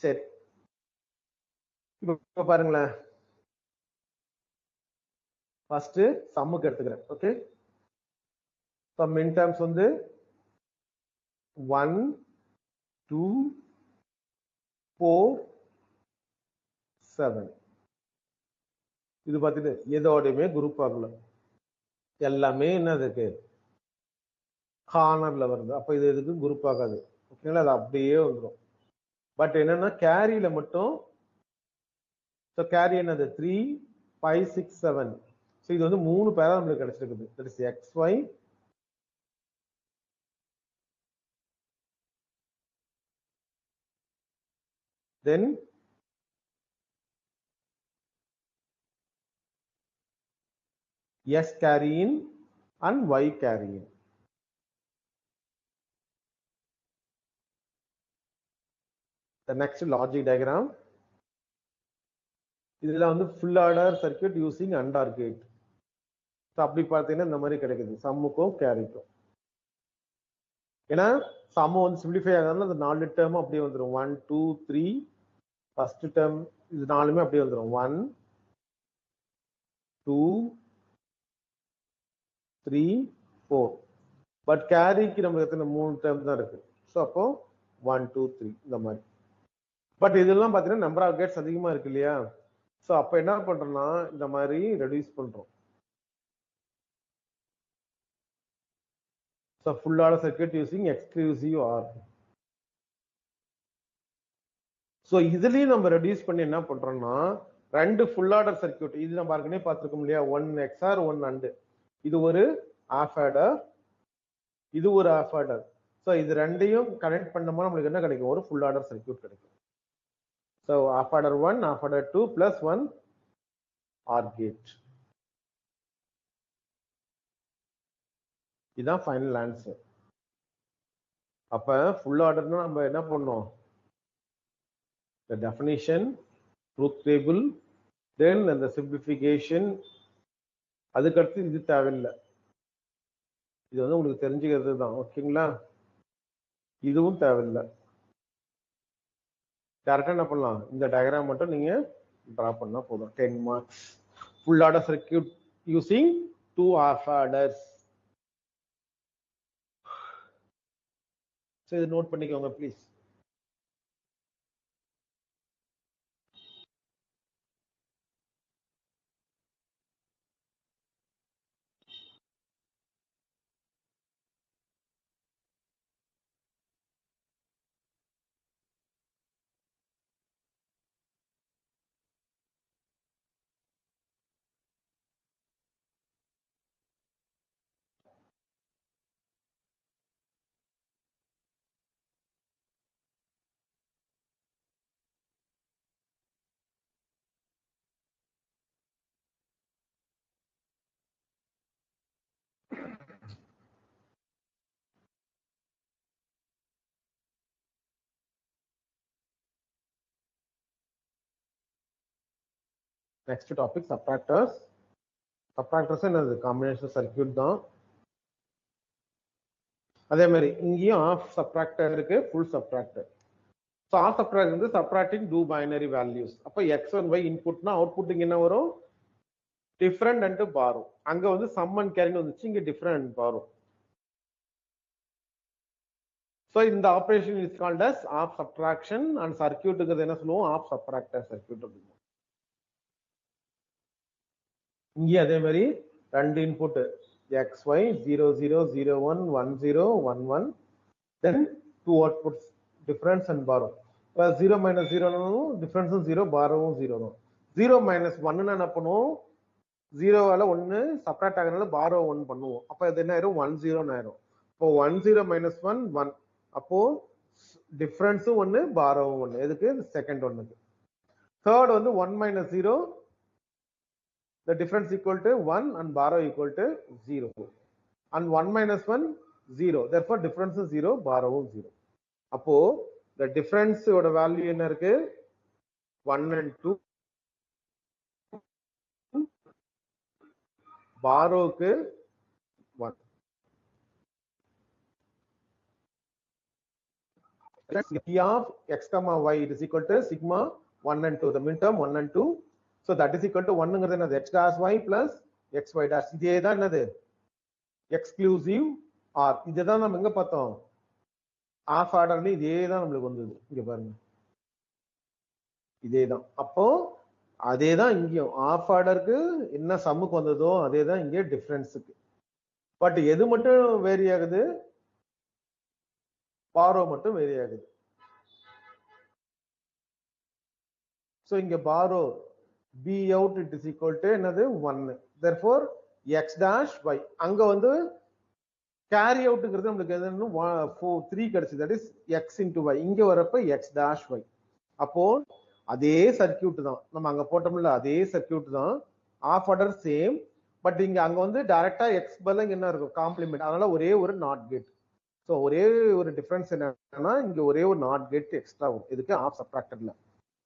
சரி. இப்ப பாருங்களேன், ஃபர்ஸ்ட் சம்முக்கு எடுத்துக்கிறேன். ஓகே, மின் டேர்ம்ஸ் வந்து 1 2 4 7. இது பார்த்துட்டு எதோடையுமே குரூப் ஆகல, எல்லாமே என்னதுக்கு கார்னர்ல வருது. அப்ப இது எதுக்கு குரூப் ஆகாது. ஓகேங்களா, அது அப்படியே வந்துடும். பட் என்னன்னா கேரியில மட்டும், கேரி என்னது 3 5 6 7. ஸோ இது வந்து 3 பேரா நம்மளுக்கு கிடைச்சிருக்குது. That is XY then S carry in and Y carry in. The next logic diagram, இதுல வந்து full order circuit using AND OR gate. So அப்படி பார்த்தீங்கன்னா இந்த மாதிரி கிடைக்குது சம்முக்கும் கேரிக்கும். ஏன்னா சம்மு வந்து சிம்பிளிஃபை ஆகாதுன்னா அந்த 4 டேர்மும் அப்படியே வந்துடும். 1 2 3 ஃபர்ஸ்ட் டேர்ம் இது 4மே அப்படியே வந்துடும். 1 2 3 4. பட் கேரிக்கு நமக்கு எத்தனை 3 டேர்ம் தான் இருக்கு. ஸோ அப்போ 1 2 3 இந்த மாதிரி. பட் இதெல்லாம் பார்த்தீங்கன்னா நம்பர் ஆஃப் கேட்ஸ் அதிகமா இருக்கு இல்லையா? ஸோ அப்போ என்ன பண்றோம்னா இந்த மாதிரி ரெடியூஸ் பண்றோம். So full adder circuit using exclusive OR. So இதுலயும் நம்ம ரெடியூஸ் பண்ணி என்ன பண்றோம்னா ரெண்டு ஃபுல் ஆர்டர் சர்க்யூட், இது நம்ம ஏற்கனவே பார்த்துருக்கோம் இல்லையா, 1 XR 1 AND. இது ஒரு ஆஃப் ஆடர், இது ஒரு ஆஃப் ஆடர். ஸோ இது ரெண்டையும் கனெக்ட் பண்ணோம்னா நம்மளுக்கு என்ன கிடைக்கும், ஒரு ஃபுல் ஆர்டர் சர்க்யூட் கிடைக்கும். So half adder 1 half adder 2 plus 1 OR gate. இதுதான் ஃபைனல் ஆன்சர். அப்ப ஃபுல் ஆர்டர்னா நம்ம என்ன பண்ணோம், the definition, truth table, then the simplification. அதுக்கடுத்து இது தேவையில்லை, இது வந்து உங்களுக்கு தெரிஞ்சுக்கிறது தான். ஓகேங்களா, இதுவும் தேவையில்லை. டேரக்டா என்ன பண்ணலாம், இந்த டயக்ராம் மட்டும் நீங்க டிரா பண்ணா போதும். 10 marks. Full adder circuit using 2 half adders. So இது நோட் பண்ணிக்கோங்க please. Next topic subtractors. Subtractors என்னது, காம்பினேஷன் சர்க்யூட் தான். அதே மாதிரி இங்கேயும் ஆஃப் சப்ட்ராக்டர் இருக்கு, full subtractor. So half subtract வந்து சப்ட்ராக்டிங் டூ பைனரி வேல்யூஸ். அப்போ X1Y இன்புட்னா அவுட்புட் இங்க என்ன வரும், டிஃபரண்ட் அண்ட் பாரோ. அங்க வந்து சம் அண்ட் கேரின்னு வந்துச்சு, இங்க டிஃபரண்ட் அண்ட் பாரோ. ஸோ இந்த operation is called as half subtraction and சர்க்யூட்டுக்கு என்ன சொல்லுவோம், ஆஃப் சப்ட்ராக்டர் சர்க்யூட் அப்படின்னு. இங்கே அதே மாதிரி ரெண்டு input XY 0 0 0 1 1 0 1 1, then two outputs difference and borrow. 0 minus 0 difference 0, borrow 0. 0 minus 1 என்ன பண்ணுவோம், 0 1 சப்ட்ராக்ட் ஆகிறதுனால borrow 1 பண்ணுவோம். அப்போ இது என்ன ஆயிரும், 1 0 ஆயிரும். இப்போ 1 0 minus 1 1. அப்போ டிஃபரன்ஸும் 1 borrowவும் 1. எதுக்கு, செகண்ட் ஒன்னுக்கு. தேர்ட் வந்து 1 minus 0, the difference equal to 1 and borrow equal to 0. And 1 minus 1 0. Therefore difference is 0, borrow 0. அப்போ the difference ஓட வேல்யூ என்ன இருக்கு, 1 and 2. borrowக்கு 1. P of x comma y is equal to sigma 1 and 2, the midterm 1 and 2. So that is equal to 1 ங்கிறது என்னது x dash y plus xy dash. இதே தான் என்னது exclusive R. இதுதான் நம்ம எங்க பார்த்தோம் ஆஃப் ஆர்டர்ல. இதே தான் நம்மளுக்கு வந்தது. இங்க பாருங்க இதே தான். அப்போ அதே தான் இங்கேயும் ஆஃப் ஆர்டருக்கு என்ன சம்முக்கு வந்ததோ அதே தான் இங்கே டிஃபரன்ஸுக்கு. பட் எது மட்டும் வேரி ஆகுது பாரோ மட்டும் வேரி ஆகுது. So இங்க borrow b out it is equal to என்னது 1. therefore x dash y அங்க வந்து carry outங்கிறது நமக்கு எதுன்னு 3 கிடைச்சது. that is x into y. இங்க வரப்ப x dash y. அப்போ அதே சர்க்யூட் தான் நம்ம அங்க போட்டோம்ல அதே சர்க்யூட் தான். Of order same. பட் இங்க அங்க வந்து டைரக்டா x பதிலா என்ன இருக்கும் காம்ப்ளிமெண்ட். அதனால ஒரே ஒரு நாட் கேட். ஸோ ஒரே ஒரு டிஃபரன்ஸ் என்னன்னா இங்க ஒரே ஒரு நாட் கேட் எக்ஸ்ட்ரா வரும். இதுக்கு ஆஃப் சப்ட்ராக்டட்ல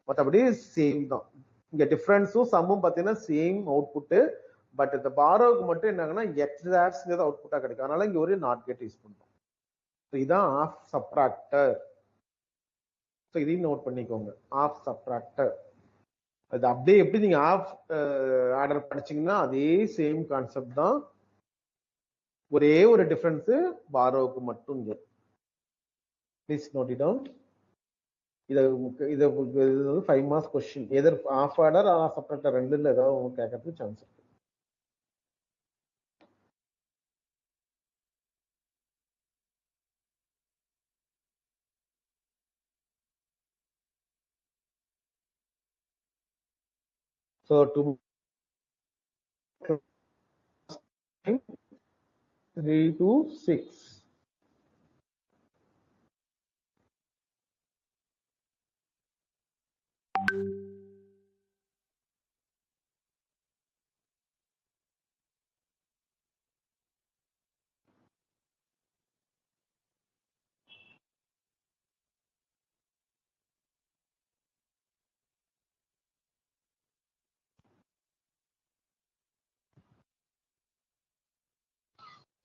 மற்றபடி சேம் தான். இங்க டிஃபரன்ஸும் சம்மும் பார்த்தீங்கன்னா சேம் அவுட்புட். பட் இந்த பாரோவுக்கு மட்டும் என்னங்கன்னா எக்ஸ் டேஷ்ங்கிறது அவுட்புட்டா கிடைக்கும். அதனால இங்க ஒரு நாட் கேட் யூஸ் பண்றோம். இதுதான் ஆஃப் சப்ட்ராக்டர். ஸோ இதையும் நோட் பண்ணிக்கோங்க ஆஃப் சப்ட்ராக்டர். அது அப்படியே எப்படி நீங்க ஆஃப் ஆர்டர் படிச்சீங்கன்னா அதே சேம் கான்செப்ட் தான். ஒரே ஒரு டிஃபரன்ஸ் பாரோவுக்கு மட்டும் இங்க. Please note it down. இது 5 marks question. Either half adder or subtractor ரெண்டுல ஏதாவது கேட்கறதுக்கு சான்ஸ் இருக்கு. So 3 to 6.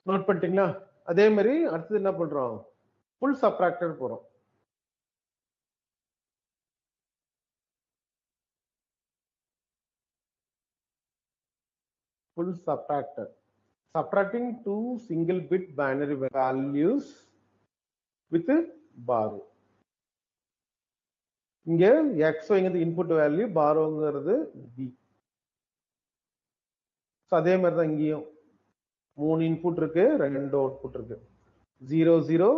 நோட் பண்ணிட்டீங்களா? அதே மாதிரி அடுத்தது என்ன பண்றோம் ஃபுல் சப்ட்ராக்டர் போறோம். full subtractor, subtracting two single bit binary values with borrow. இங்க x ங்கிறது இன்புட் வேல்யூ, borrowங்கிறது b. அதே மாதிரி தான் இங்கேயும் 3 இன்புட் இருக்கு, 2 அவுட்புட் இருக்கு. 0 0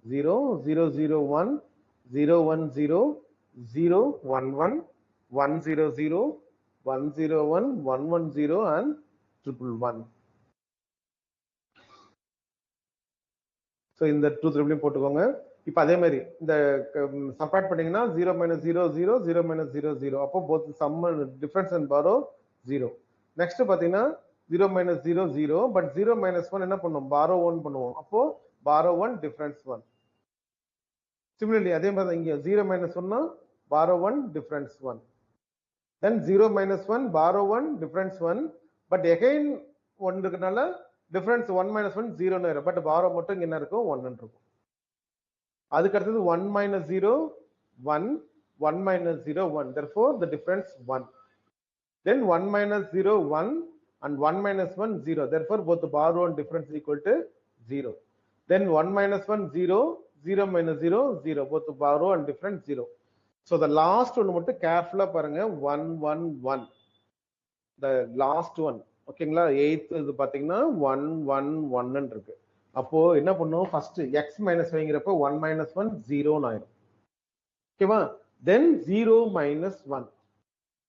0 0 0 1 0 1 0 0 1 1 1 0 0 1 0 1 1 1 0 and 1 1 1. ஸோ இந்த 2 3 போட்டுக்கோங்க. இப்போ அதே மாதிரி இந்த சப்ராக்ட் பண்ணீங்கன்னா 0 - 0 0 0 - 0 0. அப்போ both sum difference and borrow 0. Next பாத்தீங்கன்னா 0 - 0 0, பட் 0 - 1 என்ன பண்ணுவோம், பாரோ 1 பண்ணுவோம். அப்போ பாரோ 1 டிஃபரன்ஸ் 1. சிமிலர்லி அதே மாதிரி இங்க 0 - 1 borrow 1 difference 1. Then 0 - 1 borrow 1 difference 1. But again 1 இருக்கனால டிஃபரன்ஸ் 1 - 1 0 ன்னு வரும். பட் பாரோ மட்டும் இங்க என்ன இருக்கும் 1 ன்னு இருக்கும். அதுக்கு அடுத்தது 1 - 0 1 1 - 0 1. therefore the difference 1. then 1 - 0 1 and 1 - 1 0. therefore both the borrow and difference equal to 0. then 1 - 1 0 0 - 0 0. both the borrow and difference 0. so the last one மட்டும் கேர்ஃபுல்லா பாருங்க 1 1 1. the last one ஓகேங்களா. 8th இது பாத்தீங்கன்னா 1 1 1 ன்னு இருக்கு. அப்போ என்ன பண்ணுவோம், ஃபர்ஸ்ட் x - yங்கிறப்ப 1 - 1 0 ன்னு ஆயிடும். ஓகேவா. தென் 0 - 1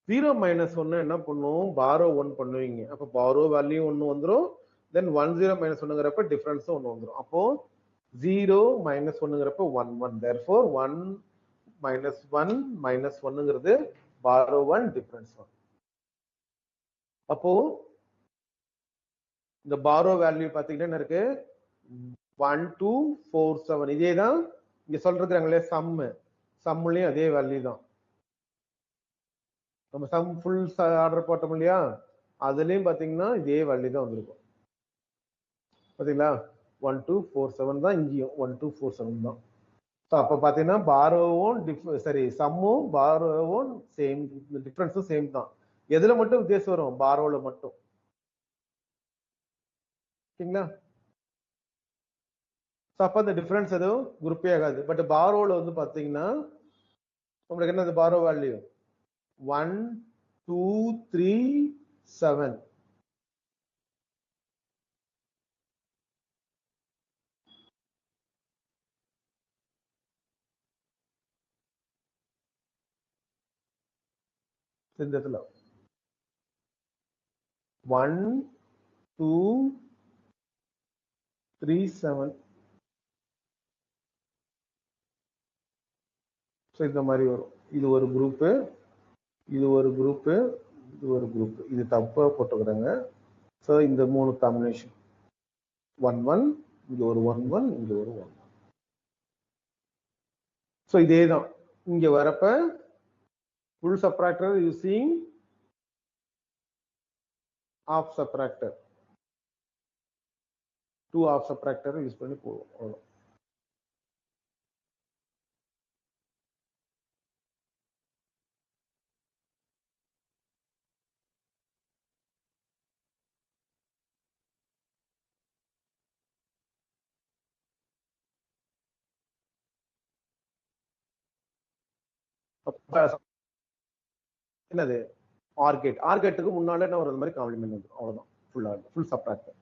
0 - 1 என்ன பண்ணுவோம், பாரோ 1 பண்ணுவீங்க. அப்போ பாரோ வேல்யூ 1 வந்துரும். தென் 1 0 - 1ங்கிறப்ப டிஃபரன்ஸ் 1 வந்துரும். அப்போ 0 - 1ங்கிறப்ப 1 1. therefore 1 - 1 - 1ங்கிறது பாரோ 1 டிஃபரன்ஸ் 1. அப்போ இந்த பாரோ வேல்யூ பாத்தீங்கன்னா என்ன இருக்கு 1 2 4 7. இதேதான் இங்க சொல்றாங்களே சம்முலயும் அதே வேல்யூ தான். நம்ம சம் ஃபுல் ஆர்டர் போட்டோம் இல்லையா, அதுலயும் பாத்தீங்கன்னா இதே வேல்யூ தான் வந்திருக்கும். பாத்தீங்களா 1 2 4 7 தான் இங்கேயும் 1 2 4 7 தான். ஸோ அப்போ பார்த்தீங்கன்னா பாரோவும் சரி சம்மும் பாரோவும் சேம், டிஃப்ரென்ஸும் சேம் தான். எதுல மட்டும் வித்தியாசம் வரும்? பாரோல மட்டும். ஓகேங்களா? ஸோ அப்போ அந்த டிஃப்ரென்ஸ் எதுவும் குரூப்பே ஆகாது. பட் பாரோல வந்து பார்த்தீங்கன்னா உங்களுக்கு என்னது பாரோ வேல்யூ 1 2 3 7. இந்த இடத்துல 1 2 3 7. ஸோ இந்த மாதிரி வரும். இது ஒரு குரூப்பு, இது ஒரு குரூப்பு, இது ஒரு குரூப். இது தப்பா போட்டுக்கிறாங்க. ஸோ இந்த 3 காம்பினேஷன் 1 1, இது ஒரு 1 1, இது ஒரு 1 1. ஸோ இதே தான் இங்க வரப்ப full subtractor using half subtractor, 2 half subtractor use பண்ணி போடுவோம். என்னது ஆர்கேட்? ஆர்கேட்டுக்கு முன்னால என்ன ஒரு மாதிரி காம்ப்ளிமெண்ட் வந்துடும், அவ்வளவுதான். Full subtractor.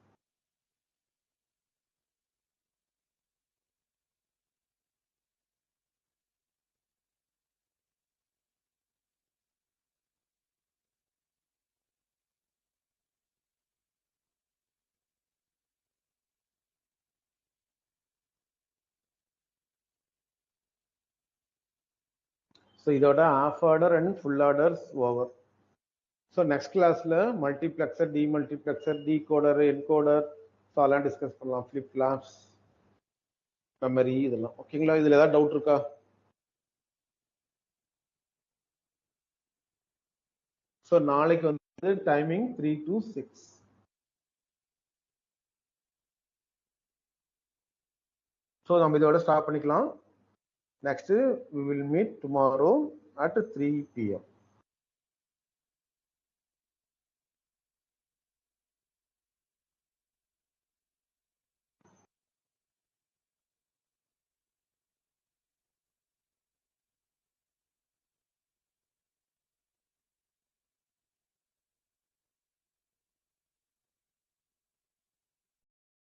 ஸோ இதோட half order and full orders over. So next கிளாஸ்ல மல்டிப்ளெக்சர், டிமல்டிப்ளெக்சர், டிகோடர், என்கோடர் அதெல்லாம் டிஸ்கஸ் பண்ணலாம். ஃபிளிப் ஃப்ளாப்ஸ், மெமரி, இதெல்லாம். ஓகேங்களா? இதுல ஏதாவது டவுட் இருக்கா? ஸோ நாளைக்கு வந்து டைமிங் 3 to 6. ஸோ நம்ம இதோட ஸ்டாப் பண்ணிக்கலாம். Next we will meet tomorrow at 3 PM.